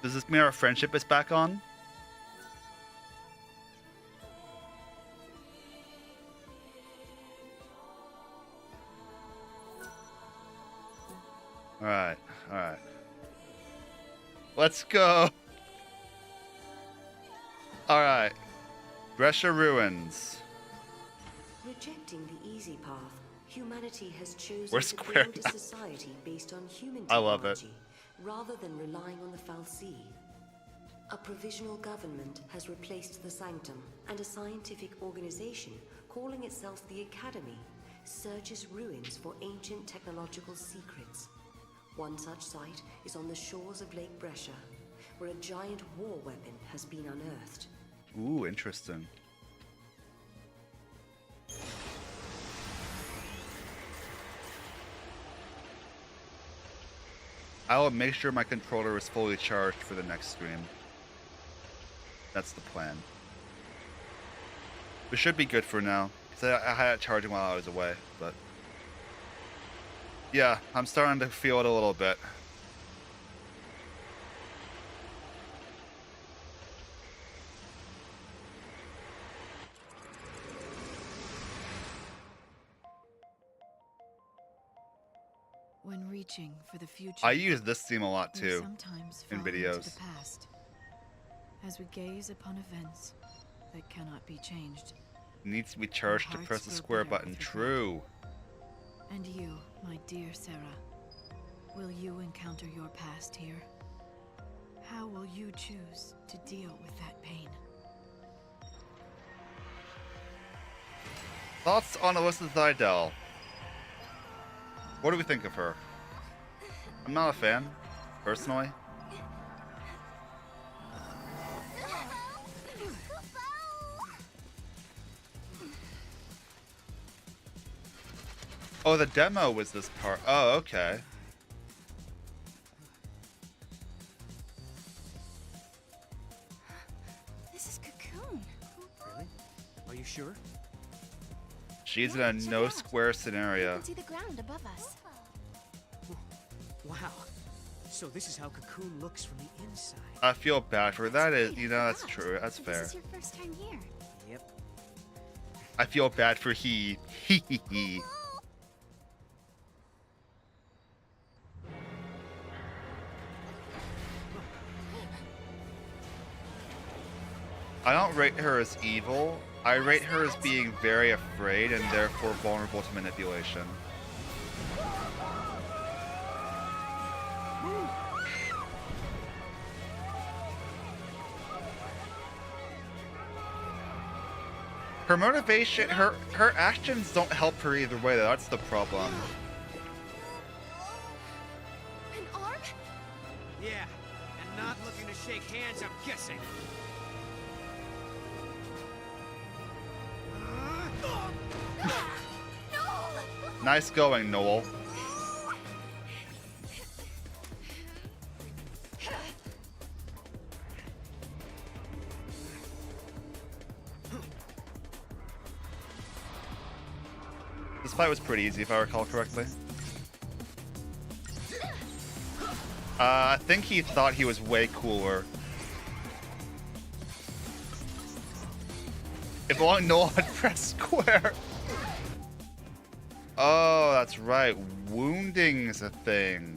Does this mean our friendship is back on? Alright, alright. Let's go! Alright. Brescia Ruins. Rejecting the easy path, humanity has chosen We're to square build now. a society based on human I love it. technology, rather than relying on the Fal'Cie. A provisional government has replaced the Sanctum, and a scientific organization calling itself the Academy searches ruins for ancient technological secrets. One such site is on the shores of Lake Brescia, where a giant war weapon has been unearthed. Ooh, interesting. I will make sure my controller is fully charged for the next stream. That's the plan. It should be good for now. Cause I had it charging while I was away, but yeah, I'm starting to feel it a little bit. When reaching for the future, I use this theme a lot we too sometimes in fall into videos. the past, as we gaze upon events that cannot be changed. Needs to be charged to hearts press the grow square bitter button. with regret. True. And you, my dear Sarah, will you encounter your past here? How will you choose to deal with that pain? Thoughts on Alyssa Zidell? What do we think of her? I'm not a fan, personally. Oh, the demo was this part. Oh, okay. This is Cocoon. Really? Are you sure? She's in a no square You scenario. can see the ground above us. Wow. So this is how Cocoon looks from the inside. I feel bad for her. That is, you know, that's true. That's fair. This is your first time here. Yep. I feel bad for he. He. I don't rate her as evil. I rate her as being very afraid and therefore vulnerable to manipulation. Her motivation, her actions don't help her either way, though. That's the problem. An arm? Yeah, and not looking to shake hands, I'm guessing. Nice going, Noel. This fight was pretty easy if I recall correctly. I think he thought he was way cooler. If only Noel had pressed square. Oh, that's right. Wounding is a thing.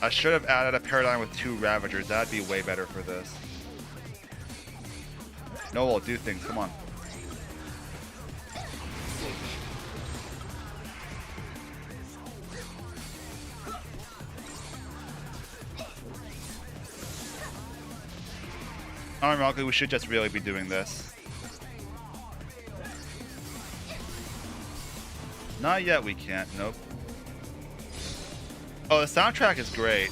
I should have added a paradigm with 2 Ravagers. That'd be way better for this. Noel, do things. Come on. Ironically, we should just really be doing this. Not yet, we can't. Nope. Oh, the soundtrack is great.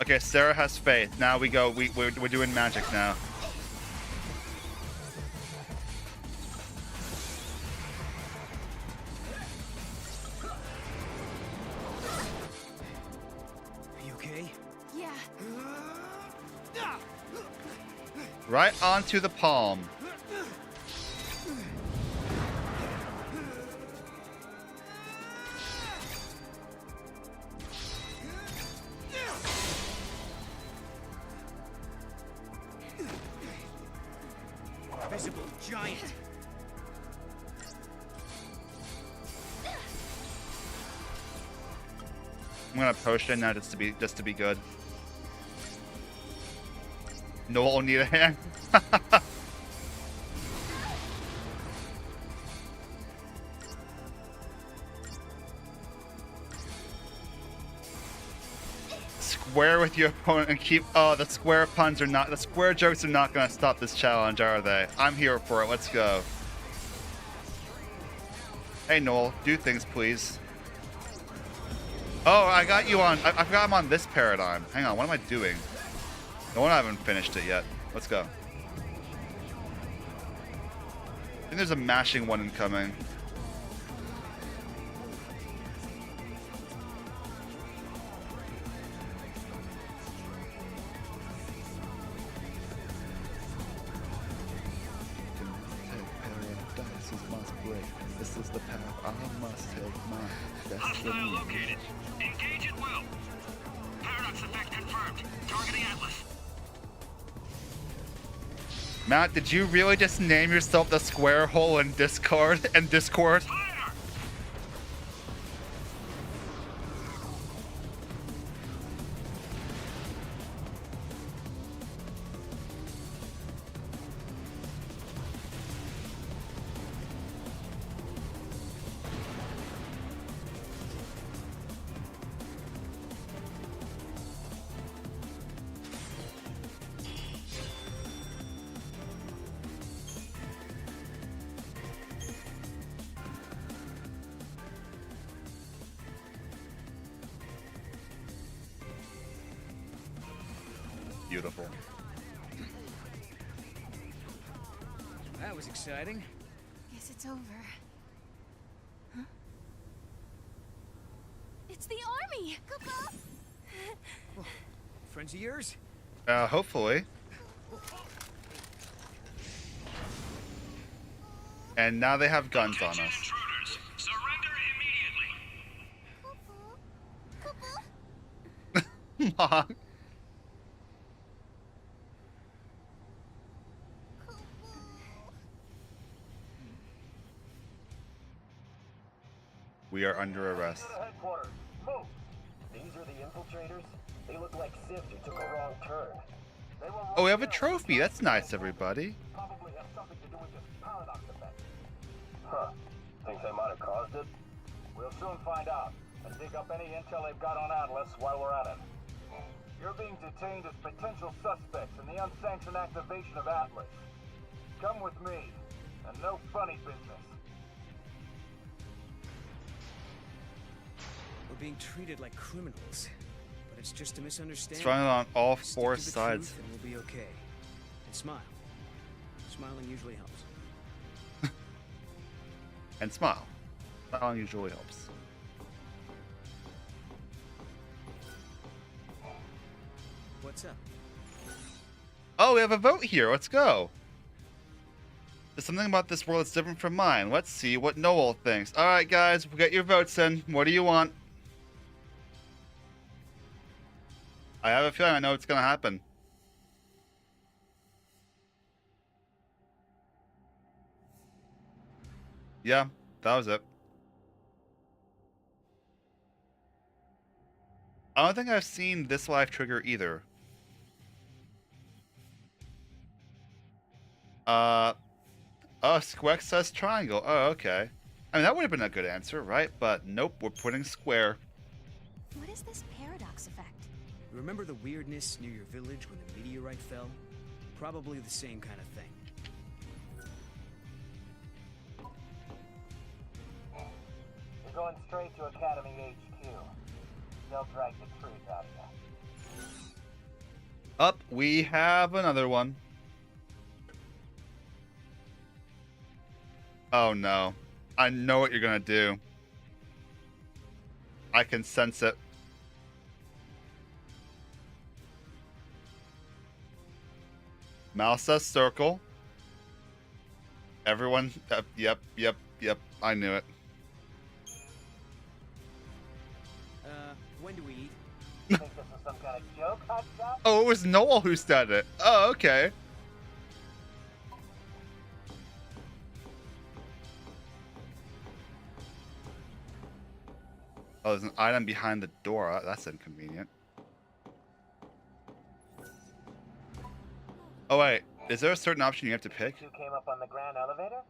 Okay, Sarah has faith. Now we go. We're doing magic now. Are you okay? Yeah. Right onto the palm. Visible giant. I'm gonna potion now just to be good. Noel will need a hand. Square with your opponent and keep. Oh, the square puns are not. The square jokes are not gonna stop this challenge, are they? I'm here for it. Let's go. Hey Noel, do things, please. Oh, I got you on. I forgot I'm on this paradigm. Hang on, what am I doing? No, I haven't finished it yet. Let's go. I think there's a mashing one incoming. This is the path I must take my destiny. Hostile located. Engage at will. Paradox effect confirmed. Targeting Atlas. Matt, did you really just name yourself the square hole in Discord? Beautiful. That was exciting. Guess it's over. Huh? It's the army! Friends of yours? Hopefully. And now they have guns on us. Mom. We are under arrest. Headquarters. Move. These are the infiltrators. They look like civs who took a wrong turn. Oh, we have a trophy. That's nice, everybody. Probably have something to do with this paradox effect. Huh. Think they might have caused it? We'll soon find out. And dig up any intel they've got on Atlas while we're at it. You're being detained as potential suspects in the unsanctioned activation of Atlas. Come with me. And no funny business. We're being treated like criminals, but it's just a misunderstanding. It's running on all Stick four to the sides. truth and we'll be okay. And smile. Smiling usually helps. And smile. Smiling usually helps. What's up? Oh, we have a vote here. Let's go. There's something about this world that's different from mine. Let's see what Noel thinks. Alright, guys, we got your votes in. What do you want? I have a feeling I know what's going to happen. Yeah, that was it. I don't think I've seen this live trigger either. Oh, Squeck says triangle. Oh, okay. I mean, that would have been a good answer, right? But nope, we're putting square. What is this paradox effect? Remember the weirdness near your village when the meteorite fell? Probably the same kind of thing. You're going straight to Academy HQ. They'll drag the truth out of you. Up, we have another one. Oh no. I know what you're gonna do. I can sense it. Mal says circle. Everyone, yep. I knew it. When do we eat? Think this is some kind of joke, hotshot? Oh, it was Noel who said it. Oh, okay. Oh, there's an item behind the door. That's inconvenient. Oh, wait. Is there a certain option you have to pick? You came up on the grand elevator?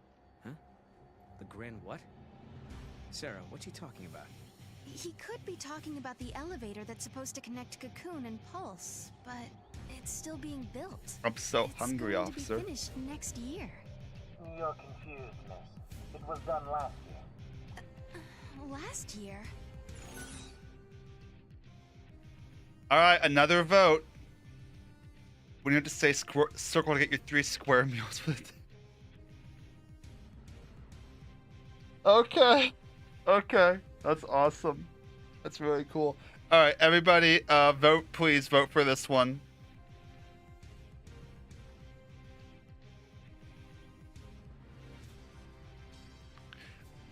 Huh? The grand what? Sarah, what's he talking about? He could be talking about the elevator that's supposed to connect Cocoon and Pulse, but it's still being built. I'm so hungry, it's going officer. to be finished next year. You're confused, miss. It was done last year. Last year? Alright, another vote. When you have to say circle to get your 3 square meals with it. Okay. Okay. That's awesome. That's really cool. Alright, everybody, vote, please. Vote for this one.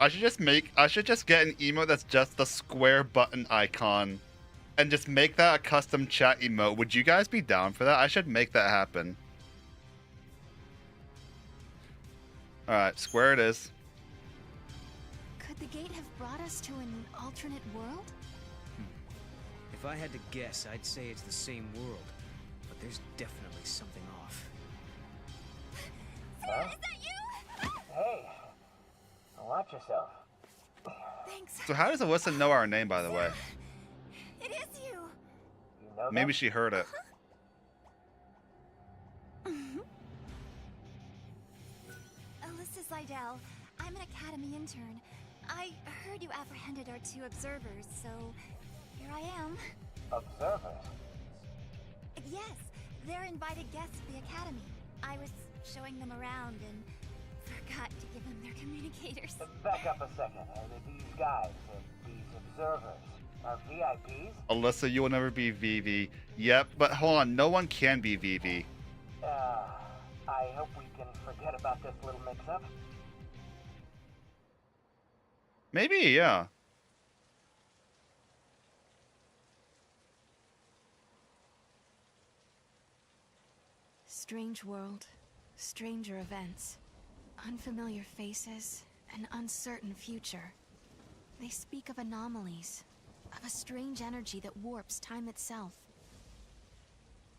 I should just get an emote that's just the square button icon. And just make that a custom chat emote. Would you guys be down for that? I should make that happen. Alright, square it is. Could the gate have brought us to an alternate world? If I had to guess, I'd say it's the same world. But there's definitely something off. Huh? Is that you? Hey. Watch yourself. Thanks. So how does Alyssa know our name, by the way? It is you. You know Maybe them? she heard it. Alyssa Seidel. I'm an Academy intern. I heard you apprehended our 2 observers, so here I am. Observers? Yes, they're invited guests of the Academy. I was showing them around and forgot to give them their communicators. Back up a second. These guys, these observers, are VIPs? Alyssa, you will never be Vivi. Yep, but hold on. No one can be Vivi. I hope we can forget about this little mix-up. Maybe, yeah. Strange world, stranger events, unfamiliar faces, an uncertain future. They speak of anomalies, of a strange energy that warps time itself.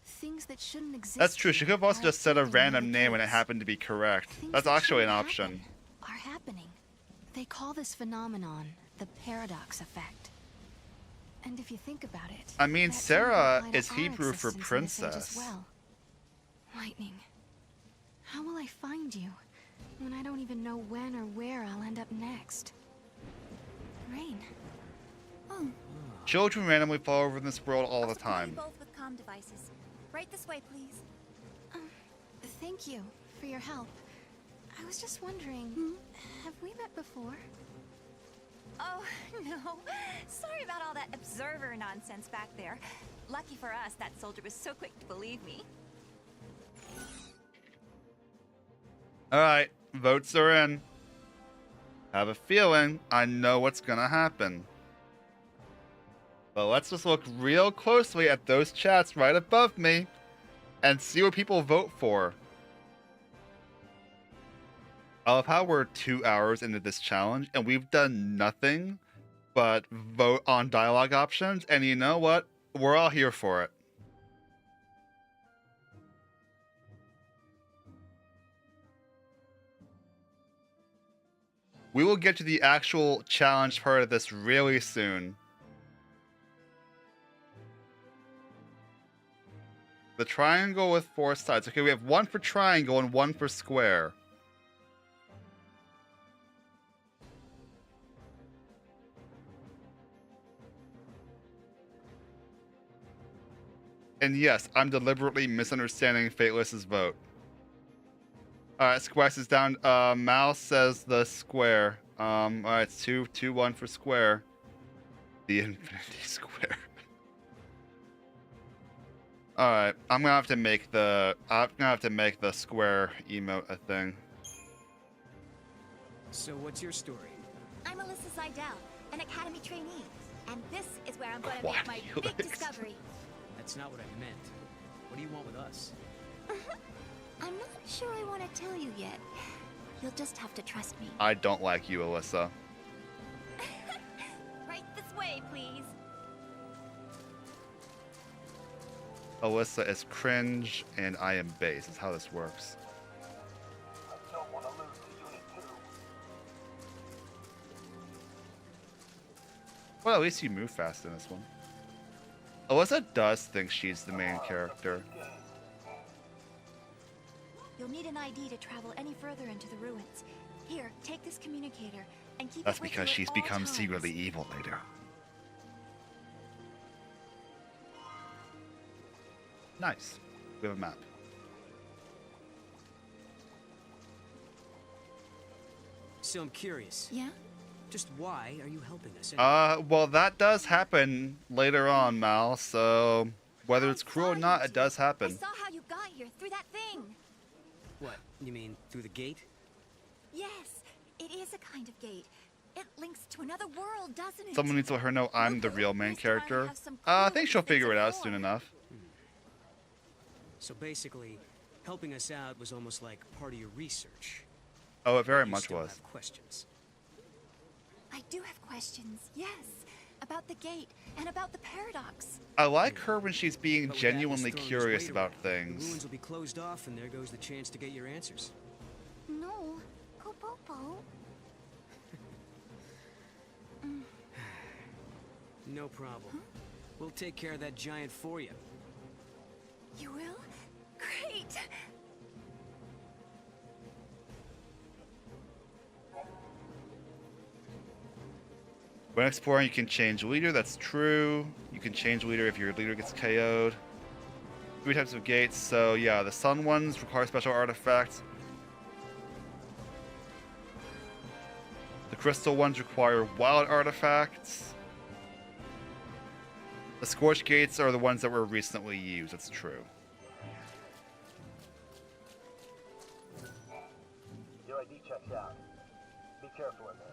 Things that shouldn't exist. That's true. She could have also are just said a existing in random other name and it places. happened to be correct. Things That's that actually an shouldn't option. Are happening. They call this phenomenon the paradox effect. And if you think about it, I mean, that seems Sarah to apply to is our Hebrew for existence in this age princess. as well. Lightning, how will I find you when I don't even know when or where I'll end up next? Rain. Oh, Children randomly fall over in this world all the I'll supply you time. both with comm devices. Right this way, please. Thank you for your help. I was just wondering, have we met before? Oh, no. Sorry about all that observer nonsense back there. Lucky for us, that soldier was so quick to believe me. Alright, votes are in. Have a feeling I know what's gonna happen. But let's just look real closely at those chats right above me and see what people vote for. I love how we're 2 hours into this challenge and we've done nothing but vote on dialogue options, and you know what? We're all here for it. We will get to the actual challenge part of this really soon. The triangle with 4 sides. Okay, we have 1 for triangle and 1 for square. And yes, I'm deliberately misunderstanding Fateless's vote. Alright, Squash is down. Mal says the square. Alright, it's 2-1 for square. The infinity square. Alright, I'm gonna have to make the square emote a thing. So what's your story? I'm Alyssa Seidel, an academy trainee. And this is where I'm going to make my big discovery. That's not what I meant. What do you want with us? I'm not sure I want to tell you yet. You'll just have to trust me. I don't like you, Alyssa. Right this way, please. Alyssa is cringe and I am base. Is how this works. I don't want to lose to Unit 2. Well, at least you move fast in this one. Alyssa does think she's the main character. You'll need an ID to travel any further into the ruins. Here, take this communicator and keep That's it with because you at she's all become times. secretly evil later. Nice. We have a map. So I'm curious. Yeah? Just why are you helping us? Anyway? Well, that does happen later on, Mal. So whether it's cruel or not, it does happen. I saw how you got here through that thing. What? You mean through the gate? Yes, it is a kind of gate. It links to another world, doesn't it? Someone needs to let her know I'm the real main character. I think she'll figure it out soon enough. So basically, helping us out was almost like part of your research. Oh, it very You much still was. have questions. I do have questions, yes. About the gate and about the paradox. I like her when she's being But with Atlas genuinely throwing his curious weight about around, The things. ruins will be closed off, and there goes the chance to get your answers. No, Popopo. No problem. We'll take care of that giant for you. You will? Great! When exploring, you can change leader. That's true. You can change leader if your leader gets KO'd. 3 types of gates. So yeah, the sun ones require special artifacts. The crystal ones require wild artifacts. The scorch gates are the ones that were recently used. That's true. Your ID checks out. Be careful in there.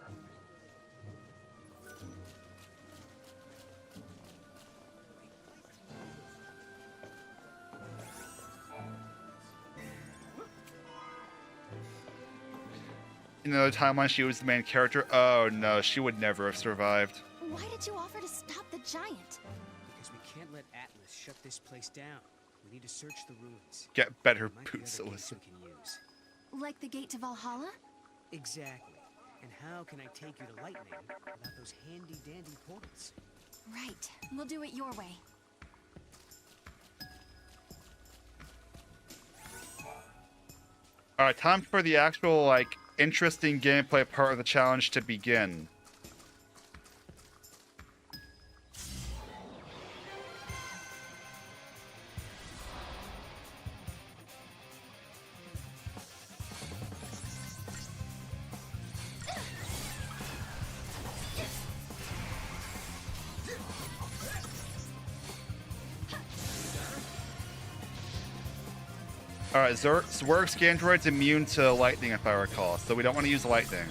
In another timeline, she was the main character. Oh no, she would never have survived. Why did you offer to stop the giant? Because we can't let Atlas shut this place down. We need to search the ruins. Get better There might be boots, other gates Alyssa. we can use. Like the gate to Valhalla? Exactly. And how can I take you to Lightning without those handy-dandy portals? Right. We'll do it your way. Alright, time for the actual, like, interesting gameplay part of the challenge to begin. Alright, Zwerg's android's immune to lightning, if I recall, so we don't want to use lightning.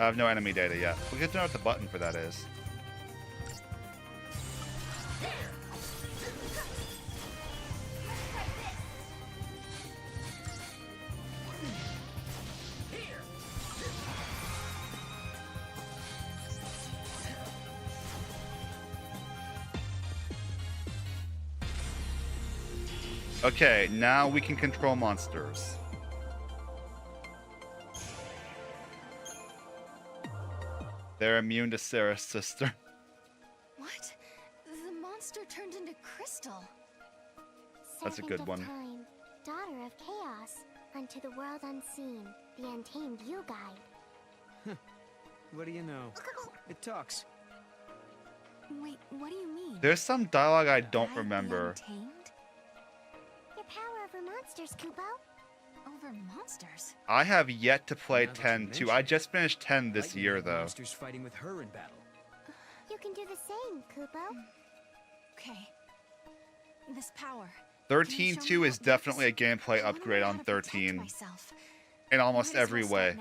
I have no enemy data yet. We get to know what the button for that is. Okay, now we can control monsters. They're immune to Sarah's sister. What? The monster turned into crystal. That's a good one. Time, daughter of chaos, unto the world unseen, the untamed you guide. What do you know? It talks. Wait, what do you mean? There's some dialogue I don't remember. Untamed? Your power over monsters, Kupo. Over monsters? I have yet to play 10 too. I just finished 10 this year though. Monsters fighting with her in battle. You can do the same, Kupo. Okay. This power. 13-2 is definitely a gameplay upgrade on 13 in almost every way.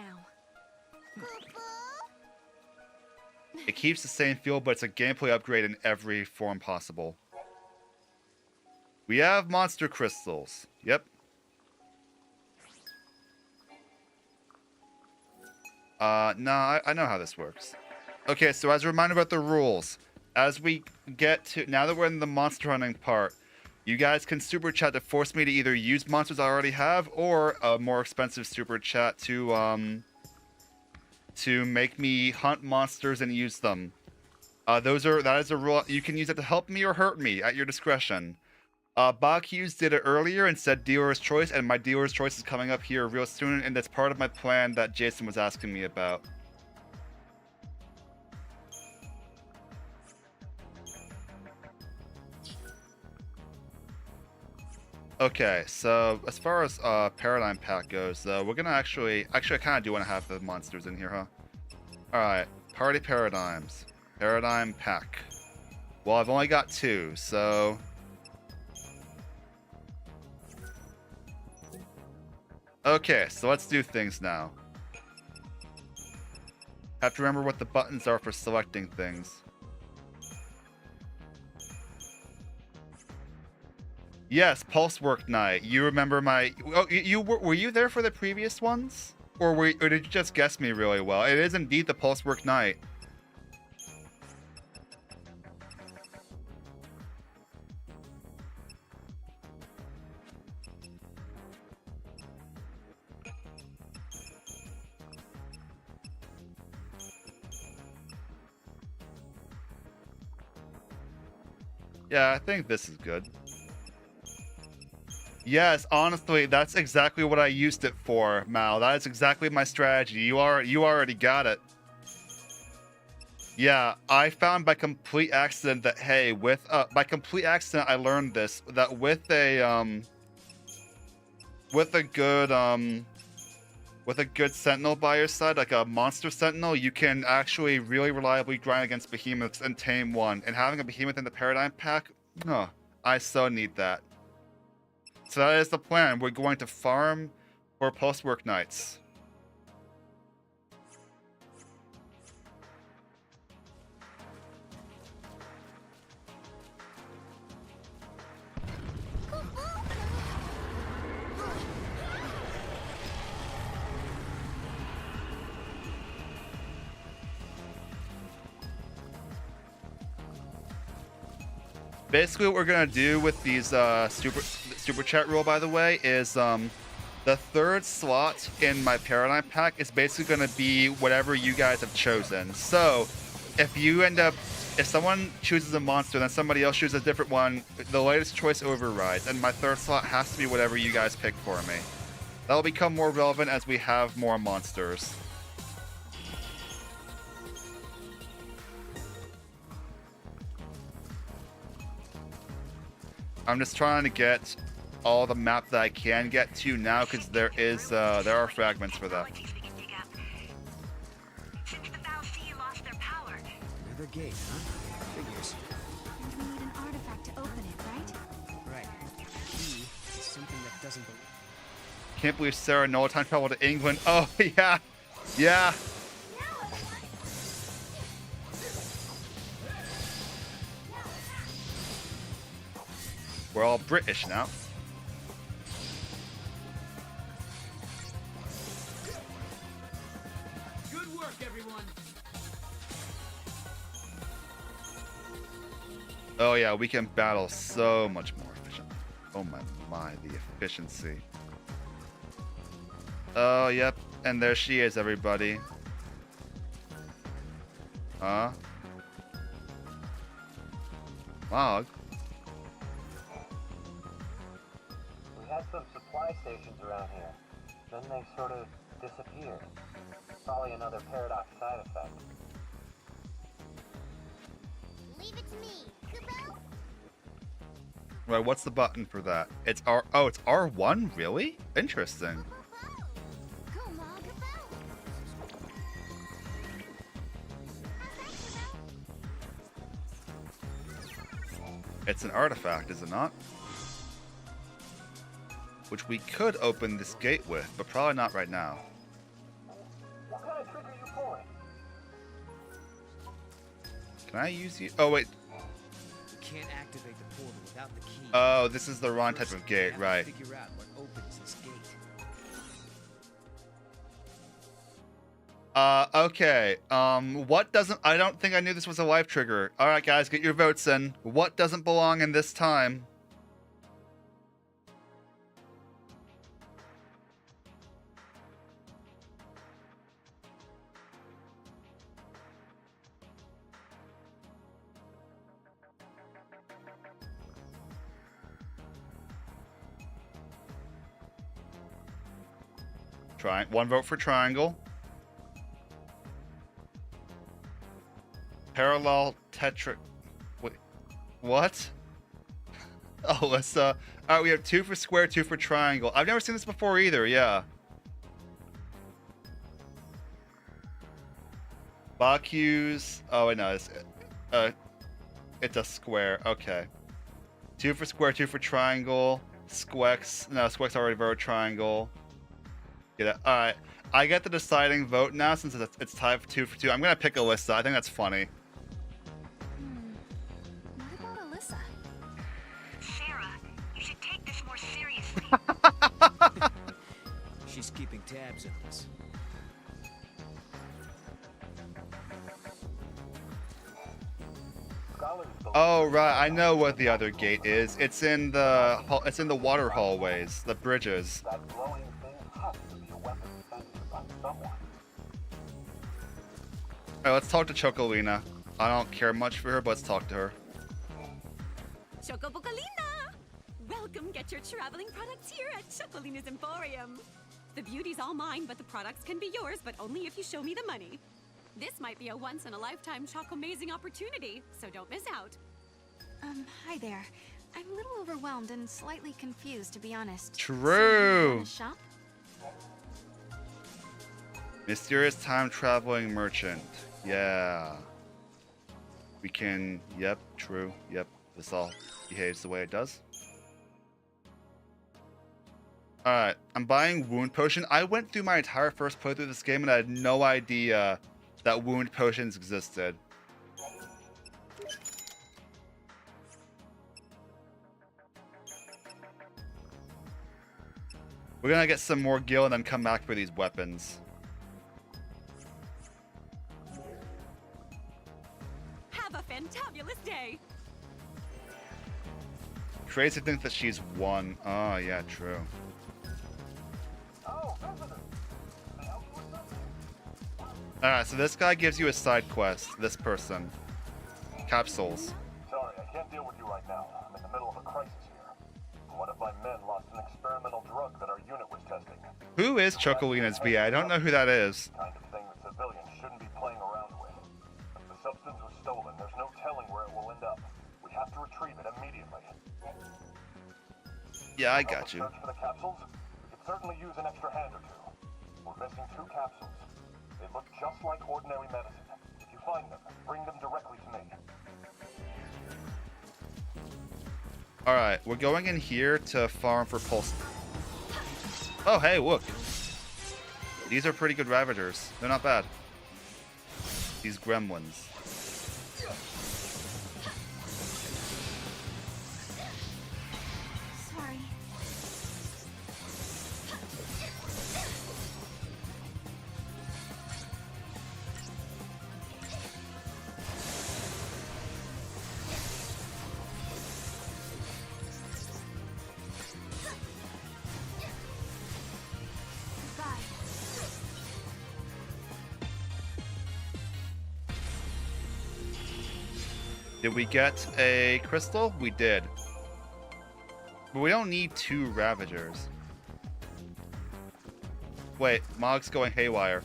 It keeps the same feel, but it's a gameplay upgrade in every form possible. We have monster crystals. Yep. No, I know how this works. Okay, so as a reminder about the rules, as we get to, now that we're in the monster hunting part, you guys can super chat to force me to either use monsters I already have, or a more expensive super chat to make me hunt monsters and use them. That is a rule. You can use it to help me or hurt me at your discretion. Bach Hughes did it earlier and said dealer's choice, and my dealer's choice is coming up here real soon, and that's part of my plan that Jason was asking me about. Okay, so as far as Paradigm Pack goes, we're gonna actually I kind of do want to have the monsters in here, huh? Alright, Party Paradigms. Paradigm Pack. Well, I've only got 2, so... Okay, so let's do things now. Have to remember what the buttons are for selecting things. Yes, Pulse Work Night. You remember my... Oh, were you there for the previous ones? Or did you just guess me really well? It is indeed the Pulse Work Night. Yeah, I think this is good. Yes, honestly, that's exactly what I used it for, Mal. That is exactly my strategy. You already got it. Yeah, I found by complete accident that, hey, by complete accident I learned this, that with a good sentinel by your side, like a monster sentinel, you can actually really reliably grind against behemoths and tame one. And having a behemoth in the Paradigm Pack, I so need that. So that is the plan. We're going to farm for post-work nights. Basically, what we're gonna do with these super chat rule, by the way, is the third slot in my Paradigm Pack is basically gonna be whatever you guys have chosen. So, if someone chooses a monster, then somebody else chooses a different one, the latest choice overrides, and my third slot has to be whatever you guys pick for me. That'll become more relevant as we have more monsters. I'm just trying to get all the map that I can get to now, because there are fragments for that. Since the FFXIII lost their Another gate, huh? Figures. And we need an artifact to open it, right? Right. Key is something that doesn't belong. Can't believe Sarah no time travel to England. Oh yeah, yeah. We're all British now. Good work, everyone. Oh yeah, we can battle so much more efficient. Oh my, the efficiency. Oh yep, and there she is, everybody. Huh? Wow. We had some supply stations around here. Then they sort of disappeared. Probably another paradox side effect. Leave it to me. Kubo? Right, what's the button for that? It's R. Oh, it's R1. Really? Interesting. It's an artifact, is it not? Which we could open this gate with, but probably not right now. What kind of trick are you pulling? Can I use you? Oh wait. We can't activate the portal without the key. Oh, this is the wrong type of gate, We have right? to figure out what opens this gate. Okay. What doesn't... I don't think I knew this was a life trigger. Alright, guys, get your votes in. What doesn't belong in this time? One vote for triangle. Parallel tetra... Wait, what? Oh, let's, alright, we have 2 for square, 2 for triangle. I've never seen this before either, yeah. Baku's... Oh, wait, no, it's a square, okay. 2 for square, 2 for triangle. Squex, no, Squex already voted triangle. Get it? Alright, I get the deciding vote now since it's tied for 2 for 2. I'm gonna pick Alyssa, I think that's funny. What about Alyssa? Sarah, you should take this more seriously. She's keeping tabs on us. Oh right, I know what the other gate is. It's in the water hallways, the bridges. That glowing thing has to be a weapon defended by someone. Alright, let's talk to Chocolina. I don't care much for her, but let's talk to her. Chocobocolina! Welcome, get your traveling products here at Chocolina's Emporium. The beauty's all mine, but the products can be yours, but only if you show me the money. This might be a once-in-a-lifetime choco-amazing opportunity, so don't miss out. Hi there. I'm a little overwhelmed and slightly confused, to be honest. True. So, you wanna shop? Mysterious time traveling merchant. Yeah. We can. Yep. True. Yep. This all behaves the way it does. Alright. I'm buying wound potion. I went through my entire first playthrough of this game and I had no idea that wound potions existed. We're gonna get some more gil and then come back for these weapons. Have a fantabulous day! Crazy thinks that she's won. Oh, yeah, true. Alright, so this guy gives you a side quest. This person. Capsules. Sorry, I can't deal with you right now. I'm in the middle of a crisis here. One of my men lost an experimental drug that our unit was testing. Who is Chocolina's VA? I don't know who that is. Kind of thing that civilians shouldn't be playing around with. If the substance was stolen, there's no telling where it will end up. We have to retrieve it immediately. Yeah, I got you. Search for the capsules? We could certainly use an extra hand or two. We're missing 2 capsules. They look just like ordinary medicine. If you find them, bring them directly to Alright, we're going in here to farm for pulse. Oh, hey, look. These are pretty good Ravagers. They're not bad. These gremlins. Sorry. Did we get a crystal? We did. But we don't need 2 Ravagers. Wait, Mog's going haywire.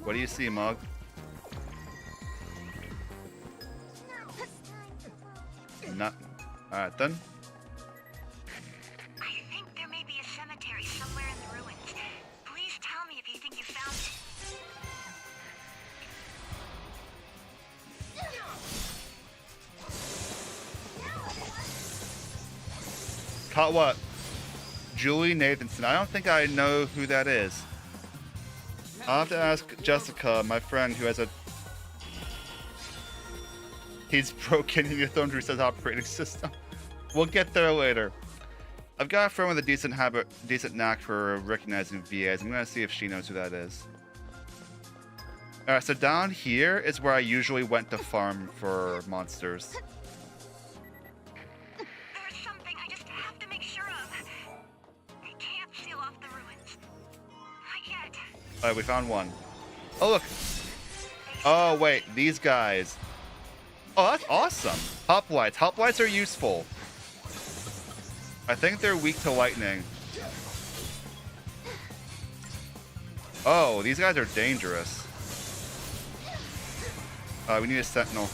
What do you see, Mog? Nothing. Alright then. I think there may be a cemetery somewhere in the ruins. Please tell me if you think you found it. Caught what? Julie Nathanson. I don't think I know who that is. I'll have to ask Jessica, my friend, who has a... He's broken in your Thrones Reset's operating system. We'll get there later. I've got a friend with a decent knack for recognizing VAs. I'm gonna see if she knows who that is. Alright, so down here is where I usually went to farm for monsters. There's something I just have to make sure of. I can't seal off the ruins. Not yet. Alright, we found one. Oh, look. Oh, wait. These guys. Oh, that's awesome. Hoplites. Hoplites are useful. I think they're weak to lightning. Oh, these guys are dangerous. We need a sentinel.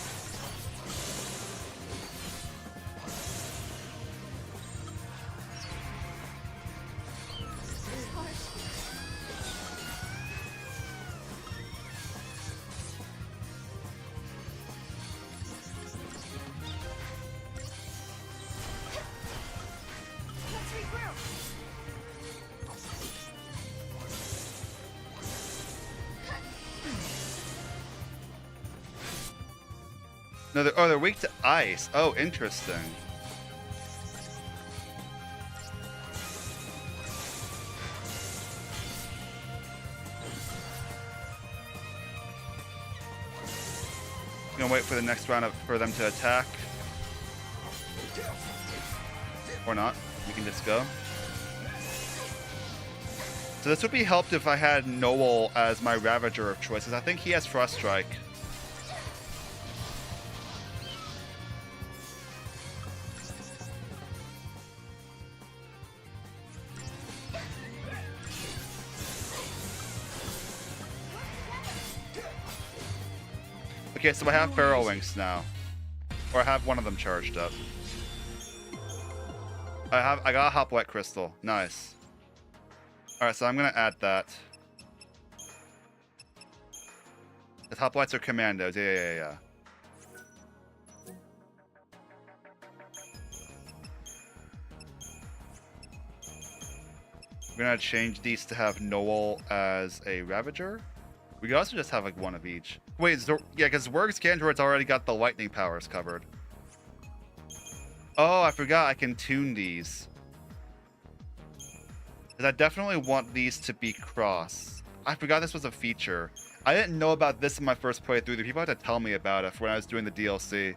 No, they're weak to ice. Oh, interesting. Gonna wait for the next round for them to attack. Or not. We can just go. So this would be helped if I had Noel as my Ravager of choice, because I think he has Frost Strike. Okay, so I have Pharaoh Wings now. Or I have one of them charged up. I got a Hoplite Crystal. Nice. Alright, so I'm gonna add that. The Hoplites are commandos. Yeah. We're gonna change these to have Noel as a Ravager. We could also just have like one of each. Wait, yeah, because Zwerg's Candroid's already got the lightning powers covered. Oh, I forgot I can tune these. Because I definitely want these to be cross. I forgot this was a feature. I didn't know about this in my first playthrough. The people had to tell me about it when I was doing the DLC.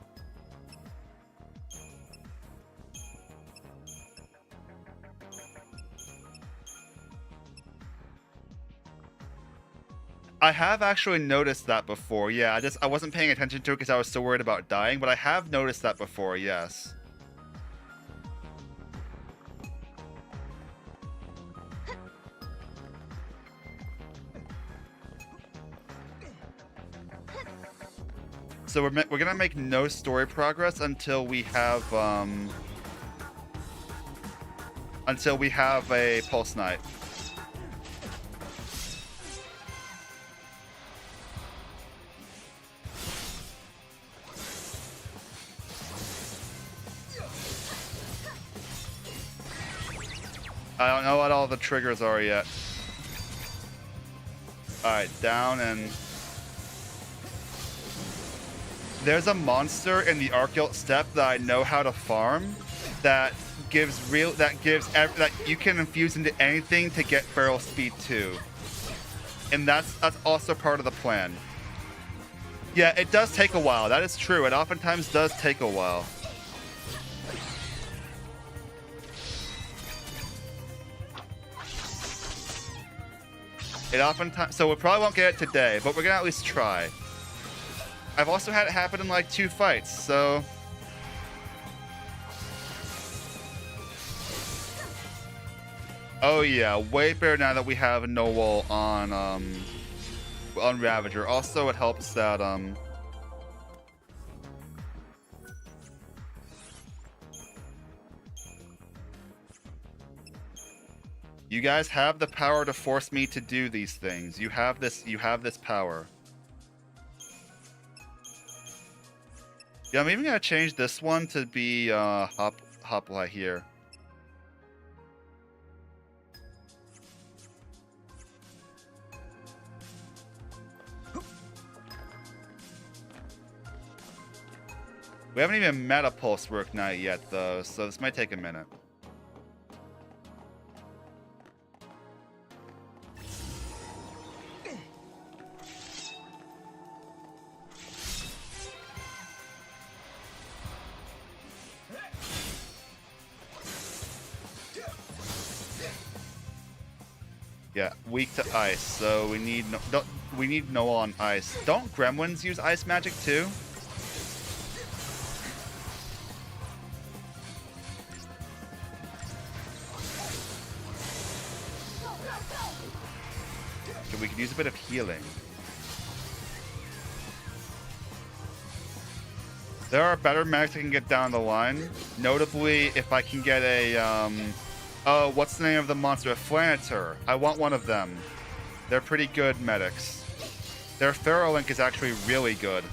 I have actually noticed that before. Yeah, I wasn't paying attention to it because I was so worried about dying, but I have noticed that before, yes. So we're gonna make no story progress until we have a Pulse Knight. I don't know what all the triggers are yet. Alright, down and... There's a monster in the Archeolt Steppe that I know how to farm that that you can infuse into anything to get barrel speed 2. And that's also part of the plan. Yeah, it does take a while. That is true. It oftentimes does take a while. It oftentimes, so we probably won't get it today, but we're gonna at least try. I've also had it happen in like 2 fights, so. Oh yeah, way better now that we have Noel on Ravager. Also, it helps that you guys have the power to force me to do these things. You have this power. Yeah, I'm even gonna change this one to be hoplite here. We haven't even met a Pulse Work Knight yet though, so this might take a minute. Yeah, weak to ice, so we need no on ice. Don't gremlins use ice magic too? So we could use a bit of healing. There are better medics I can get down the line. Notably, if I can get a oh, what's the name of the monster? A Flanitor. I want one of them. They're pretty good medics. Their Pharaoh Link is actually really good.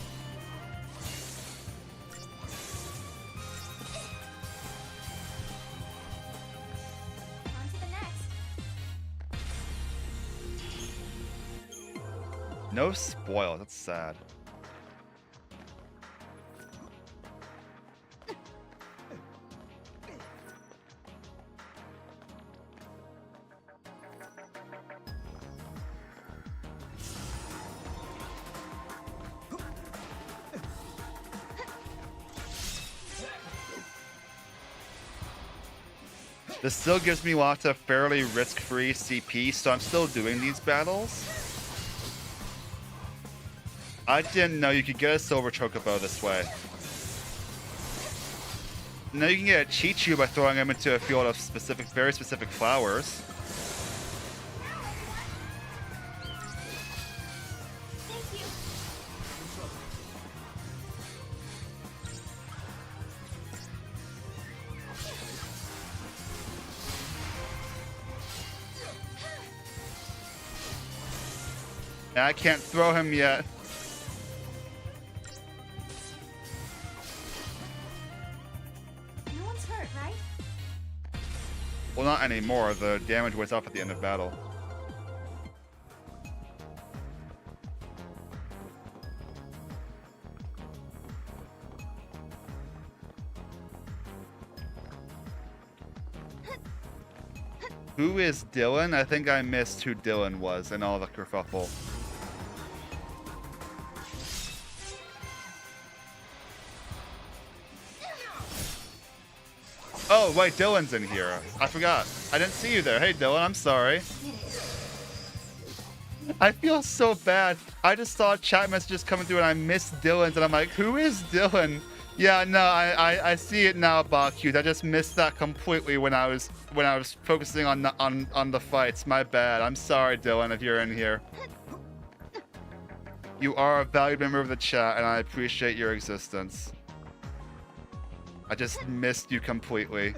On to the next. No spoil. That's sad. This still gives me lots of fairly risk-free CP, so I'm still doing these battles. I didn't know you could get a Silver Chocobo this way. Now you can get a Chichu by throwing them into a field of very specific flowers. I can't throw him yet. No one's hurt, right? Well, not anymore. The damage wears off at the end of battle. Who is Dylan? I think I missed who Dylan was in all the kerfuffle. Oh, wait, Dylan's in here. I forgot. I didn't see you there. Hey, Dylan, I'm sorry. I feel so bad. I just saw chat messages coming through and I missed Dylan's and I'm like, who is Dylan? Yeah, no, I see it now, Bakute. I just missed that completely when I was focusing on the fights. My bad. I'm sorry, Dylan, if you're in here. You are a valued member of the chat and I appreciate your existence. I just missed you completely.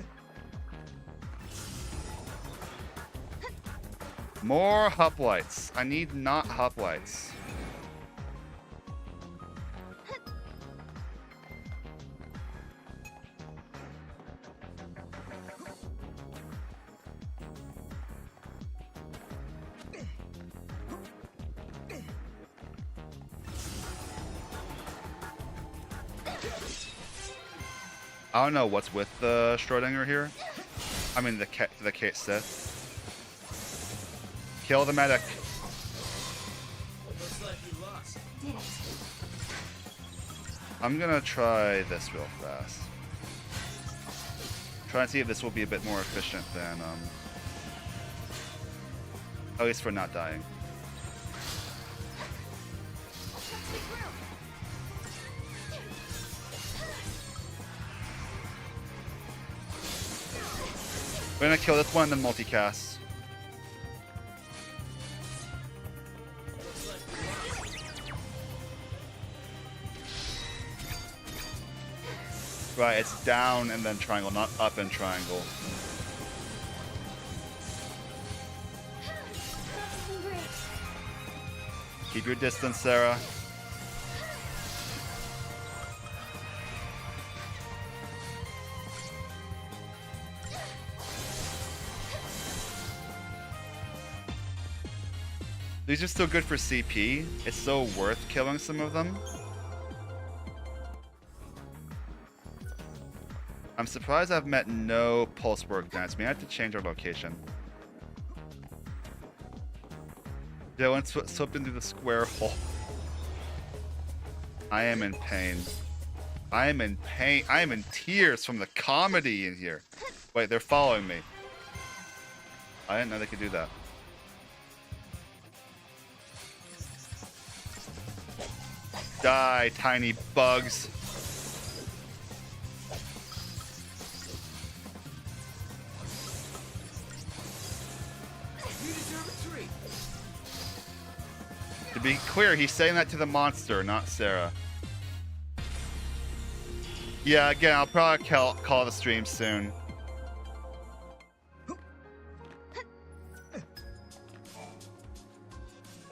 More hoplites. I need not hoplites. I don't know what's with the Schrodinger here. I mean the Kate Sith. Kill the medic. Looks like you lost. Did it. I'm gonna try this real fast. Try and see if this will be a bit more efficient than at least for not dying. We're gonna kill this one and then multicast. Right, it's down and then triangle, not up and triangle. Keep your distance, Sarah. These are still good for CP. It's so worth killing some of them. I'm surprised I've met no pulse work dance. We have to change our location. Dylan slipped into the square hole. I am in pain. I am in pain. I am in tears from the comedy in here. Wait, they're following me. I didn't know they could do that. Die, tiny bugs. You deserve a treat. To be clear, he's saying that to the monster, not Sarah. Yeah, again, I'll probably call the stream soon.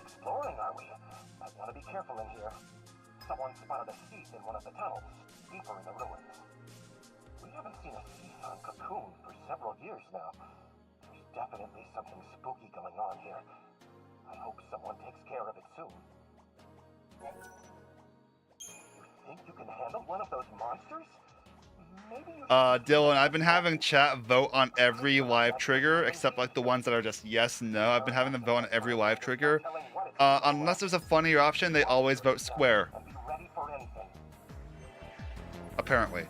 Exploring, are we? Might want to be careful in here. Someone spotted a thief in one of the tunnels, deeper in the ruins. We haven't seen a thief on Cocoon for several years now. There's definitely something spooky going on here. I hope someone takes care of it soon. You think you can handle one of those monsters? Maybe you Dylan, I've been having chat vote on every live trigger, except like the ones that are just yes, no. I've been having them vote on every live trigger. Unless there's a funnier option, they always vote square. be ready for anything. Apparently.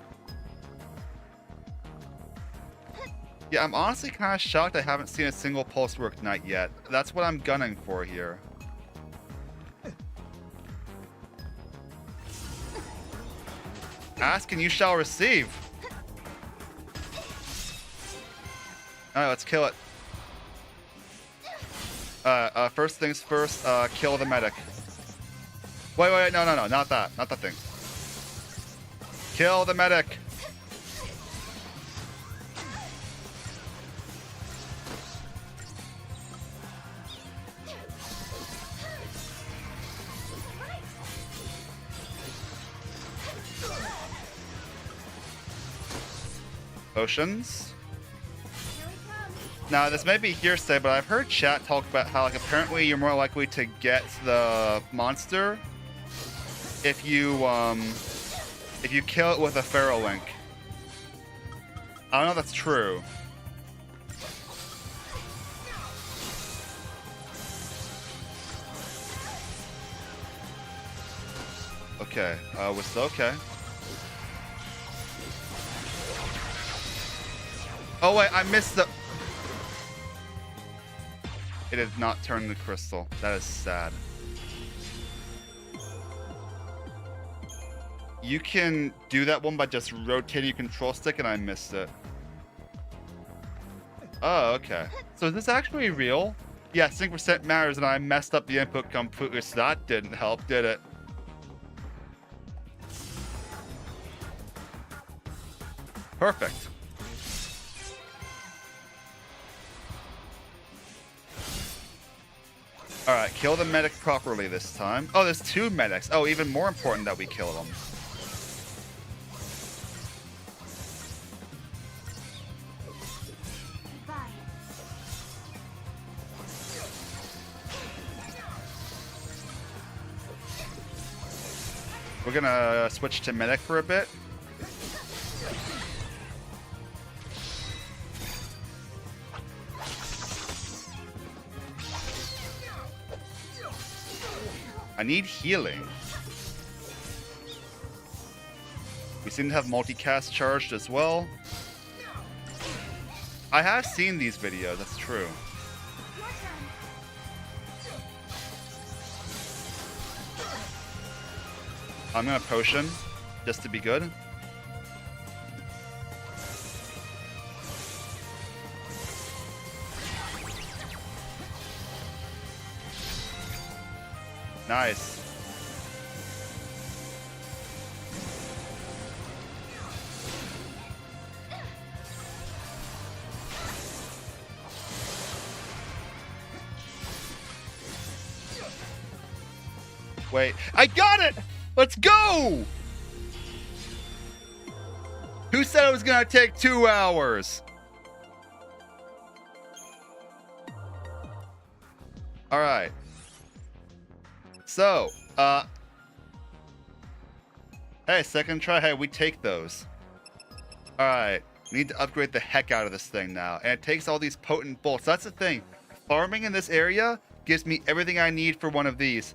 Yeah, I'm honestly kind of shocked I haven't seen a single pulse work night yet. That's what I'm gunning for here. Ask and you shall receive. Alright, let's kill it. First things first, kill the medic. Wait, no, not that thing. Kill the medic. Potions. Now, this may be hearsay, but I've heard chat talk about how, like, apparently you're more likely to get the monster if you kill it with a Pharaoh Link. I don't know if that's true. Okay, we're still okay. Oh wait, I missed the... It did not turn the crystal. That is sad. You can do that one by just rotating your control stick, and I missed it. Oh, okay. So is this actually real? Yeah, sync percent matters, and I messed up the input completely, so that didn't help, did it? Perfect. Alright, kill the medic properly this time. Oh, there's two medics. Oh, even more important that we kill them. We're gonna switch to medic for a bit. I need healing. We seem to have multicast charged as well. I have seen these videos, that's true. I'm gonna potion, just to be good. Nice. Wait, I got it! Let's go! Who said it was gonna take 2 hours? All right. So, hey, second try. Hey, we take those. All right. We need to upgrade the heck out of this thing now. And it takes all these potent bolts. That's the thing. Farming in this area gives me everything I need for one of these.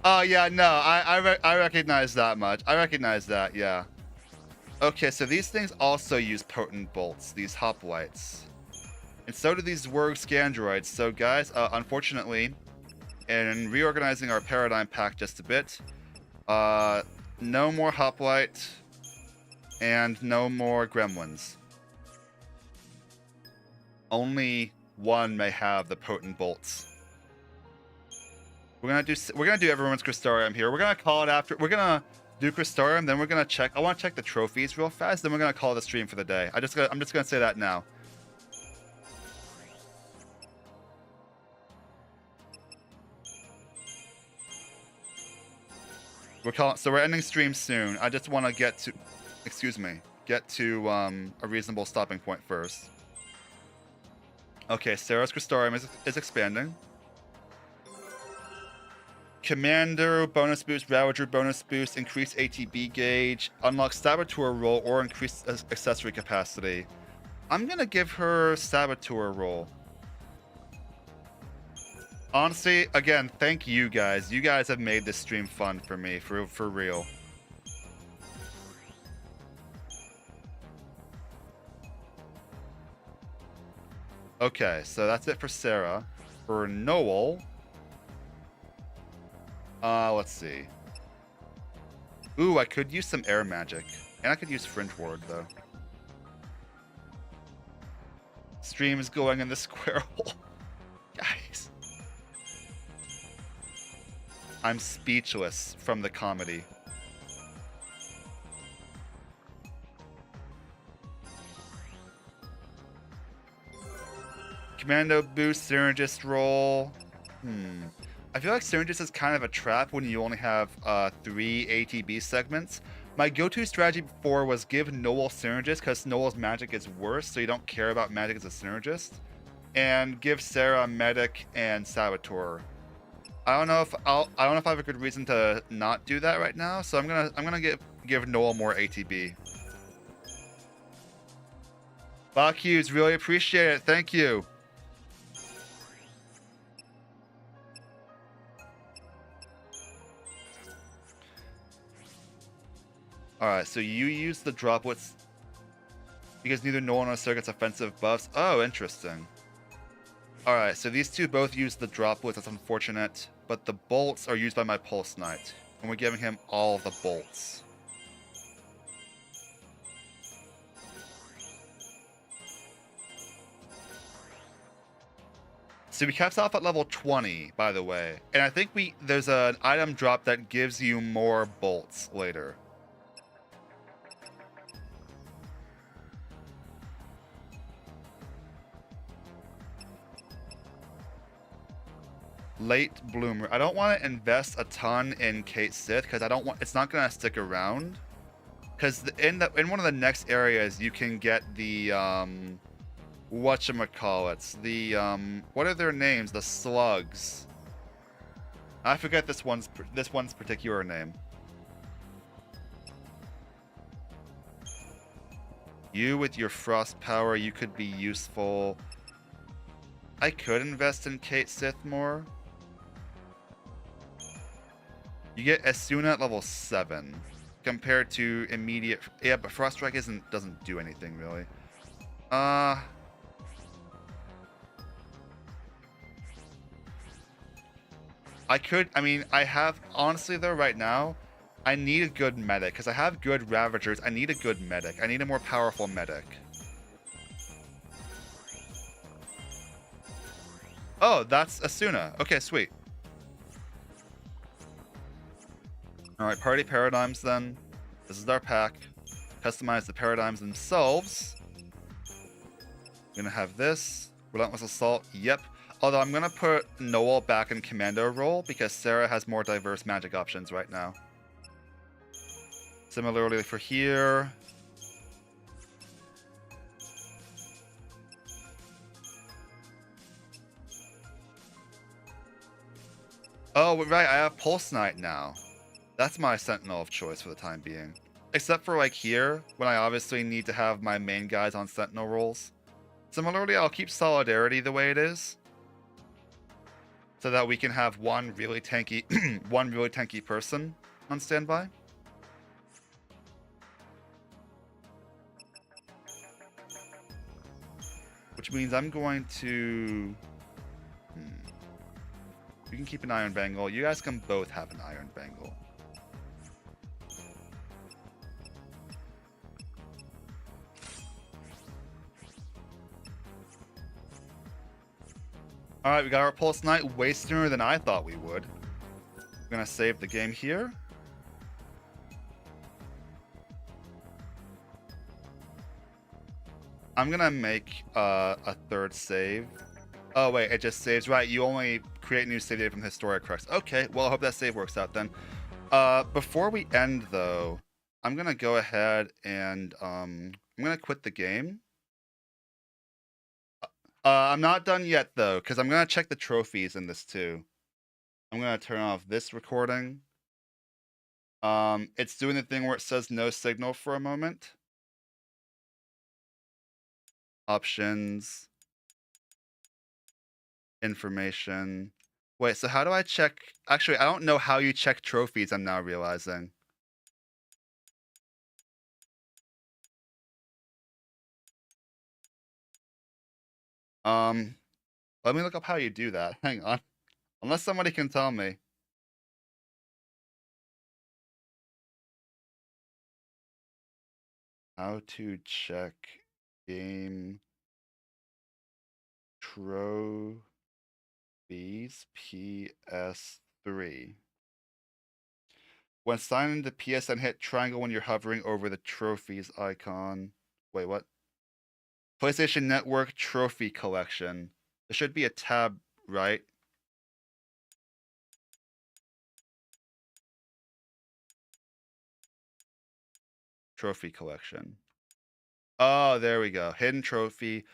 Oh, yeah, no. I recognize that much. I recognize that, yeah. Okay, so these things also use potent bolts, these hoplites. And so do these Zwerg Scandroids. So, guys, unfortunately, in reorganizing our paradigm pack just a bit, no more hoplite and no more gremlins. Only one may have the potent bolts. We're gonna do everyone's Crystarium here. We're gonna call it after. We're gonna do Crystarium, then we're gonna check. I want to check the trophies real fast. Then we're gonna call the stream for the day. I'm just gonna say that now. We're ending stream soon. I just want to get to, a reasonable stopping point first. Okay, Sarah's Crystarium is expanding. Commander bonus boost, Ravager bonus boost, increase ATB gauge, unlock Saboteur roll, or increase accessory capacity. I'm gonna give her Saboteur roll. Honestly, again, thank you guys. You guys have made this stream fun for me, for real. Okay, so that's it for Sarah. For Noel, let's see. Ooh, I could use some air magic. And I could use Fringe Ward, though. Stream is going in the square hole. Guys. I'm speechless from the comedy. Commando boost, Synergist roll. I feel like Synergist is kind of a trap when you only have 3 ATB segments. My go-to strategy before was give Noel Synergist because Noel's magic is worse, so you don't care about magic as a Synergist. And give Sarah Medic and Saboteur. I don't know if I have a good reason to not do that right now, so I'm gonna give Noel more ATB. Bach Hughes, really appreciate it. Thank you. Alright, so you use the droplets because neither Noel nor Sarah gets offensive buffs. Oh, interesting. Alright, so these two both use the droplets. That's unfortunate. But the bolts are used by my Pulse Knight. And we're giving him all the bolts. So we capped off at level 20, by the way. And I think there's an item drop that gives you more bolts later. Late bloomer. I don't want to invest a ton in Kate Sith because it's not gonna stick around. Because in one of the next areas you can get the whatchamacallits, the what are their names? The slugs. I forget this one's particular name. You with your frost power, you could be useful. I could invest in Kate Sith more. You get Asuna at level 7 compared to immediate. Yeah, but Frost Strike doesn't do anything really. I mean, I have, honestly though, right now, I need a good medic, because I have good Ravagers. I need a good medic. I need a more powerful medic. Oh, that's Asuna. Okay, sweet. Alright, party paradigms then. This is our pack. Customize the paradigms themselves. We're gonna have this. Relentless Assault, yep. Although I'm gonna put Noel back in Commando role because Sarah has more diverse magic options right now. Similarly for here. Oh, right, I have Pulse Knight now. That's my Sentinel of choice for the time being. Except for like here, when I obviously need to have my main guys on Sentinel roles. Similarly, I'll keep Solidarity the way it is. So that we can have one really tanky person on standby. Which means I'm going to... You can keep an Iron Bangle. You guys can both have an Iron Bangle. Alright, we got our Pulse Knight way sooner than I thought we would. We're gonna save the game here. I'm gonna make a third save. Oh wait, it just saves. Right, you only create new save data from historic crux. Okay, well I hope that save works out then. Before we end though, I'm gonna go ahead and I'm gonna quit the game. I'm not done yet though, because I'm gonna check the trophies in this too. I'm gonna turn off this recording. It's doing the thing where it says no signal for a moment. Options. Information. Wait, so how do I check? Actually, I don't know how you check trophies, I'm now realizing. Let me look up how you do that. Hang on. Unless somebody can tell me. How to check game trophies PS3. When signed into PSN, hit triangle when you're hovering over the trophies icon. Wait, what? PlayStation Network Trophy Collection. There should be a tab, right? Trophy Collection. Oh, there we go. Hidden Trophy.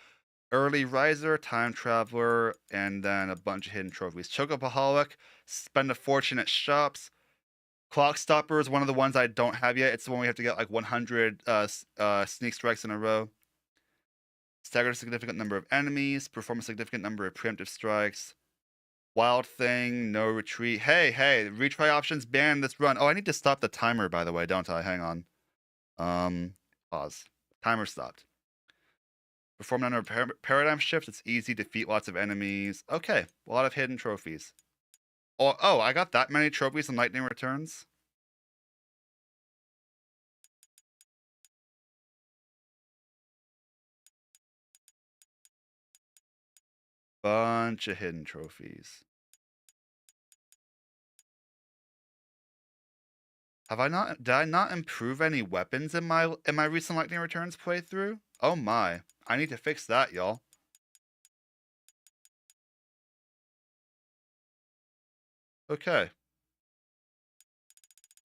Early Riser, Time Traveler, and then a bunch of hidden trophies. Chocopoholic, spend a fortune at shops. Clock Stopper is one of the ones I don't have yet. It's the one we have to get like 100 sneak strikes in a row. Stagger a significant number of enemies. Perform a significant number of preemptive strikes. Wild Thing, no retreat. Hey, retry options banned this run. Oh, I need to stop the timer, by the way, don't I? Hang on. Pause. Timer stopped. Perform a number of paradigm shifts. It's easy. Defeat lots of enemies. Okay, a lot of hidden trophies. Oh, I got that many trophies in Lightning Returns? Bunch of hidden trophies. Did I not improve any weapons in my recent Lightning Returns playthrough? Oh my. I need to fix that, y'all. Okay.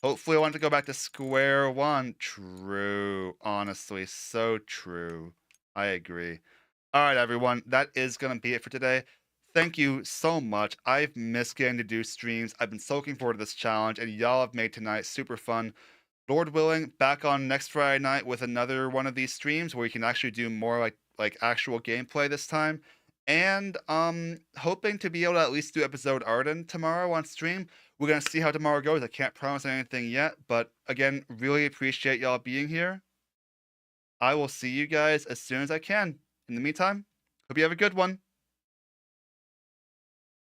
Hopefully I want to go back to square one. True. Honestly, so true. I agree. Alright, everyone. That is going to be it for today. Thank you so much. I've missed getting to do streams. I've been so looking forward to this challenge, and y'all have made tonight super fun. Lord willing, back on next Friday night with another one of these streams where we can actually do more like actual gameplay this time. And hoping to be able to at least do episode Arden tomorrow on stream. We're going to see how tomorrow goes. I can't promise anything yet, but again, really appreciate y'all being here. I will see you guys as soon as I can. In the meantime, hope you have a good one.